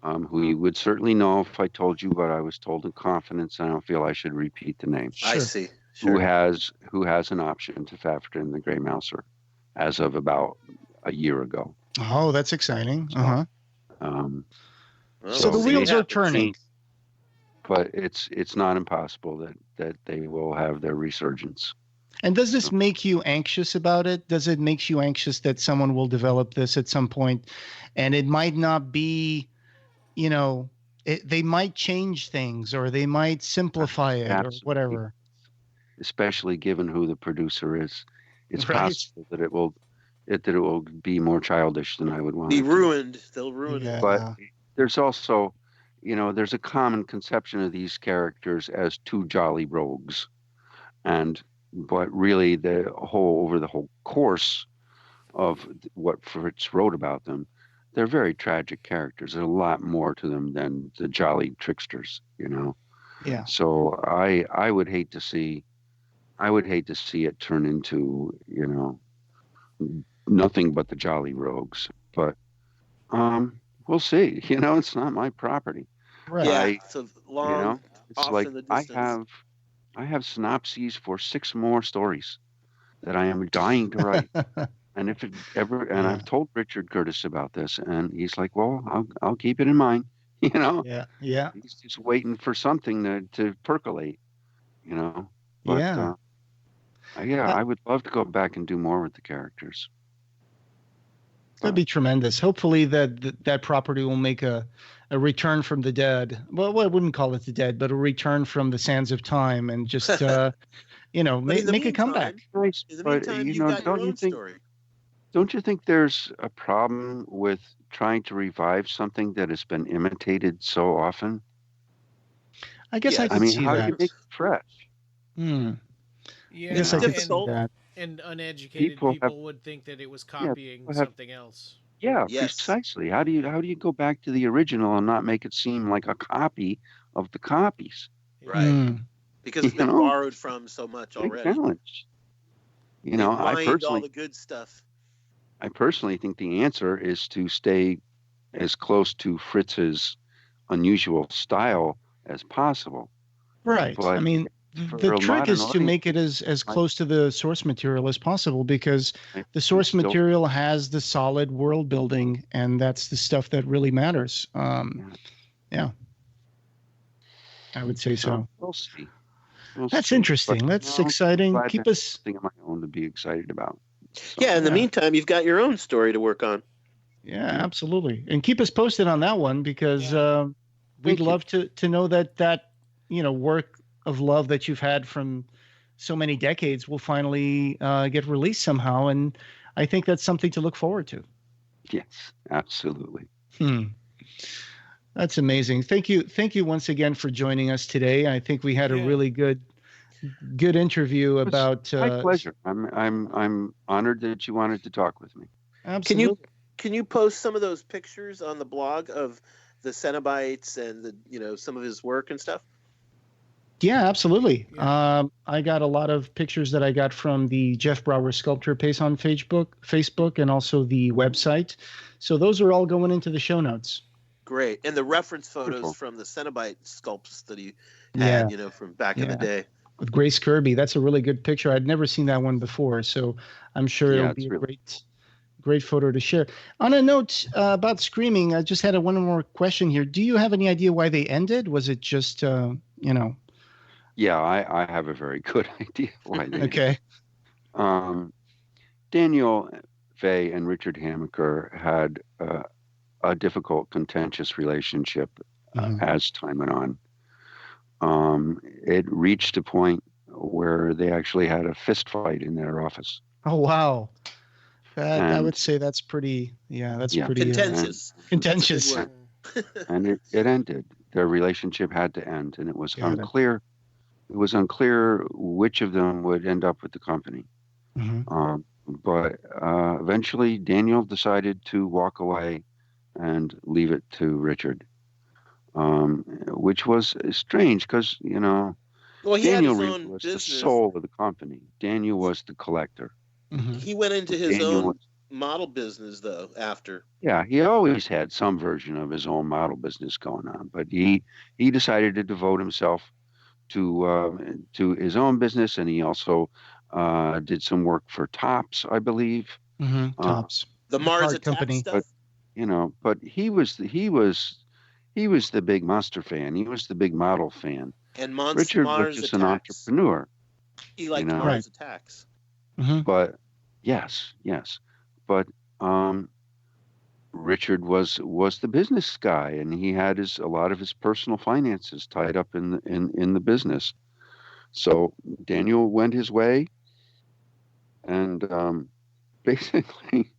who you would certainly know if I told you, but I was told in confidence. I don't feel I should repeat the name. Sure. I see. Sure. Who has an option to Fafhrd and the Grey Mouser as of about a year ago. Oh, that's exciting. So the we'll wheels are turning. But it's not impossible that they will have their resurgence. And does this make you anxious about it? Does it make you anxious that someone will develop this at some point, and it might not be, they might change things or they might simplify it or whatever. Especially given who the producer is, it's possible that it will be more childish than I would want. Be ruined. They'll ruin it. But there's also, there's a common conception of these characters as 2 jolly rogues, but really over the whole course of what Fritz wrote about them, they're very tragic characters. There's a lot more to them than the jolly tricksters, you know. Yeah. So I would hate to see it turn into, you know, nothing but the jolly rogues. But we'll see. You know, it's not my property. Right. Yeah, so long, you know, it's off like in the distance. I have synopses for 6 more stories that I am dying to write. And if it ever, and I've told Richard Curtis about this, and he's like, "Well, I'll keep it in mind." You know. Yeah. He's just waiting for something to percolate. You know. But, Yeah. I would love to go back and do more with the characters. That'd be tremendous. Hopefully that property will make a return from the dead. Well, I wouldn't call it the dead, but a return from the sands of time, and just you know, make a comeback. Nice, In the but meantime, you you've know, got your own story. don't you think there's a problem with trying to revive something that has been imitated so often? I guess Yeah. I could I mean, see how that. do you make it fresh? Hmm. Yeah, I guess I could see difficult. that. and uneducated People people have- would think that it was copying people have- something else. Yeah, Yes. precisely. How do you go back to the original and not make it seem like a copy of the copies? Right. Hmm. Because it's You been know? borrowed from so much Big already. challenge. You They know, mined all I the good stuff. personally think the answer is to stay as close to Fritz's unusual style as possible. Right. But I mean, for the a trick modern is to audience, make it as close to the source material as possible, because the source still- material has the solid world building, and that's the stuff that really matters. Yeah. I would say so. We'll see. We'll That's see. interesting. But, That's you know, exciting. glad to Keep have us. something of my own to be excited about. So, Yeah, in the Yeah. meantime, you've got your own story to work on. Yeah, absolutely. And keep us posted on that one, because we'd Thank you. love to know that you know, work of love that you've had from so many decades will finally get released somehow, and I think that's something to look forward to. Yes, absolutely. That's amazing. Thank you once again for joining us today. I think we had a really good interview about. My pleasure. I'm honored that you wanted to talk with me. Absolutely. Can you post some of those pictures on the blog of the Cenobites and some of his work and stuff? Yeah, absolutely. Yeah. I got a lot of pictures that I got from the Jeff Brower Sculpture page on Facebook, and also the website. So those are all going into the show notes. Great. And the reference photos Wonderful. from the Cenobite sculpts that he had, from back in the day. With Grace Kirby. That's a really good picture. I'd never seen that one before, so I'm sure it'll be a great photo to share. On a note about Screamin, I just had one more question here. Do you have any idea why they ended? Was it just, Yeah, I have a very good idea why they Okay. Daniel Fay and Richard Hamaker had a difficult, contentious relationship as time went on. It reached a point where they actually had a fist fight in their office. Oh, wow. I would say that's pretty, pretty contentious. Contentious. That's a good word. And it ended. Their relationship had to end, and it was unclear. It was unclear which of them would end up with the company. But eventually, Daniel decided to walk away and leave it to Richard, which was strange because, Well, he Daniel had his really own was business. the soul of the company. Daniel was the collector. He went into his Daniel own model business, though, after. Yeah, he always had some version of his own model business going on, but he decided to devote himself to his own business, and he also did some work for Tops, I believe. Tops. The Mars Art Attack company. stuff. But he was the big monster fan. He was the big model fan. And Richard Mars was just Attacks. an entrepreneur. He liked know. Mars Attacks. But yes. But Richard was the business guy, and he had a lot of his personal finances tied up in the business. So Daniel went his way, and basically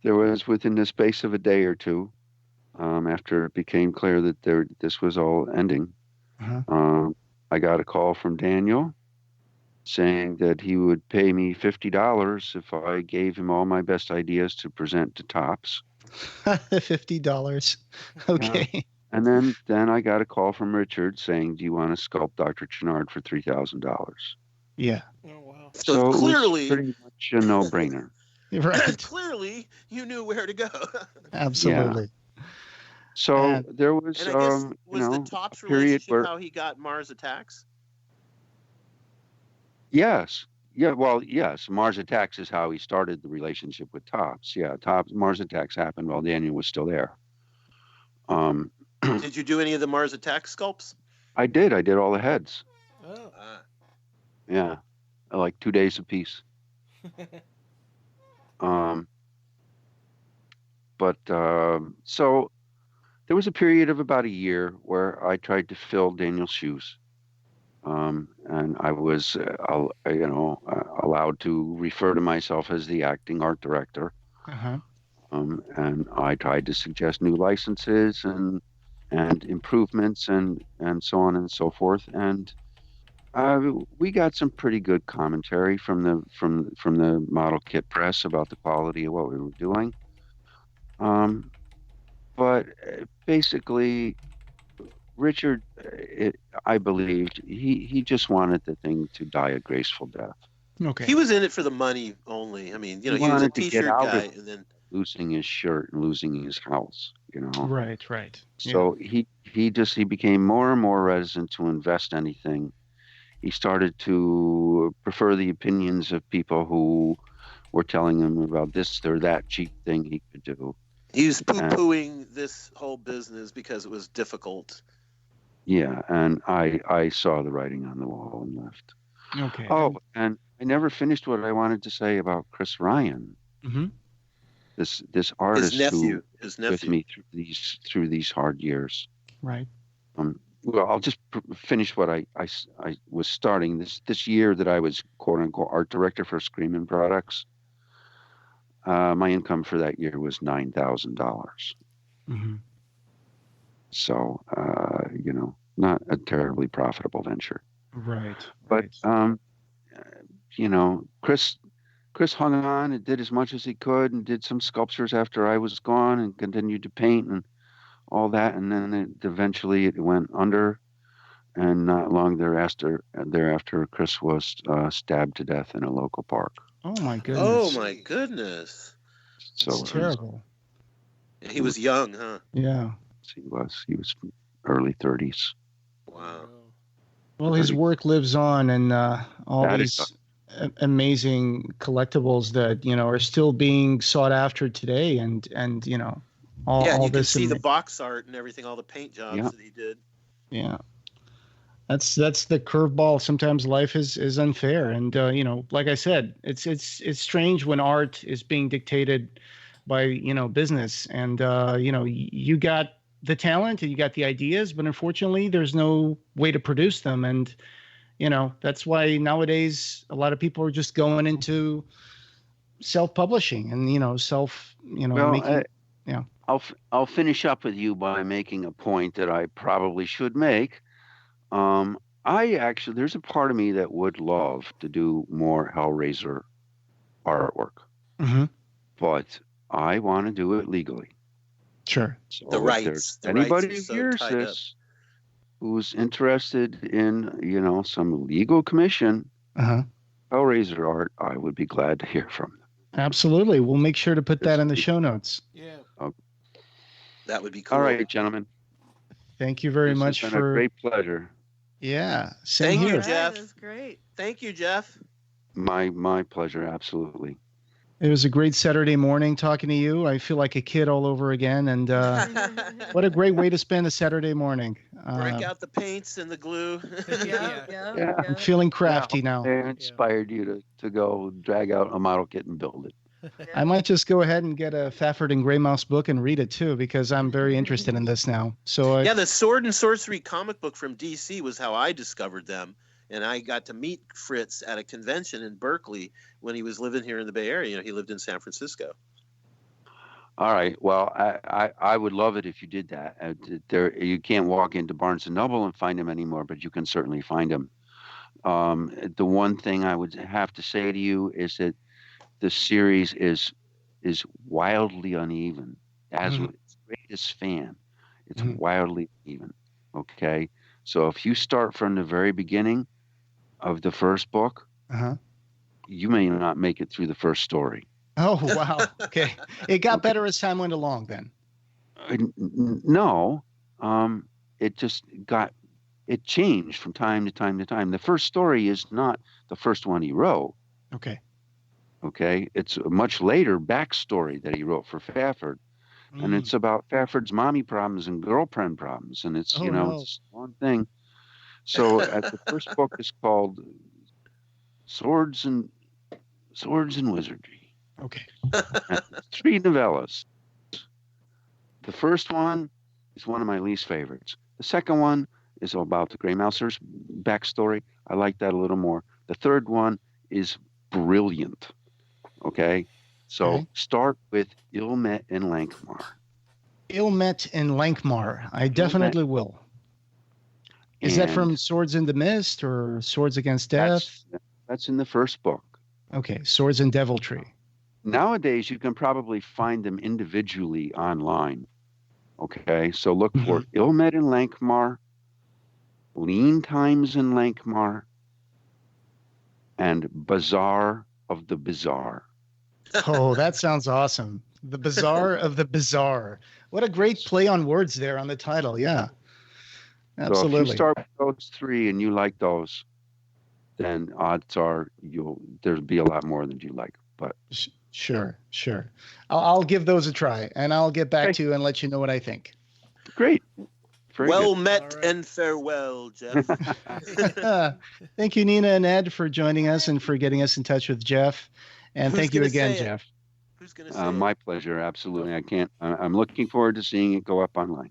there was, within the space of a day or two, after it became clear that this was all ending, I got a call from Daniel saying that he would pay me $50 if I gave him all my best ideas to present to Tops. $50. Okay. Yeah. And then I got a call from Richard saying, "Do you want to sculpt Dr. Chenard for $3,000?" Yeah. Oh wow. So it clearly, was pretty much a no-brainer. Right. clearly, you knew where to go. Absolutely. So there was, And I guess was the Tops a period relationship where, how he got Mars Attacks? yes, yeah, well, yes, Mars Attacks is how he started the relationship with Tops. Yeah, Mars Attacks happened while Daniel was still there. Did you do any of the Mars Attacks sculpts? I did all the heads. Oh. Yeah, like 2 days apiece. So there was a period of about a year where I tried to fill Daniel's shoes. And I was, allowed to refer to myself as the acting art director. Uh-huh. And I tried to suggest new licenses and improvements and so on and so forth. And we got some pretty good commentary from the model kit press about the quality of what we were doing. But basically, Richard, I believed he just wanted the thing to die a graceful death. Okay. He was in it for the money only. I mean, he was a wanted to get T-shirt out guy, of and then losing his shirt and losing his house, Right. So he became more and more reticent to invest anything. He started to prefer the opinions of people who were telling him about this or that cheap thing he could do. he was poo-pooing this whole business because it was difficult. Yeah, and I saw the writing on the wall and left. Okay. Oh, and I never finished what I wanted to say about Chris Ryan. Mm-hmm. This artist His nephew. who with me through these hard years. Right. Well, I'll just finish what I was starting this year that I was quote unquote art director for Screamin products. My income for that year was $9,000. Mm-hmm. So not a terribly profitable venture. Right. But Chris hung on and did as much as he could and did some sculptures after I was gone and continued to paint and all that, and then eventually it went under, and not long thereafter Chris was stabbed to death in a local park. Oh my goodness. Oh my goodness. So it's terrible. He was young, huh? Yeah. He was early 30s. Wow. Well, his work lives on, and all That these amazing collectibles that are still being sought after today, and all you can this see the box art and everything, all the paint jobs that he did. Yeah, that's the curveball. Sometimes life is unfair, and like I said, it's strange when art is being dictated by business, and you got the talent and you got the ideas, but unfortunately, there's no way to produce them, and that's why nowadays a lot of people are just going into self-publishing and making. I'll finish up with you by making a point that I probably should make. There's a part of me that would love to do more Hellraiser artwork, but I want to do it legally. Sure. So the rights. Anybody who hears this who's interested in some legal commission, Hellraiser art, I would be glad to hear from them. Absolutely, we'll make sure to put that in the show notes. Yeah. Okay. That would be cool. All right, gentlemen. Thank you very much has been a great pleasure. Yeah. Thank you, Jeff. That was great. Thank you, Jeff. My pleasure, absolutely. It was a great Saturday morning talking to you. I feel like a kid all over again, and what a great way to spend a Saturday morning. Break out the paints and the glue. Yeah. I'm feeling crafty now. I inspired you to go drag out a model kit and build it. I might just go ahead and get a Fafford and Grey Mouse book and read it too, because I'm very interested in this now. So the Sword and Sorcery comic book from DC was how I discovered them, and I got to meet Fritz at a convention in Berkeley when he was living here in the Bay Area. He lived in San Francisco. All right. Well, I would love it if you did that. You can't walk into Barnes and Noble and find them anymore, but you can certainly find them. The one thing I would have to say to you is that the series is wildly uneven. as with its greatest fan. It's wildly even. Okay, so if you start from the very beginning of the first book, you may not make it through the first story. Oh, wow. Okay. It got better as time went along then. No, it just it changed from time to time to time. The first story is not the first one he wrote. Okay. Okay. It's a much later backstory that he wrote for Fafford. And it's about Fafford's mommy problems and girlfriend problems. And it's, it's a long thing. So the first book is called Swords and Wizardry. Okay. 3 novellas. The first one is one of my least favorites. The second one is about the Grey Mouser's backstory. I like that a little more. The third one is brilliant. Okay? So start with Ilmet and Lankmar. Ilmet and Lankmar. I definitely will. Is that from Swords in the Mist or Swords Against Death? That's in the first book. Okay, Swords and Deviltry. Nowadays, you can probably find them individually online. Okay, so look for Ilmet and Lankmar, Lean Times in Lankmar, and Bazaar of the Bizarre. Oh, that sounds awesome. The Bazaar of the Bizarre. What a great play on words there on the title. Yeah, absolutely. So if you start with those 3 and you like those, then odds are there'll be a lot more than you like. But sure. I'll give those a try, and I'll get back to you and let you know what I think. Great. Well met and farewell, Jeff. Thank you, Nina and Ed, for joining us and for getting us in touch with Jeff. And thank you again, Jeff. Who's going to say my pleasure. Absolutely. I'm looking forward to seeing it go up online.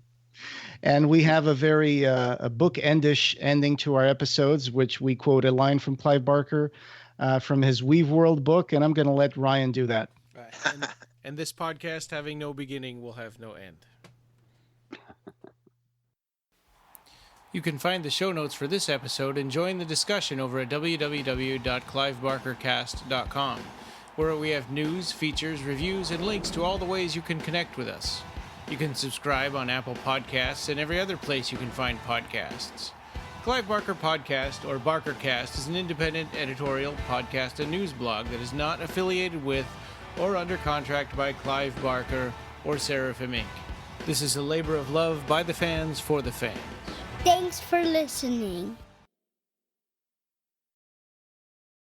And we have a very a book-endish ending to our episodes, which we quote a line from Clive Barker from his Weave World book, and I'm going to let Ryan do that. Right. And this podcast, having no beginning, will have no end. You can find the show notes for this episode and join the discussion over at www.clivebarkercast.com, where we have news, features, reviews, and links to all the ways you can connect with us. You can subscribe on Apple Podcasts and every other place you can find podcasts. Clive Barker Podcast, or BarkerCast, is an independent editorial, podcast, and news blog that is not affiliated with or under contract by Clive Barker or Seraphim Inc. This is a labor of love by the fans for the fans. Thanks for listening.